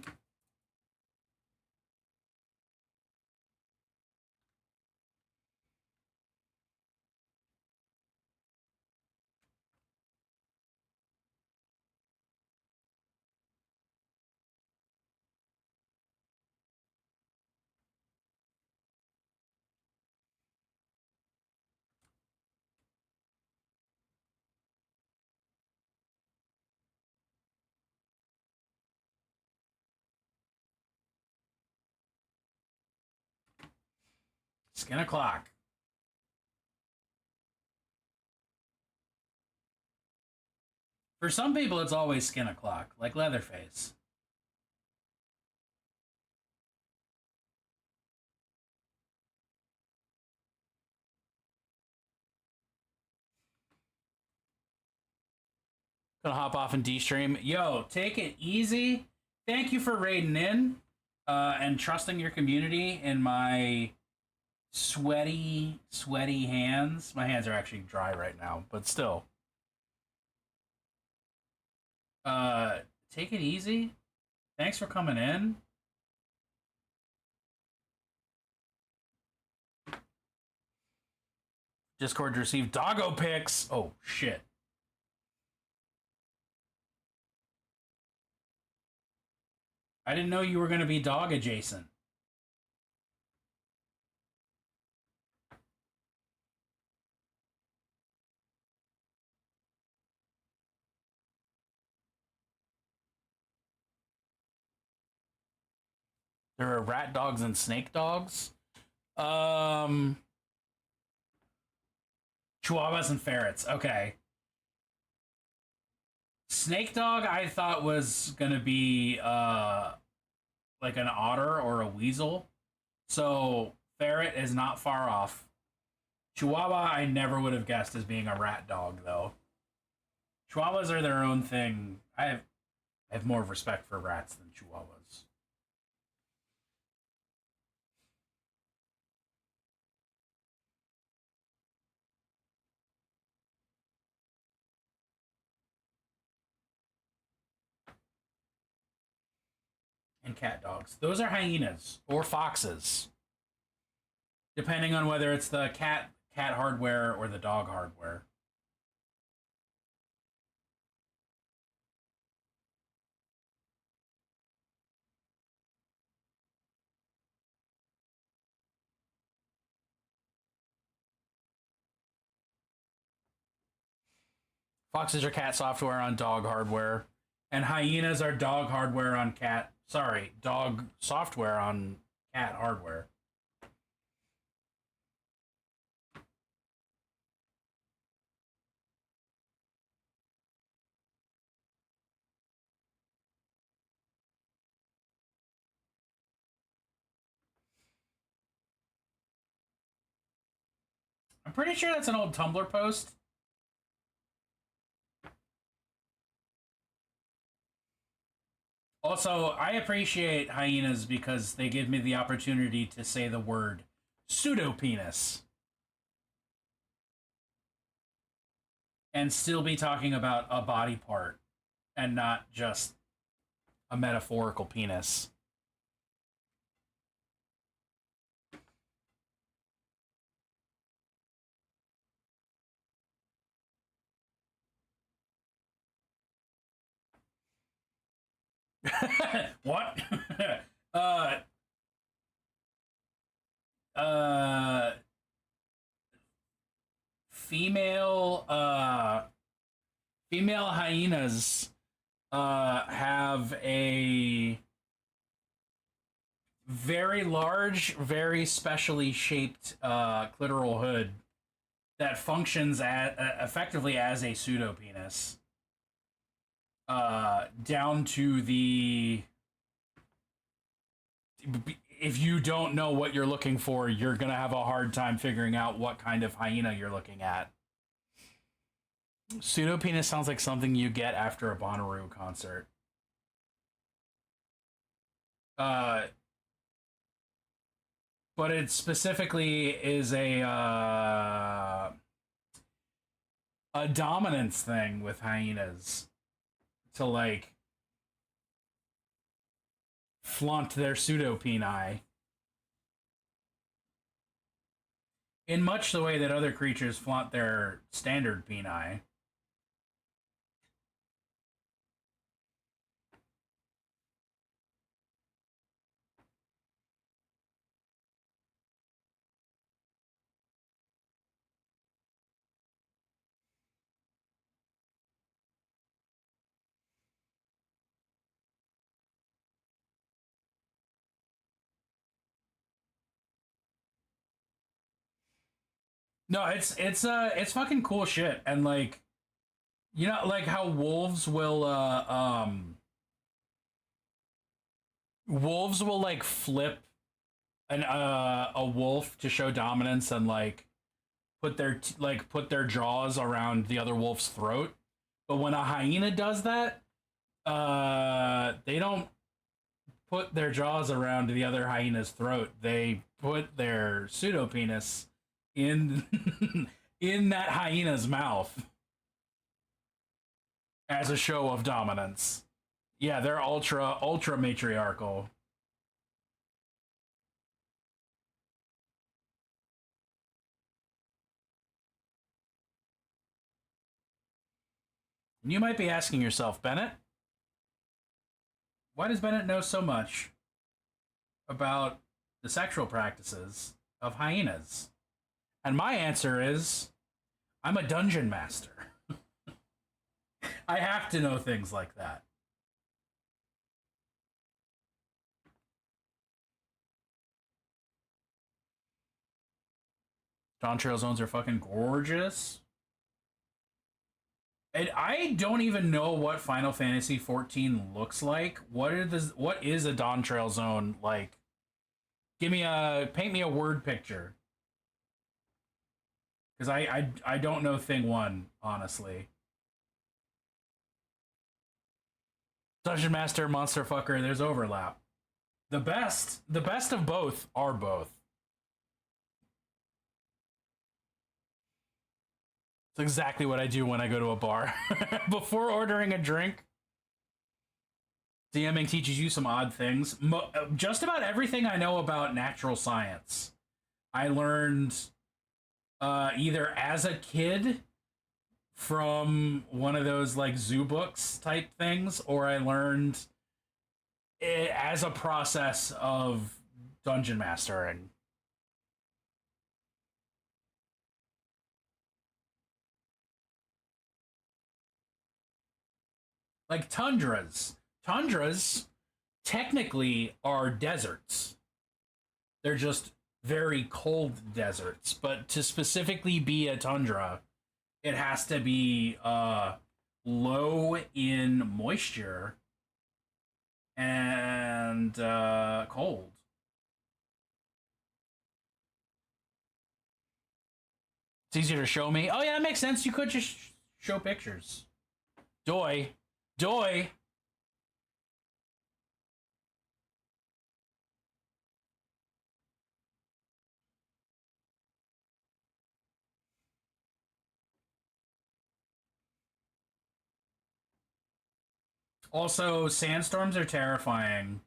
[SPEAKER 1] Skin o'clock. For some people, it's always skin o'clock, like Leatherface. Gonna hop off and de-stream. Yo, take it easy. Thank you for raiding in and trusting your community in my sweaty hands. My hands are actually dry right now, but still. Take it easy. Thanks for coming in. Discord received doggo pics. Oh, shit. I didn't know you were going to be dog adjacent. There are rat dogs and snake dogs. Chihuahuas and ferrets. Okay. Snake dog I thought was gonna be like an otter or a weasel. So ferret is not far off. Chihuahua I never would have guessed as being a rat dog though. Chihuahuas are their own thing. I have more respect for rats than chihuahuas. And cat dogs. Those are hyenas or foxes. Depending on whether it's the cat hardware or the dog hardware. Foxes are cat software on dog hardware. And hyenas are dog hardware on cat. Sorry, dog software on cat hardware. I'm pretty sure that's an old Tumblr post. Also, I appreciate hyenas because they give me the opportunity to say the word pseudo-penis. And still be talking about a body part and not just a metaphorical penis. What? uh, uh, female hyenas have a very large, very specially shaped clitoral hood that functions effectively as a pseudo penis. Down to the, if you don't know what you're looking for, you're gonna have a hard time figuring out what kind of hyena you're looking at. Pseudo penis sounds like something you get after a Bonnaroo concert. But it specifically is a dominance thing with hyenas to like flaunt their pseudo peni in much the way that other creatures flaunt their standard peni. No, it's fucking cool shit. And like, you know, like how wolves will like flip a wolf to show dominance and like put their jaws around the other wolf's throat. But when a hyena does that, they don't put their jaws around the other hyena's throat. They put their pseudo penis in in that hyena's mouth as a show of dominance. Yeah, they're ultra matriarchal. You might be asking yourself, Bennett, why does Bennett know so much about the sexual practices of hyenas? And my answer is, I'm a dungeon master. I have to know things like that. Dawn Trail Zones are fucking gorgeous. And I don't even know what Final Fantasy 14 looks like. What is a Dawn Trail Zone like? Paint me a word picture. Because I don't know thing one, honestly. Dungeon Master, Monster Fucker, there's overlap. The best of both are both. It's exactly what I do when I go to a bar. Before ordering a drink, DMing teaches you some odd things. Just about everything I know about natural science, I learned either as a kid from one of those like zoo books type things, or I learned it as a process of dungeon mastering. Like tundras. Tundras technically are deserts. They're just very cold deserts. But to specifically be a tundra, it has to be low in moisture and cold. It's easier to show me. Oh yeah, that makes sense. You could just show pictures. Doy. Doy. Also, sandstorms are terrifying.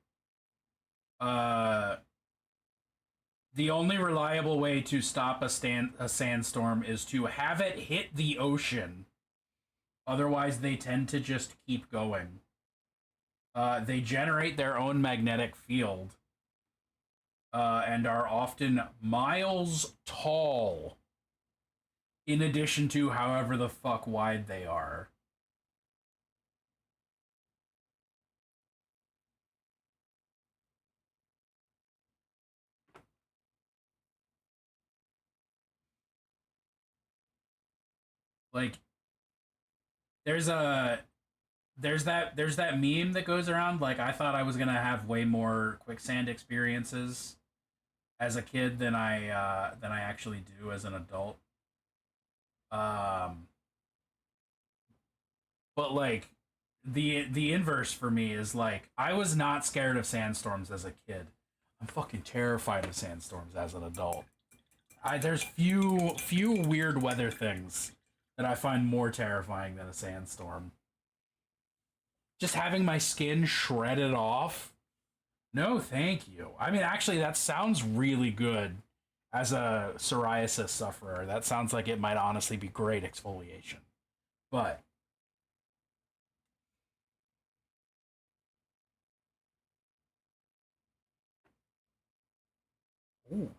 [SPEAKER 1] The only reliable way to stop a sandstorm is to have it hit the ocean. Otherwise, they tend to just keep going. They generate their own magnetic field and are often miles tall, in addition to however the fuck wide they are. Like, there's that meme that goes around, like, I thought I was gonna have way more quicksand experiences as a kid than I actually do as an adult. But like the inverse for me is like I was not scared of sandstorms as a kid. I'm fucking terrified of sandstorms as an adult. There's few weird weather things that I find more terrifying than a sandstorm. Just having my skin shredded off? No, thank you. I mean, actually, that sounds really good as a psoriasis sufferer. That sounds like it might honestly be great exfoliation. But ooh.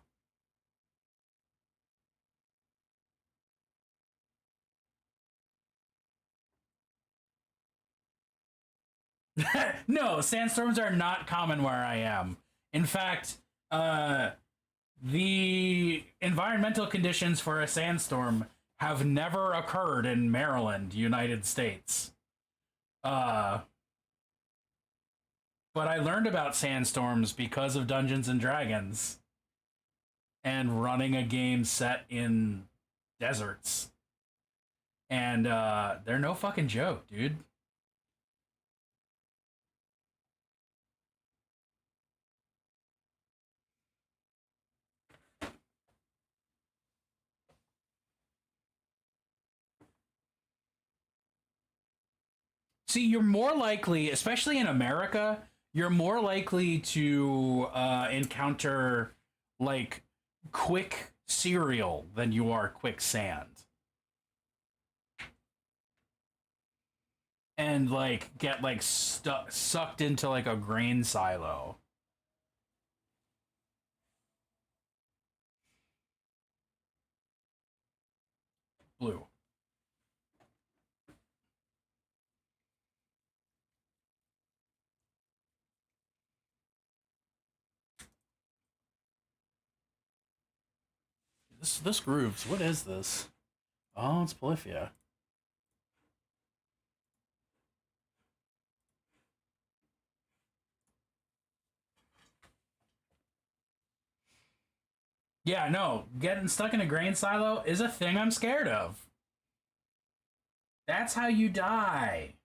[SPEAKER 1] No, sandstorms are not common where I am. In fact, the environmental conditions for a sandstorm have never occurred in Maryland, United States. But I learned about sandstorms because of Dungeons and Dragons and running a game set in deserts. And they're no fucking joke, dude. See, you're more likely, especially in America, you're more likely to encounter like quick cereal than you are quicksand. And like get like sucked into like a grain silo. Blue. This grooves. What is this? Oh, it's Polyphia. Yeah, no, getting stuck in a grain silo is a thing I'm scared of. That's how you die.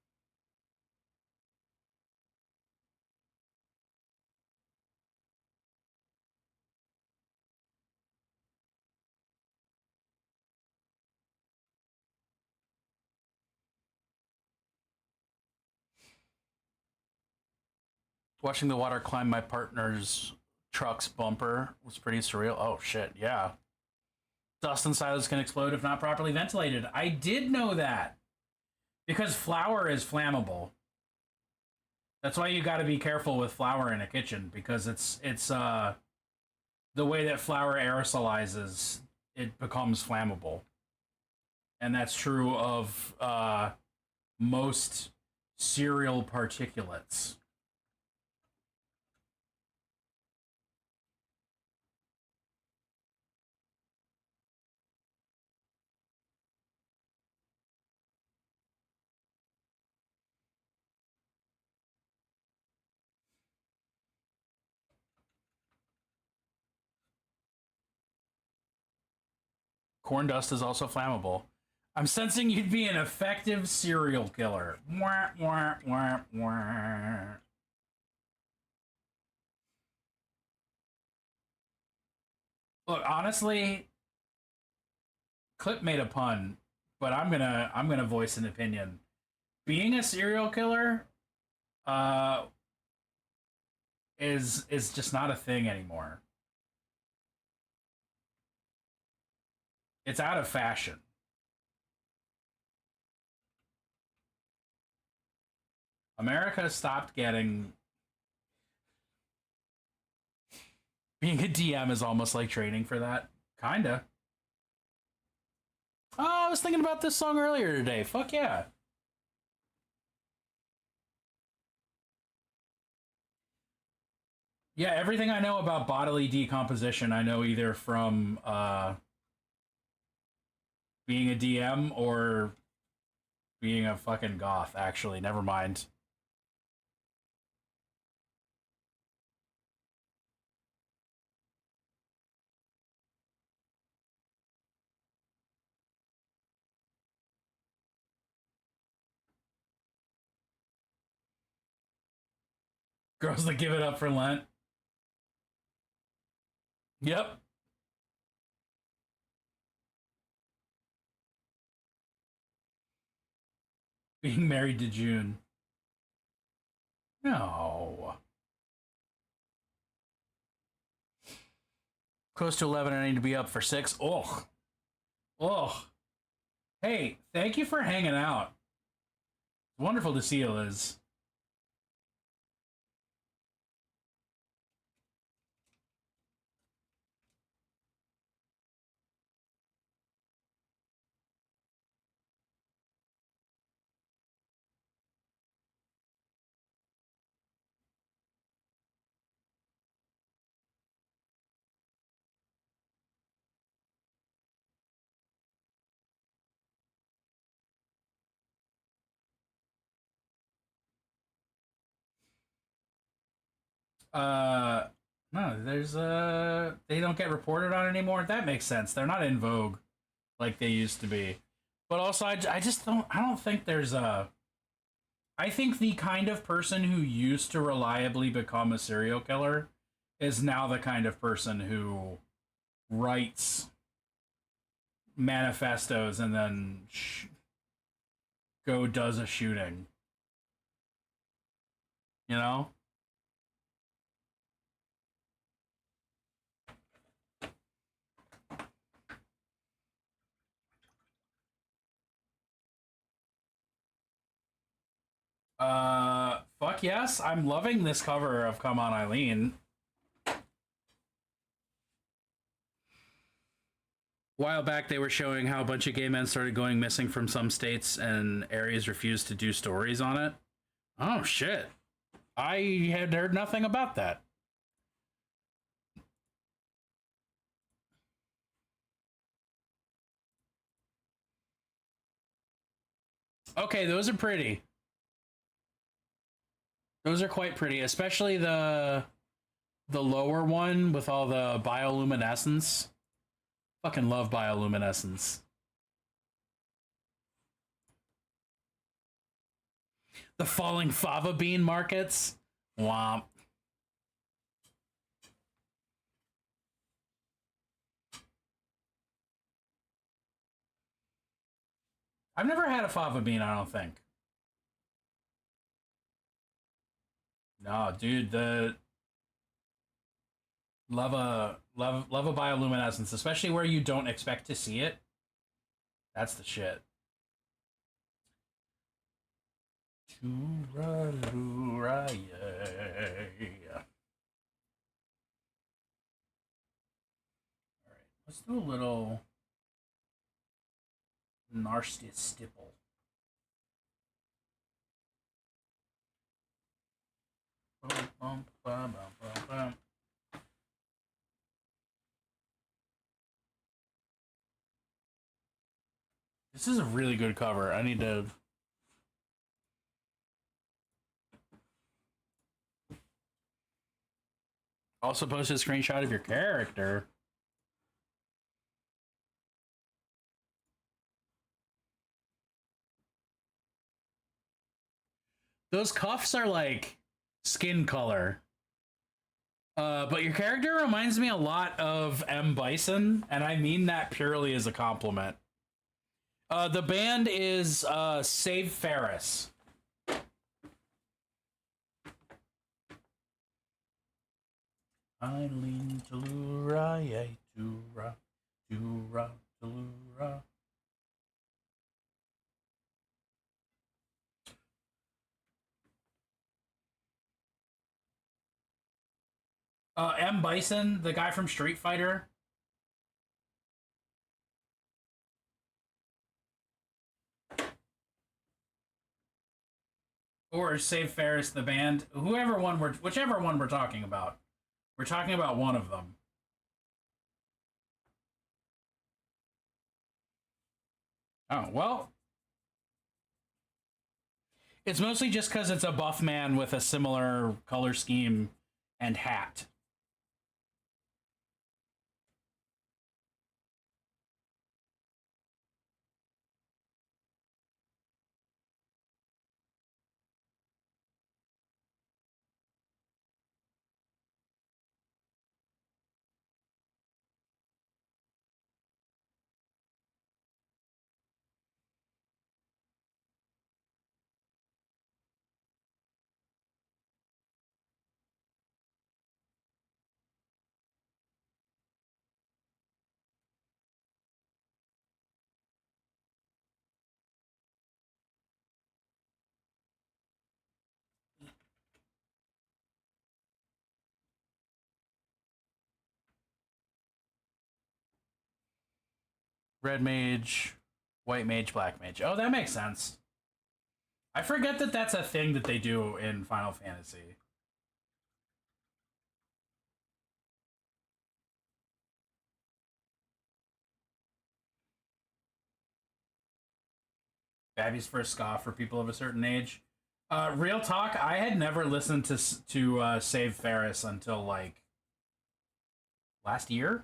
[SPEAKER 1] Watching the water climb my partner's truck's bumper was pretty surreal. Oh shit, yeah. Dust and silos can explode if not properly ventilated. I did know that. Because flour is flammable. That's why you got to be careful with flour in a kitchen, because it's the way that flour aerosolizes, it becomes flammable. And that's true of most cereal particulates. corn dust is also flammable. I'm sensing you'd be an effective serial killer. Wah, wah, wah, wah. Look, honestly, Clip made a pun, but I'm gonna voice an opinion. Being a serial killer, is just not a thing anymore. It's out of fashion. America stopped getting. Being a DM is almost like training for that. Kinda. Oh, I was thinking about this song earlier today. Fuck yeah. Yeah, everything I know about bodily decomposition, I know either from being a DM or being a fucking goth, actually. Never mind. Girls that give it up for Lent. Yep. Being married to June. No. Close to 11, I need to be up for 6. Ugh. Ugh. Hey, thank you for hanging out. Wonderful to see you, Liz. Uh, no, there's they don't get reported on anymore. That makes sense. They're not in vogue like they used to be. But also, I just don't. I don't think there's a. I think the kind of person who used to reliably become a serial killer is now the kind of person who writes manifestos and then go does a shooting. You know? Fuck yes. I'm loving this cover of Come On Eileen. A while back, they were showing how a bunch of gay men started going missing from some states and areas refused to do stories on it. Oh, shit. I had heard nothing about that. Okay, those are pretty. Those are quite pretty, especially the lower one with all the bioluminescence. Fucking love bioluminescence. The falling fava bean markets. Womp. I've never had a fava bean, I don't think. No, dude, the love a bioluminescence, especially where you don't expect to see it. That's the shit. Alright, let's do a little nasty stipple. Bum, bum, bum, bum. This is a really good cover. I need to... Also post a screenshot of your character. Those cuffs are like skin color. But your character reminds me a lot of M. Bison, and I mean that purely as a compliment. The band is Save Ferris. I lean to Lura, yay, Tura, Tura, Lura. M. Bison, the guy from Street Fighter. Or Save Ferris, the band. Whichever one we're talking about. We're talking about one of them. Oh, well. It's mostly just because it's a buff man with a similar color scheme and hat. Red mage, white mage, black mage. Oh, that makes sense. I forget that that's a thing that they do in Final Fantasy. Babby's first ska for people of a certain age. Real talk, I had never listened to Save Ferris until like last year.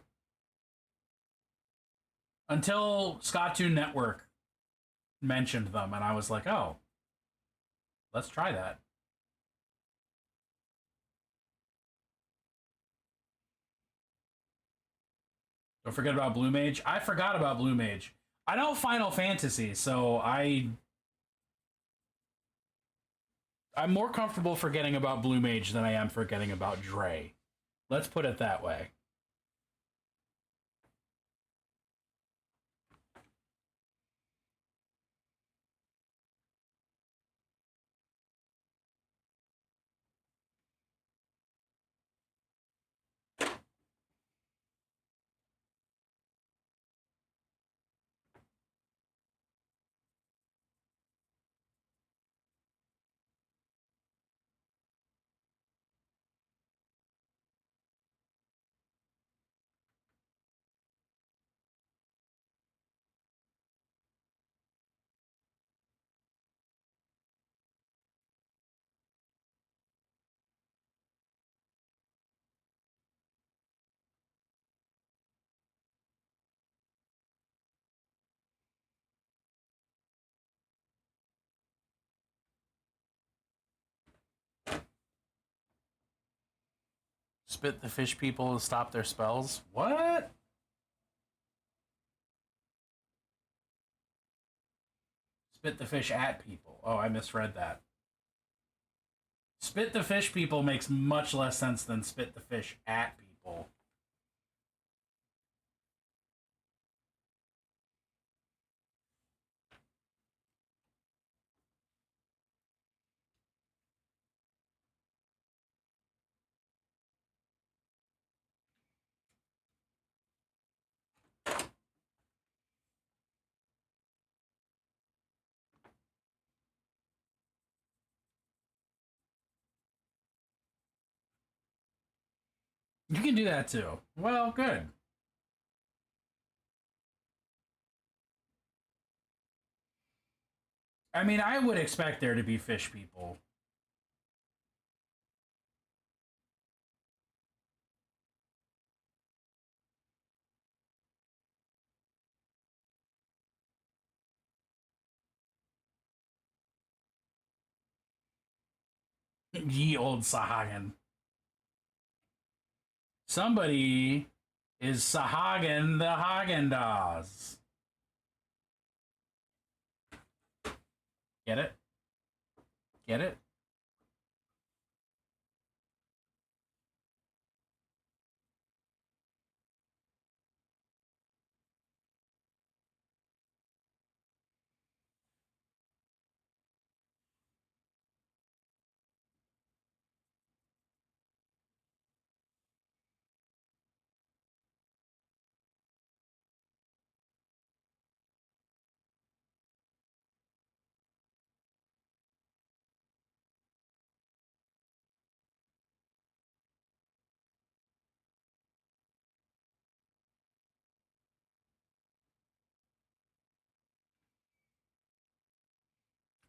[SPEAKER 1] Until Ska Network mentioned them, and I was like, oh, let's try that. Don't forget about Blue Mage. I forgot about Blue Mage. I know Final Fantasy, so I'm more comfortable forgetting about Blue Mage than I am forgetting about Dre. Let's put it that way. Spit the fish people to stop their spells? What? Spit the fish at people. Oh, I misread that. Spit the fish people makes much less sense than spit the fish at people. You can do that too. Well, good. I mean, I would expect there to be fish people. Ye old Sahagan. Somebody is Sahagan the Hagen-Dazs. Get it? Get it?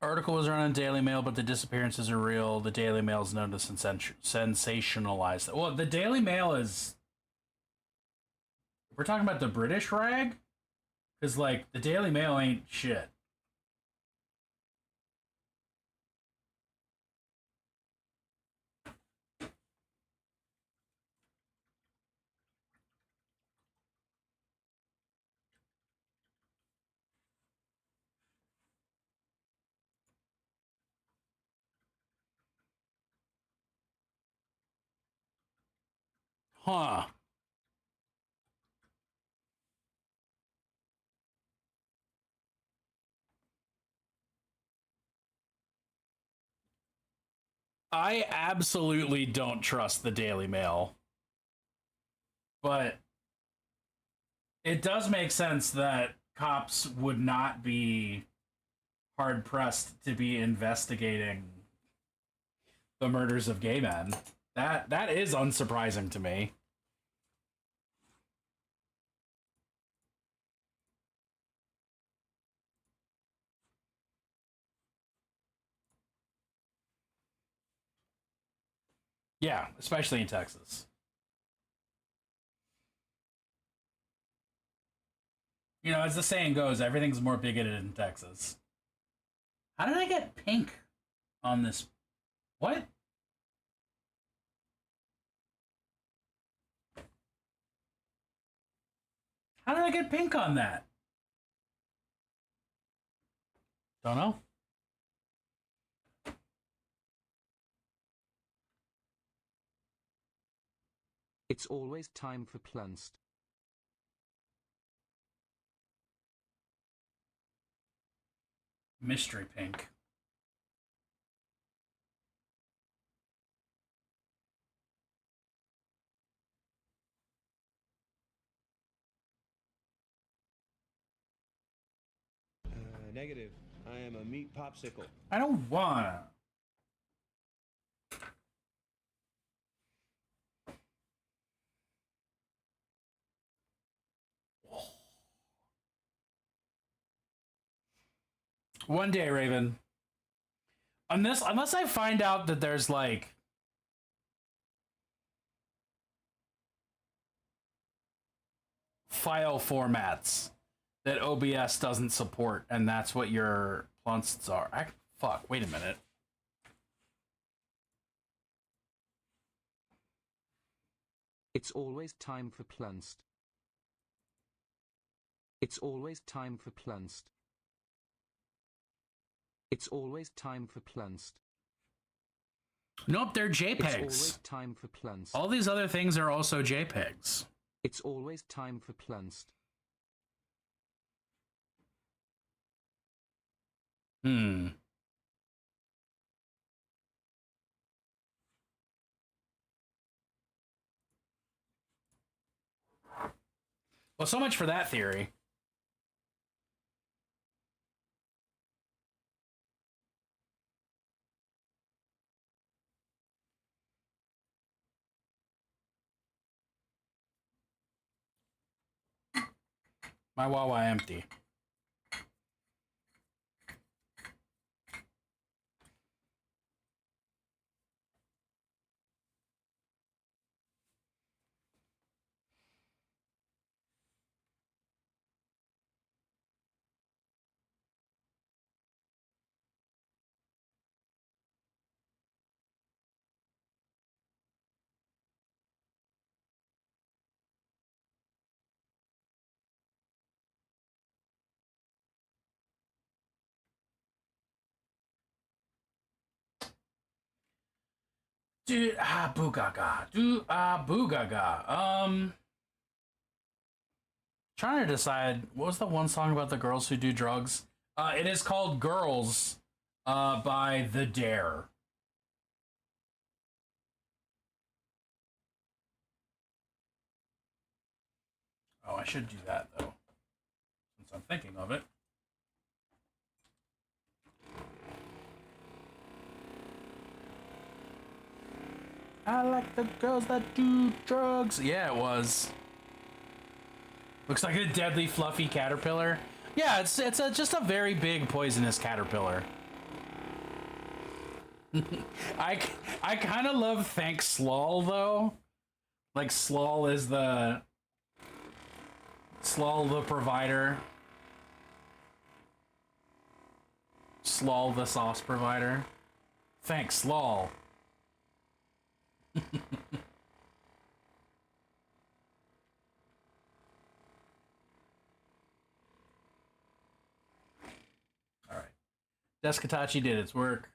[SPEAKER 1] Article was run on Daily Mail, but the disappearances are real. The Daily Mail is known to sensationalize that. Well, the Daily Mail is... We're talking about the British rag? Because, like, the Daily Mail ain't shit. Huh. I absolutely don't trust the Daily Mail. But it does make sense that cops would not be hard-pressed to be investigating the murders of gay men. That is unsurprising to me. Yeah, especially in Texas. You know, as the saying goes, everything's more bigoted in Texas. How did I get pink on this? What? How did I get pink on that? Don't know.
[SPEAKER 7] It's always time for plants.
[SPEAKER 1] Mystery pink.
[SPEAKER 4] Negative. I am a meat popsicle.
[SPEAKER 1] I don't wanna. One day, Raven. Unless I find out that there's like file formats that OBS doesn't support, and that's what your plunts are. Fuck, wait a minute.
[SPEAKER 7] It's always time for plants. It's always time for plants. It's always time for plants.
[SPEAKER 1] Nope, they're
[SPEAKER 7] It's
[SPEAKER 1] JPEGs.
[SPEAKER 7] always time for plants.
[SPEAKER 1] All these other things are also JPEGs.
[SPEAKER 7] It's always time for plants.
[SPEAKER 1] Hmm. Well, so much for that theory. My Wawa empty. boogaga. Trying to decide what was the one song about the girls who do drugs. It is called "Girls" by The Dare. Oh, I should do that though, since I'm thinking of it. I like the girls that do drugs. Yeah, it was. Looks like a deadly fluffy caterpillar. Yeah, it's just a very big poisonous caterpillar. I kind of love Thank Slawl though. Like Slawl the provider. Slawl the sauce provider. Thanks Slawl. All right. Descatachi did its work.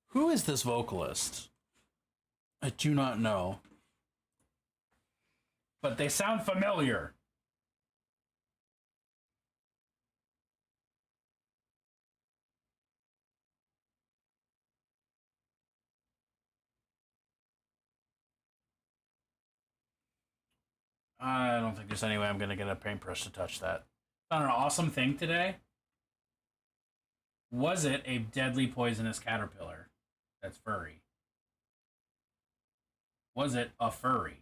[SPEAKER 1] Who is this vocalist? I do not know. But they sound familiar. I don't think there's any way I'm going to get a paintbrush to touch that. Found an awesome thing today. Was it a deadly poisonous caterpillar that's furry? Was it a furry?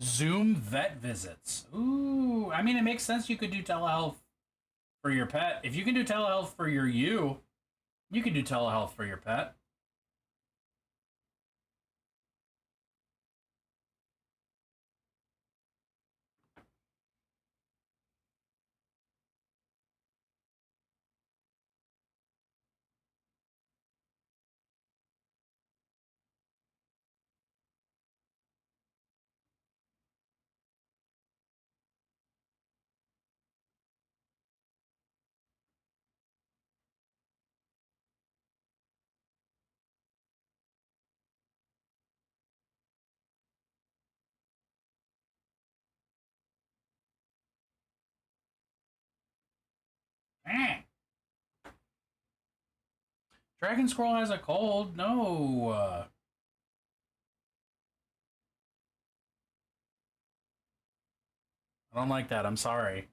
[SPEAKER 1] Zoom vet visits. Ooh, I mean, it makes sense you could do telehealth for your pet. If you can do telehealth for you can do telehealth for your pet. Eh. Dragon Scroll has a cold. No. I don't like that. I'm sorry.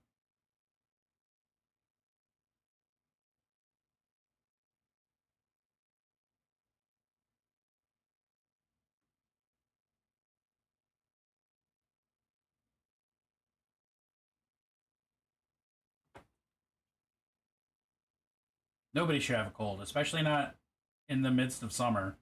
[SPEAKER 1] Nobody should have a cold, especially not in the midst of summer.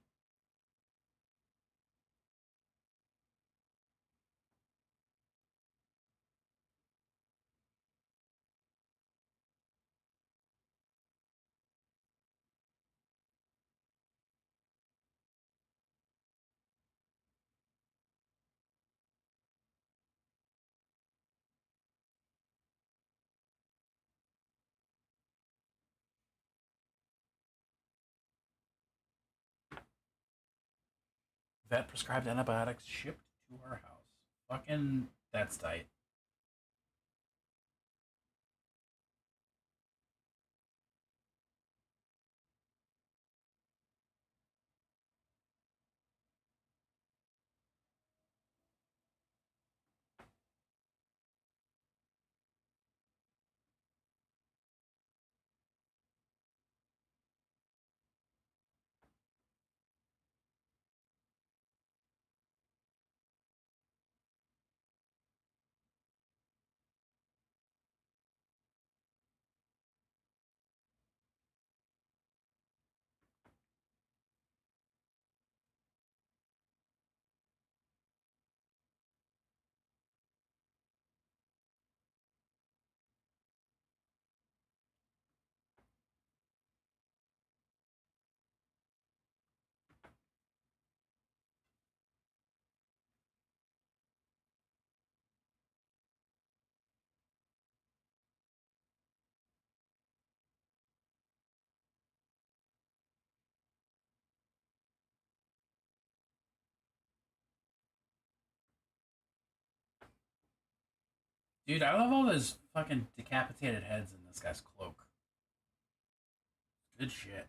[SPEAKER 1] Vet prescribed antibiotics shipped to our house. Fucking, that's tight. Dude, I love all those fucking decapitated heads in this guy's cloak. Good shit.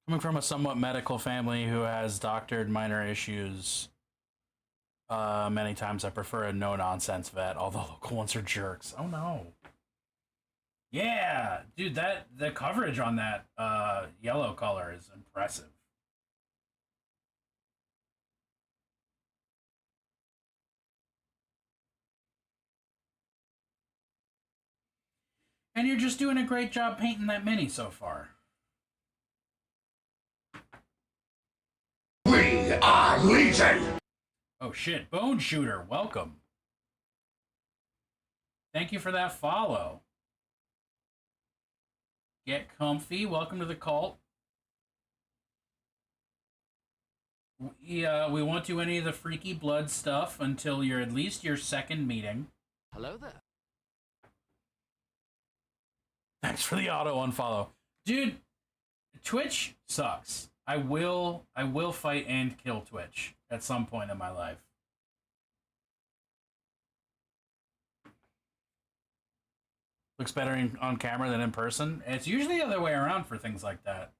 [SPEAKER 1] Coming from a somewhat medical family who has doctored minor issues, many times I prefer a no-nonsense vet, although local ones are jerks. Oh no. Yeah, dude, the coverage on that yellow color is impressive. And you're just doing a great job painting that mini so far.
[SPEAKER 6] We are Legion!
[SPEAKER 1] Oh shit, Bone Shooter, welcome. Thank you for that follow. Get comfy, welcome to the cult. We won't do any of the freaky blood stuff until you're at least your second meeting.
[SPEAKER 2] Hello there.
[SPEAKER 1] Thanks for the auto unfollow. Dude, Twitch sucks. I will fight and kill Twitch at some point in my life. Looks better on camera than in person. It's usually the other way around for things like that.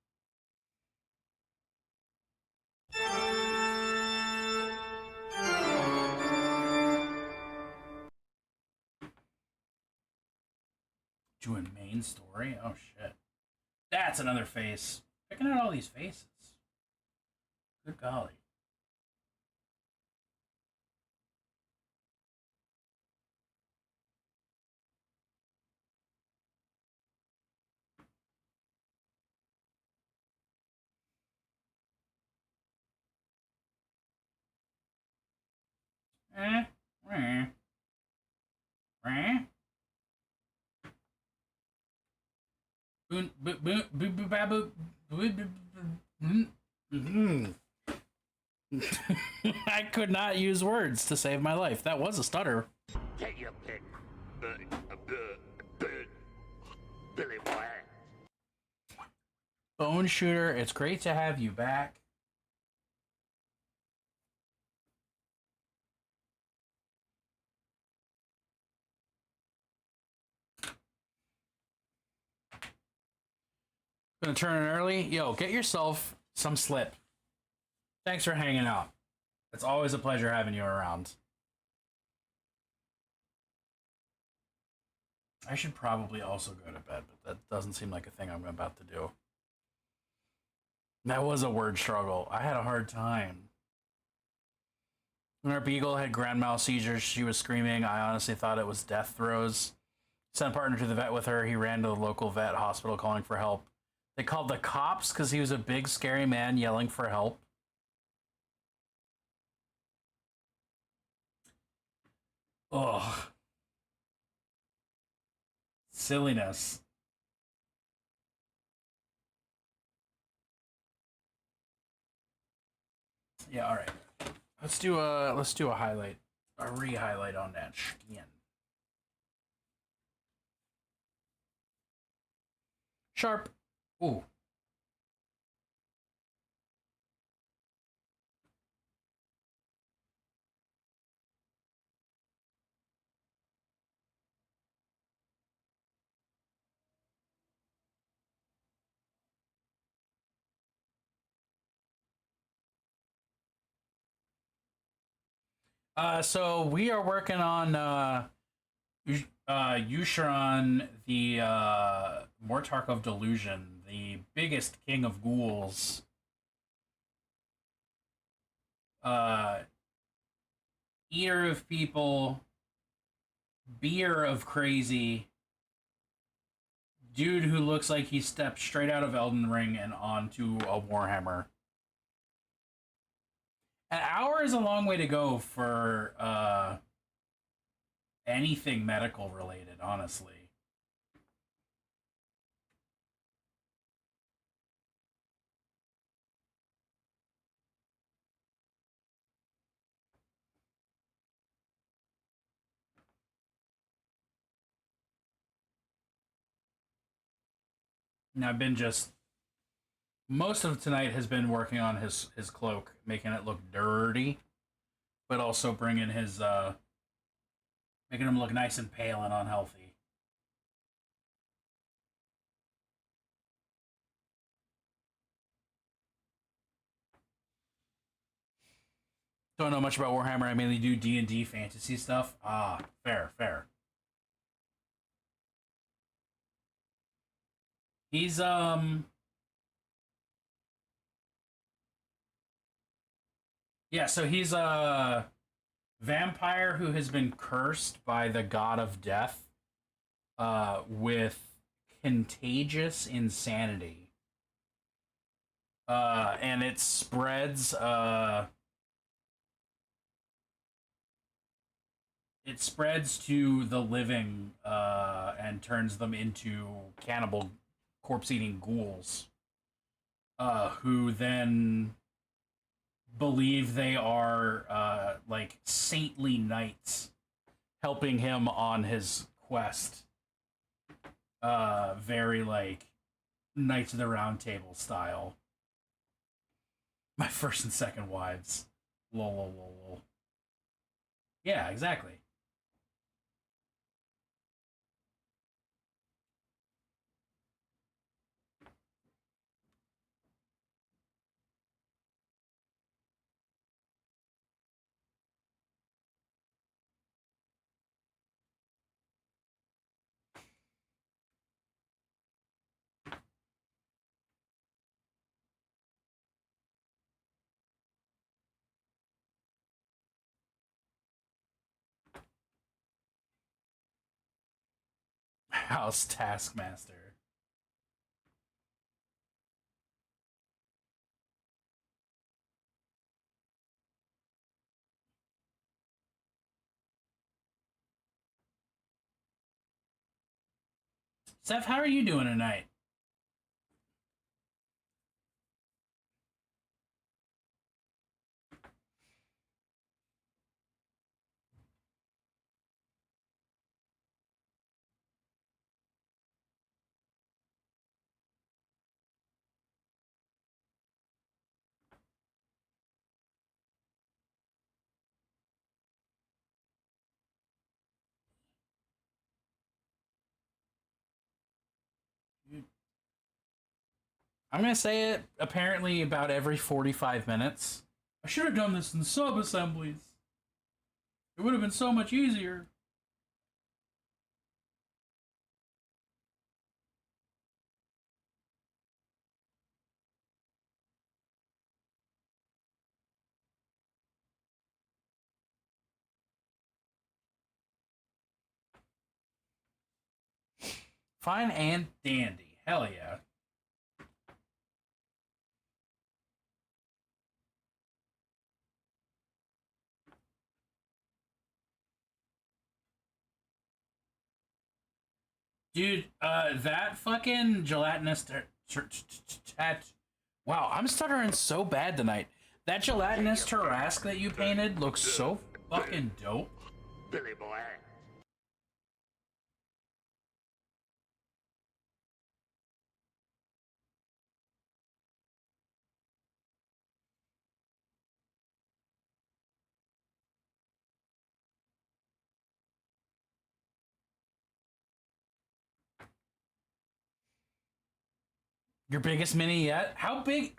[SPEAKER 1] Doing main story? Oh shit. That's another face. Checking out all these faces. Good golly. Eh. Eh. Eh. I could not use words to save my life. That was a stutter.
[SPEAKER 6] Get your pick, Billy Boy.
[SPEAKER 1] Bone Shooter, it's great to have you back. Gonna turn it early? Yo, get yourself some slip. Thanks for hanging out. It's always a pleasure having you around. I should probably also go to bed, but that doesn't seem like a thing I'm about to do. That was a word struggle. I had a hard time. When our beagle had grand mal seizures, she was screaming. I honestly thought it was death throes. Sent partner to the vet with her. He ran to the local vet hospital calling for help. They called the cops because he was a big, scary man yelling for help. Ugh. Silliness. Yeah, all right. Let's do a highlight, a re-highlight on that skin. Sharp. Ooh. So we are working on Ushoran, the Mortark of Delusion, the biggest king of ghouls. Eater of people, beer of crazy, dude who looks like he stepped straight out of Elden Ring and onto a Warhammer. An hour is a long way to go for anything medical related, honestly. And I've been just most of tonight has been working on his cloak, making it look dirty, but also bringing his making him look nice and pale and unhealthy. Don't know much about Warhammer. I mainly do D&D fantasy stuff. Ah, fair, fair. He's yeah, so he's a vampire who has been cursed by the god of death with contagious insanity. And it spreads to the living and turns them into cannibal corpse-eating ghouls who then believe they are like saintly knights helping him on his quest. Very like Knights of the Round Table style. My first and second wives. Lol, lol, lol, lol. Yeah, exactly. House Taskmaster. Seth, how are you doing tonight? I'm gonna say it apparently about every 45 minutes. I should have done this in sub assemblies. It would have been so much easier. Fine and dandy. Hell yeah. Dude, that fucking gelatinous wow, I'm stuttering so bad tonight. That gelatinous Tarrasque that you painted looks so fucking dope.
[SPEAKER 6] Billy boy.
[SPEAKER 1] Your biggest mini yet? How big?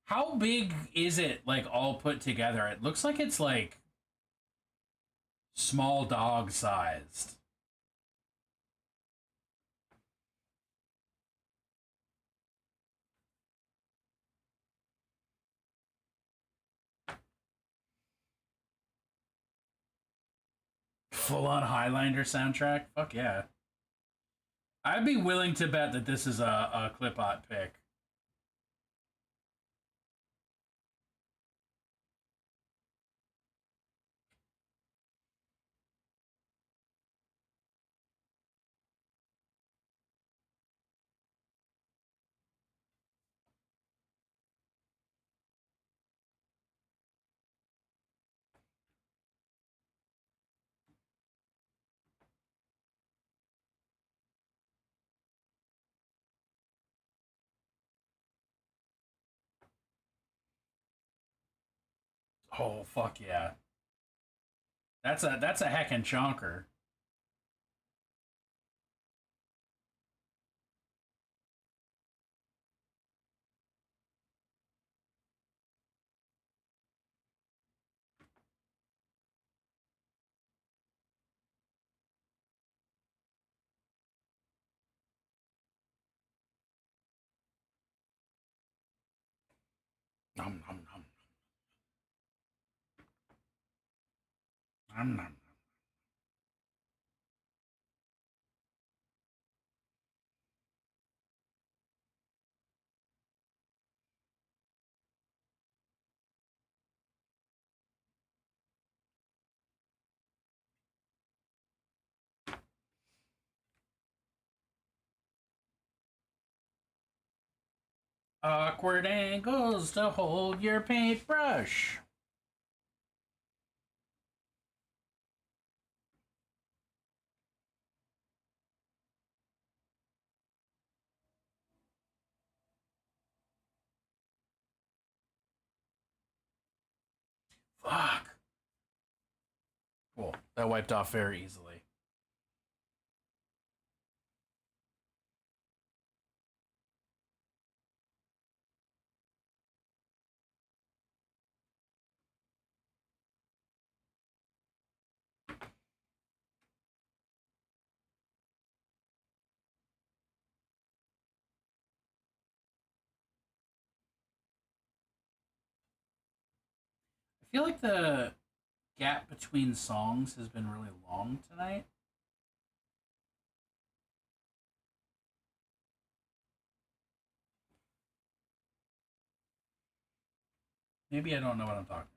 [SPEAKER 1] How big is it? Like all put together? It looks like it's like small dog sized. Full on Highlander soundtrack? Fuck yeah. I'd be willing to bet that this is a clip art pick. Oh fuck yeah. That's a heckin' chonker. Nom nom nom nom nom. Awkward angles to hold your paintbrush. Fuck. Cool. That wiped off very easily. I feel like the gap between songs has been really long tonight. Maybe I don't know what I'm talking about.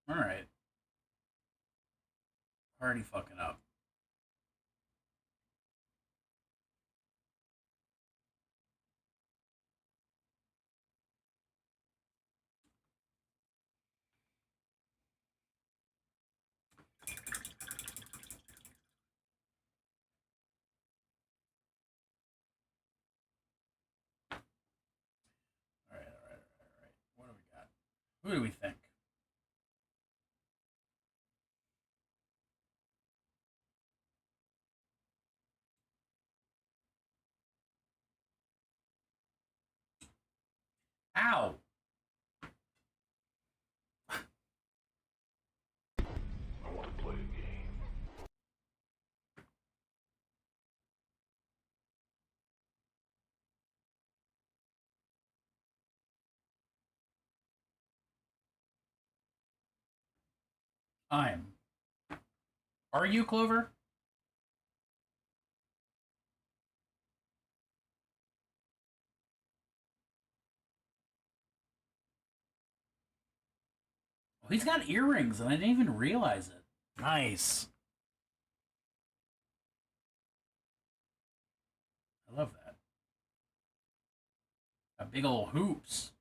[SPEAKER 1] All right. Already fucking up. All right, all right, all right, all right. What do we got? Who do we think? Ow!
[SPEAKER 6] I want to play a game.
[SPEAKER 1] I'm. Are you Clover? Oh, he's got earrings, and I didn't even realize it. Nice. I love that. Got big old hoops.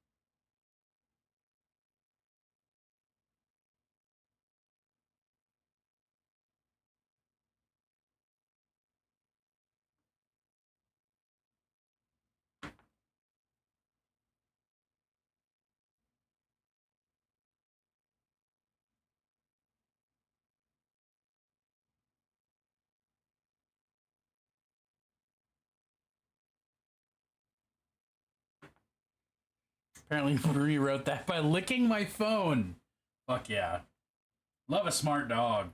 [SPEAKER 1] Apparently rewrote that by licking my phone. Fuck yeah. Love a smart dog.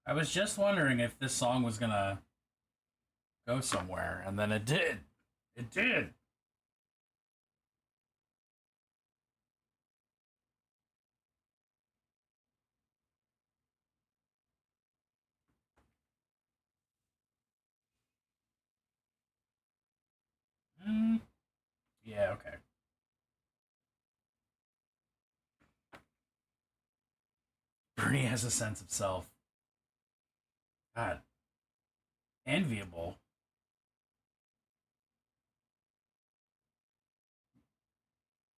[SPEAKER 1] I was just wondering if this song was gonna go somewhere, and then it did. It did. Mm, yeah, okay. Bernie has a sense of self. God, enviable.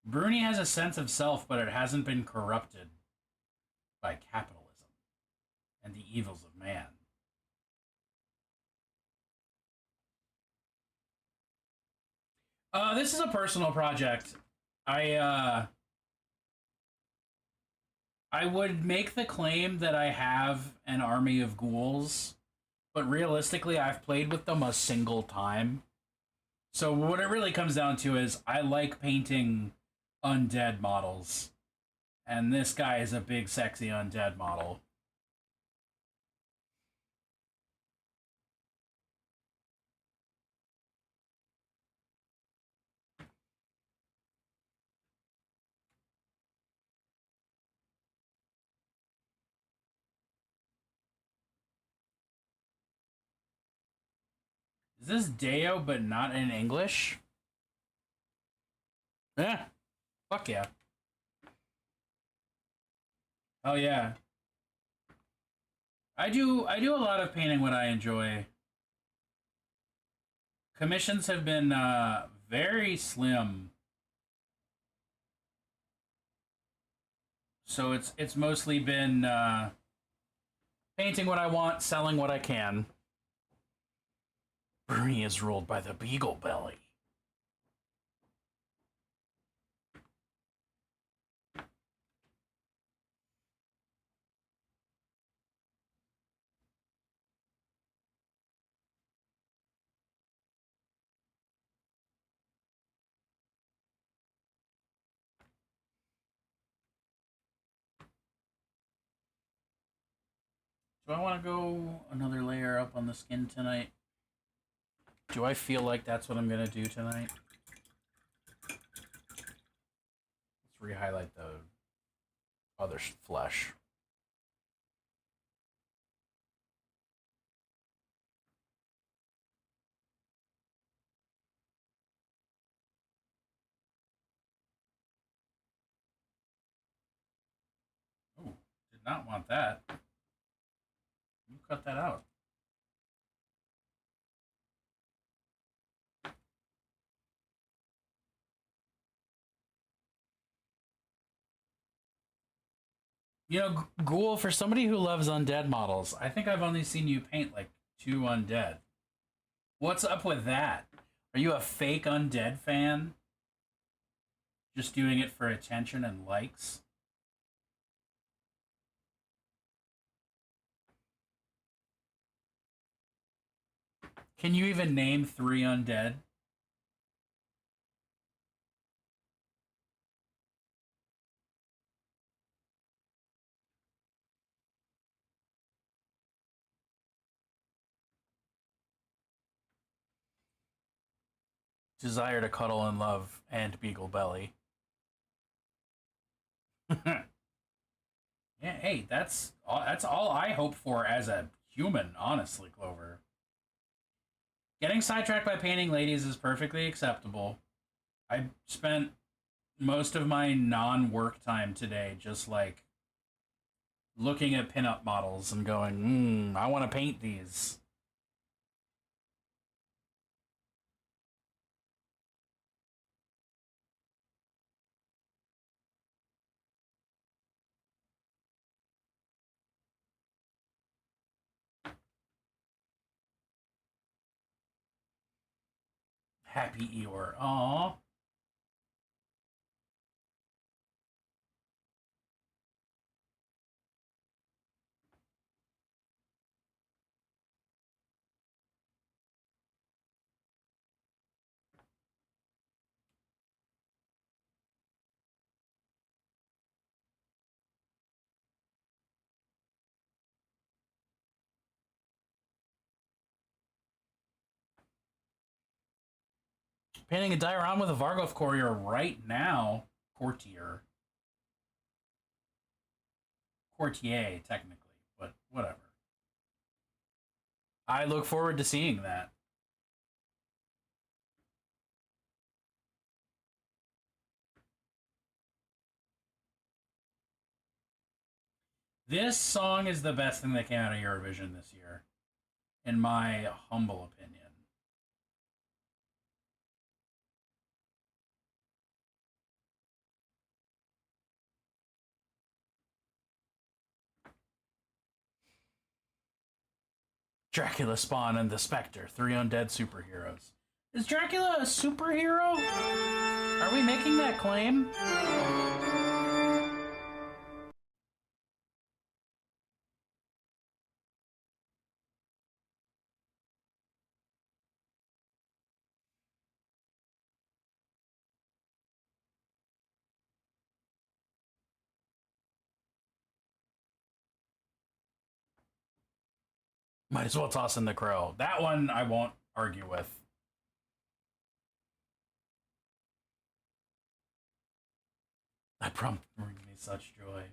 [SPEAKER 1] Bruni has a sense of self, but it hasn't been corrupted by capitalism and the evils of man. This is a personal project. I I would make the claim that I have an army of ghouls, but realistically, I've played with them a single time. So what it really comes down to is I like painting undead models, and this guy is a big, sexy undead model. Is this Deo, but not in English? Yeah. Fuck yeah. Oh yeah. I do a lot of painting what I enjoy. Commissions have been very slim. So it's mostly been painting what I want, selling what I can. Bernie is ruled by the Beagle Belly. Do I want to go another layer up on the skin tonight? Do I feel like that's what I'm going to do tonight? Let's re-highlight the other flesh. Oh, did not want that. You cut that out. You know, Ghoul, for somebody who loves undead models, I think I've only seen you paint like 2 undead. What's up with that? Are you a fake undead fan? Just doing it for attention and likes? Can you even name 3 undead? Desire to cuddle and love and Beagle Belly. Yeah, hey, that's all I hope for as a human, honestly, Clover. Getting sidetracked by painting ladies is perfectly acceptable. I spent most of my non-work time today just like looking at pinup models and going, I want to paint these. Happy Eeyore. Aww. Painting a diorama with a Vargolf courier right now. Courtier, technically, but whatever. I look forward to seeing that. This song is the best thing that came out of Eurovision this year, in my humble opinion. Dracula, Spawn, and the Spectre, 3 undead superheroes. Is Dracula a superhero? Are we making that claim? Might as well toss in the Crow. That one I won't argue with. That prompt brings me such joy.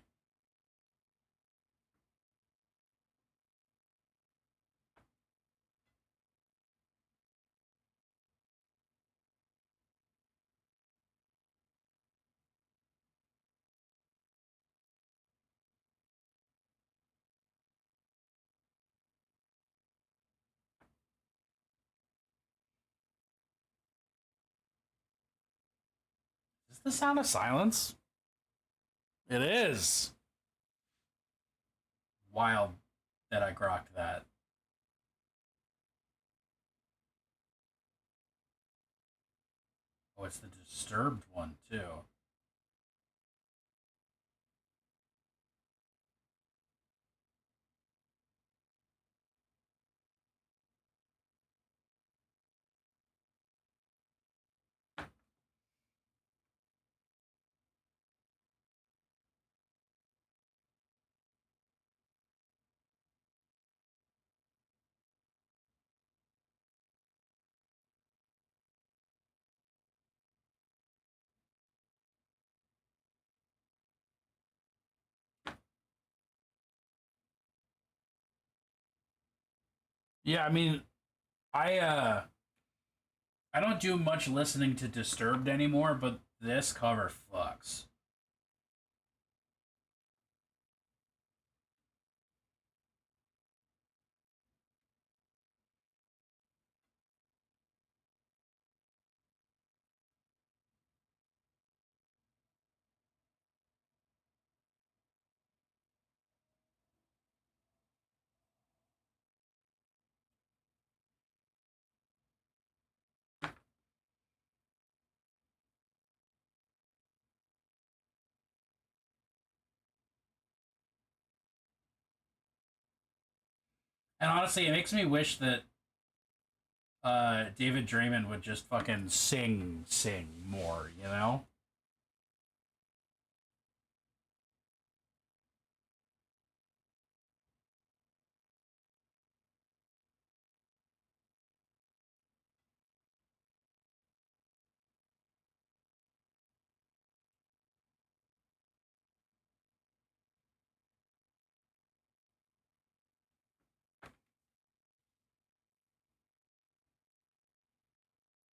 [SPEAKER 1] Is this the Sound of Silence? It is. Wild that I grokked that. Oh, it's the Disturbed one, too. Yeah, I mean, I I don't do much listening to Disturbed anymore, but this cover fucks. And honestly, it makes me wish that David Draymond would just fucking sing more, you know?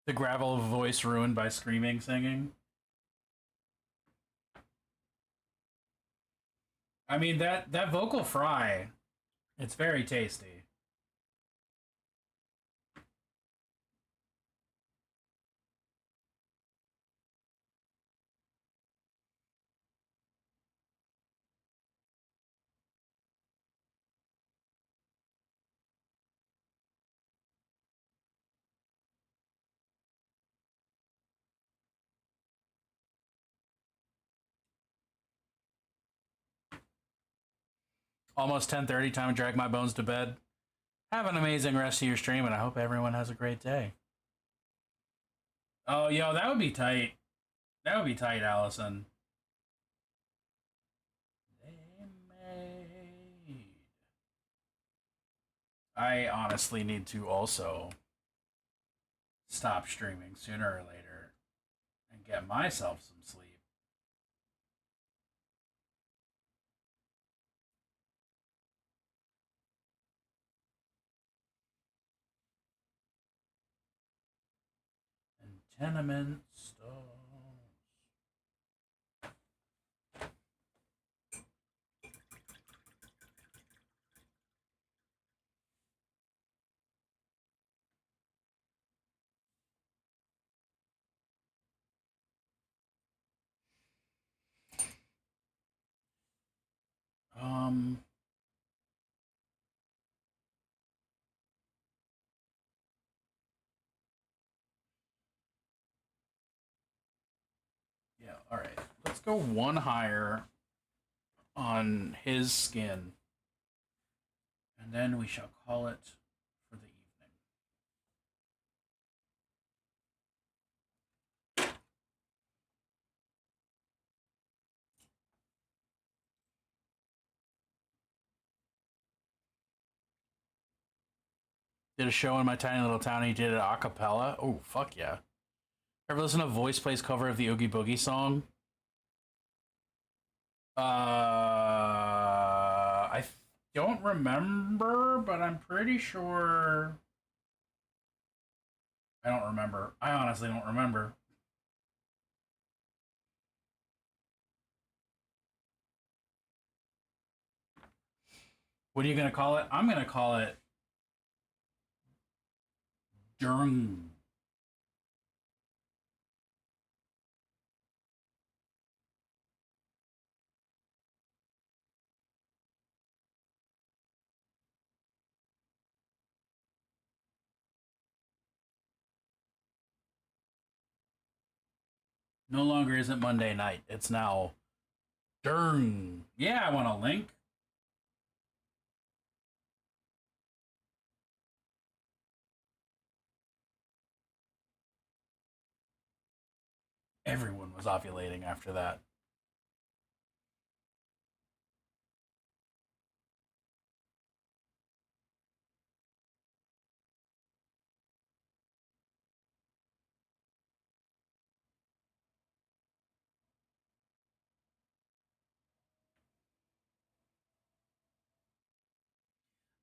[SPEAKER 1] The gravel voice ruined by screaming singing. I mean, that vocal fry, it's very tasty. Almost 10:30, time to drag my bones to bed. Have an amazing rest of your stream, and I hope everyone has a great day. Oh, yo, that would be tight. That would be tight, Allison. I honestly need to also stop streaming sooner or later and get myself some sleep. And tenement stalls. Um, yeah, all right. Let's go one higher on his skin, and then we shall call it for the evening. Did a show in my tiny little town. He did it a cappella. Oh, fuck yeah. Ever listen to Voice Play's cover of the Oogie Boogie song? I don't remember, but I'm pretty sure. I don't remember. I honestly don't remember. What are you gonna call it? I'm gonna call it Durng. No longer is it Monday night. It's now Durng. Yeah, I want a link. Everyone was ovulating after that.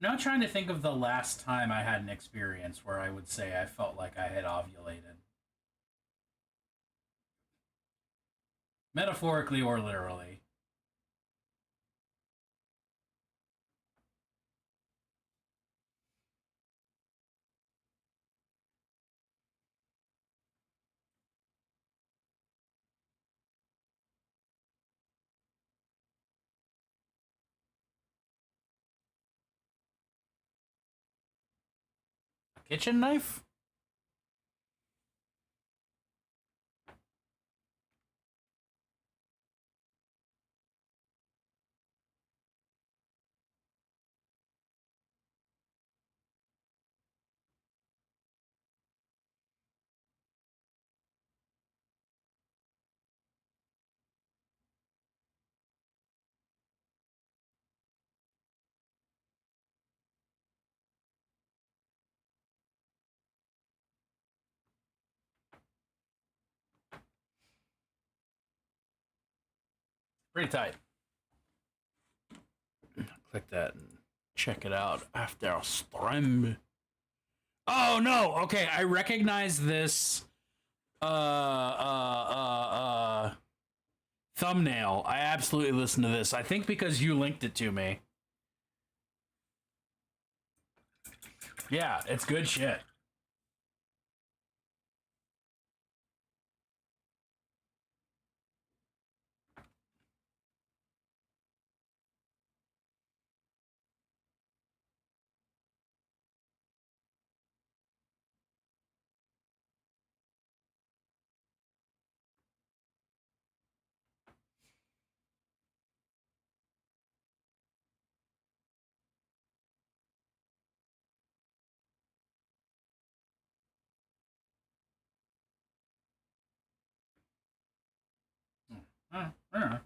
[SPEAKER 1] Now trying to think of the last time I had an experience where I would say I felt like I had ovulated. Metaphorically or literally. A kitchen knife? Pretty tight. Click that and check it out after stream. Oh no! Okay, I recognize this thumbnail. I absolutely listened to this. I think because you linked it to me. Yeah, it's good shit. I don't know.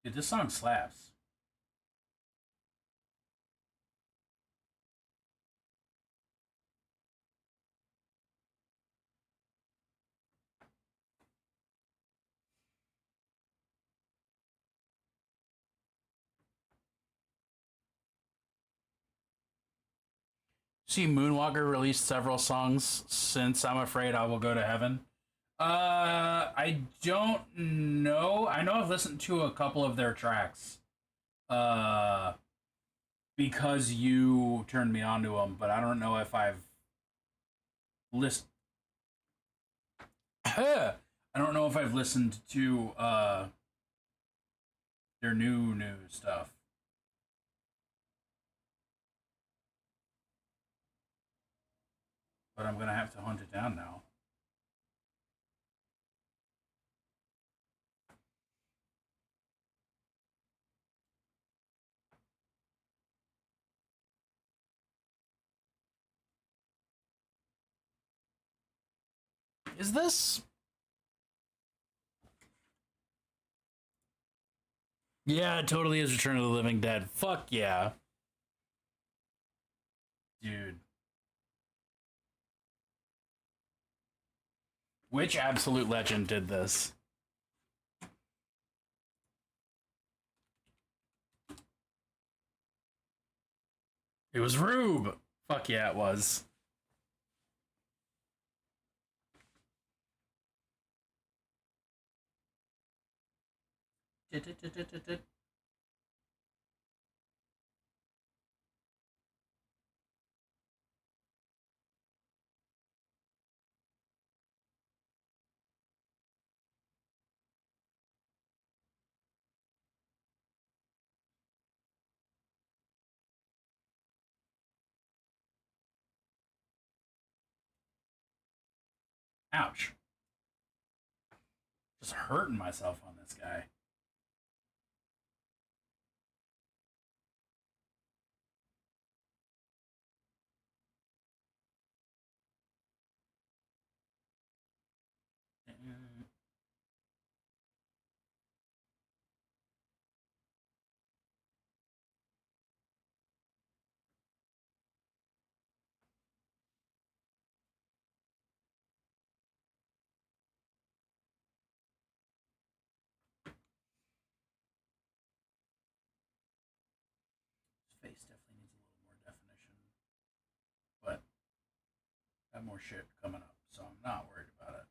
[SPEAKER 1] Dude, this song slaps. See, Moonwalker released several songs since I'm Afraid I Will Go to Heaven. I don't know. I know I've listened to a couple of their tracks. Uh, because you turned me on to them, but I don't know if I've listened. I don't know if I've listened to their new stuff. But I'm gonna have to hunt it down now. Is this? Yeah, it totally is Return of the Living Dead. Fuck yeah. Dude. Which absolute legend did this? It was Rube. Fuck yeah, it was. Ouch. Just hurting myself on this guy. His face definitely needs a little more definition. But I have more shit coming up, so I'm not worried about it.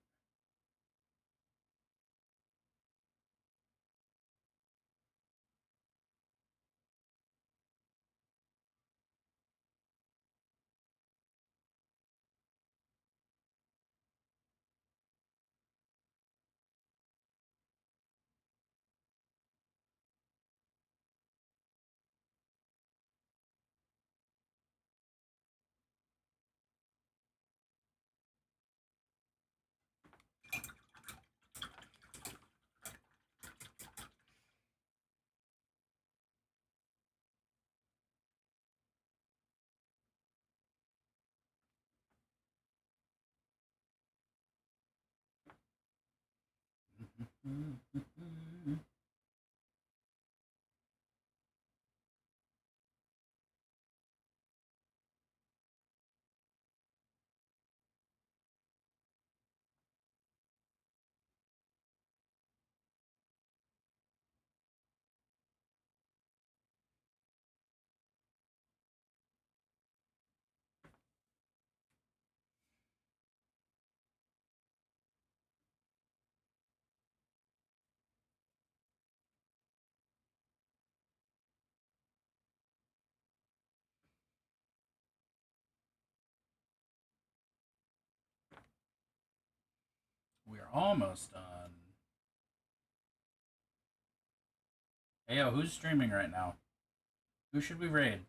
[SPEAKER 1] We are almost done. Hey, yo, who's streaming right now? Who should we raid?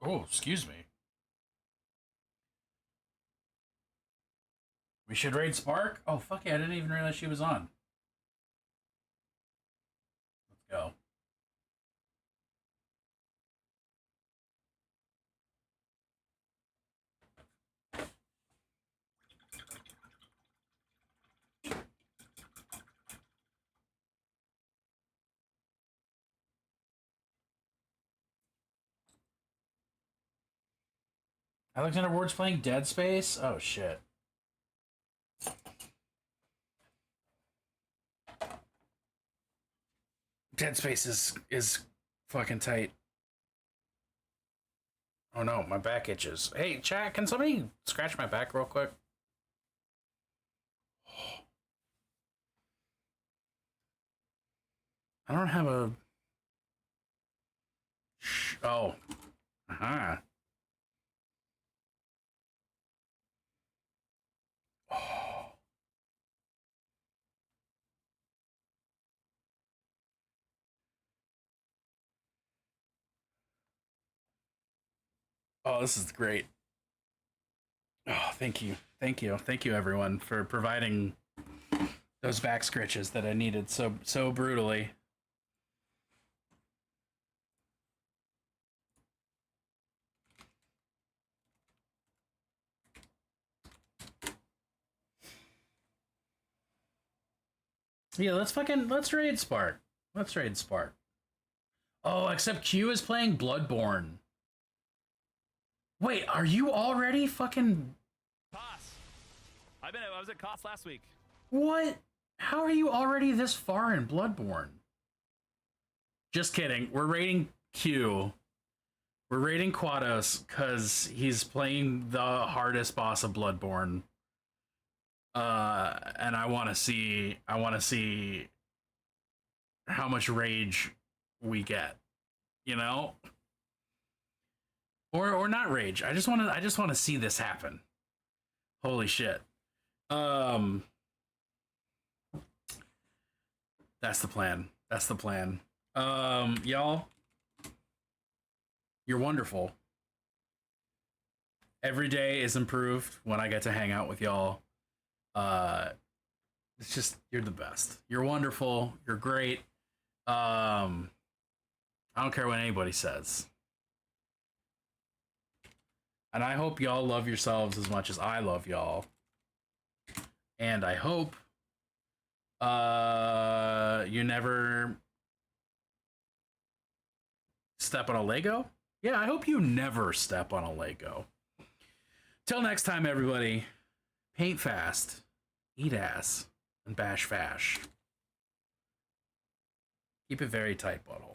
[SPEAKER 1] Oh, excuse me. We should raid Spark? Oh, fuck yeah, I didn't even realize she was on. Let's go. Alexander Ward's playing Dead Space? Oh, shit. Dead Space is fucking tight. Oh no, my back itches. Hey, chat, can somebody scratch my back real quick? I don't have a... Oh. Uh-huh. Oh. Oh, this is great. Oh, thank you. Thank you. Thank you, everyone, for providing those back scratches that I needed so brutally. Yeah, let's raid Spark. Let's raid Spark. Oh, except Q is playing Bloodborne. Wait, are you already fucking...
[SPEAKER 11] Cost. I was at Cost last week.
[SPEAKER 1] What? How are you already this far in Bloodborne? Just kidding. We're raiding Q. We're raiding Quados because he's playing the hardest boss of Bloodborne. And I want to see how much rage we get, you know? Or not rage. I just want to see this happen. Holy shit. That's the plan. That's the plan. Y'all, you're wonderful. Every day is improved when I get to hang out with y'all. It's just, you're the best. You're wonderful. You're great. I don't care what anybody says. And I hope y'all love yourselves as much as I love y'all. And I hope you never step on a Lego. Yeah, I hope you never step on a Lego. Till next time, everybody, paint fast, eat ass, and bash fash. Keep it very tight, butthole.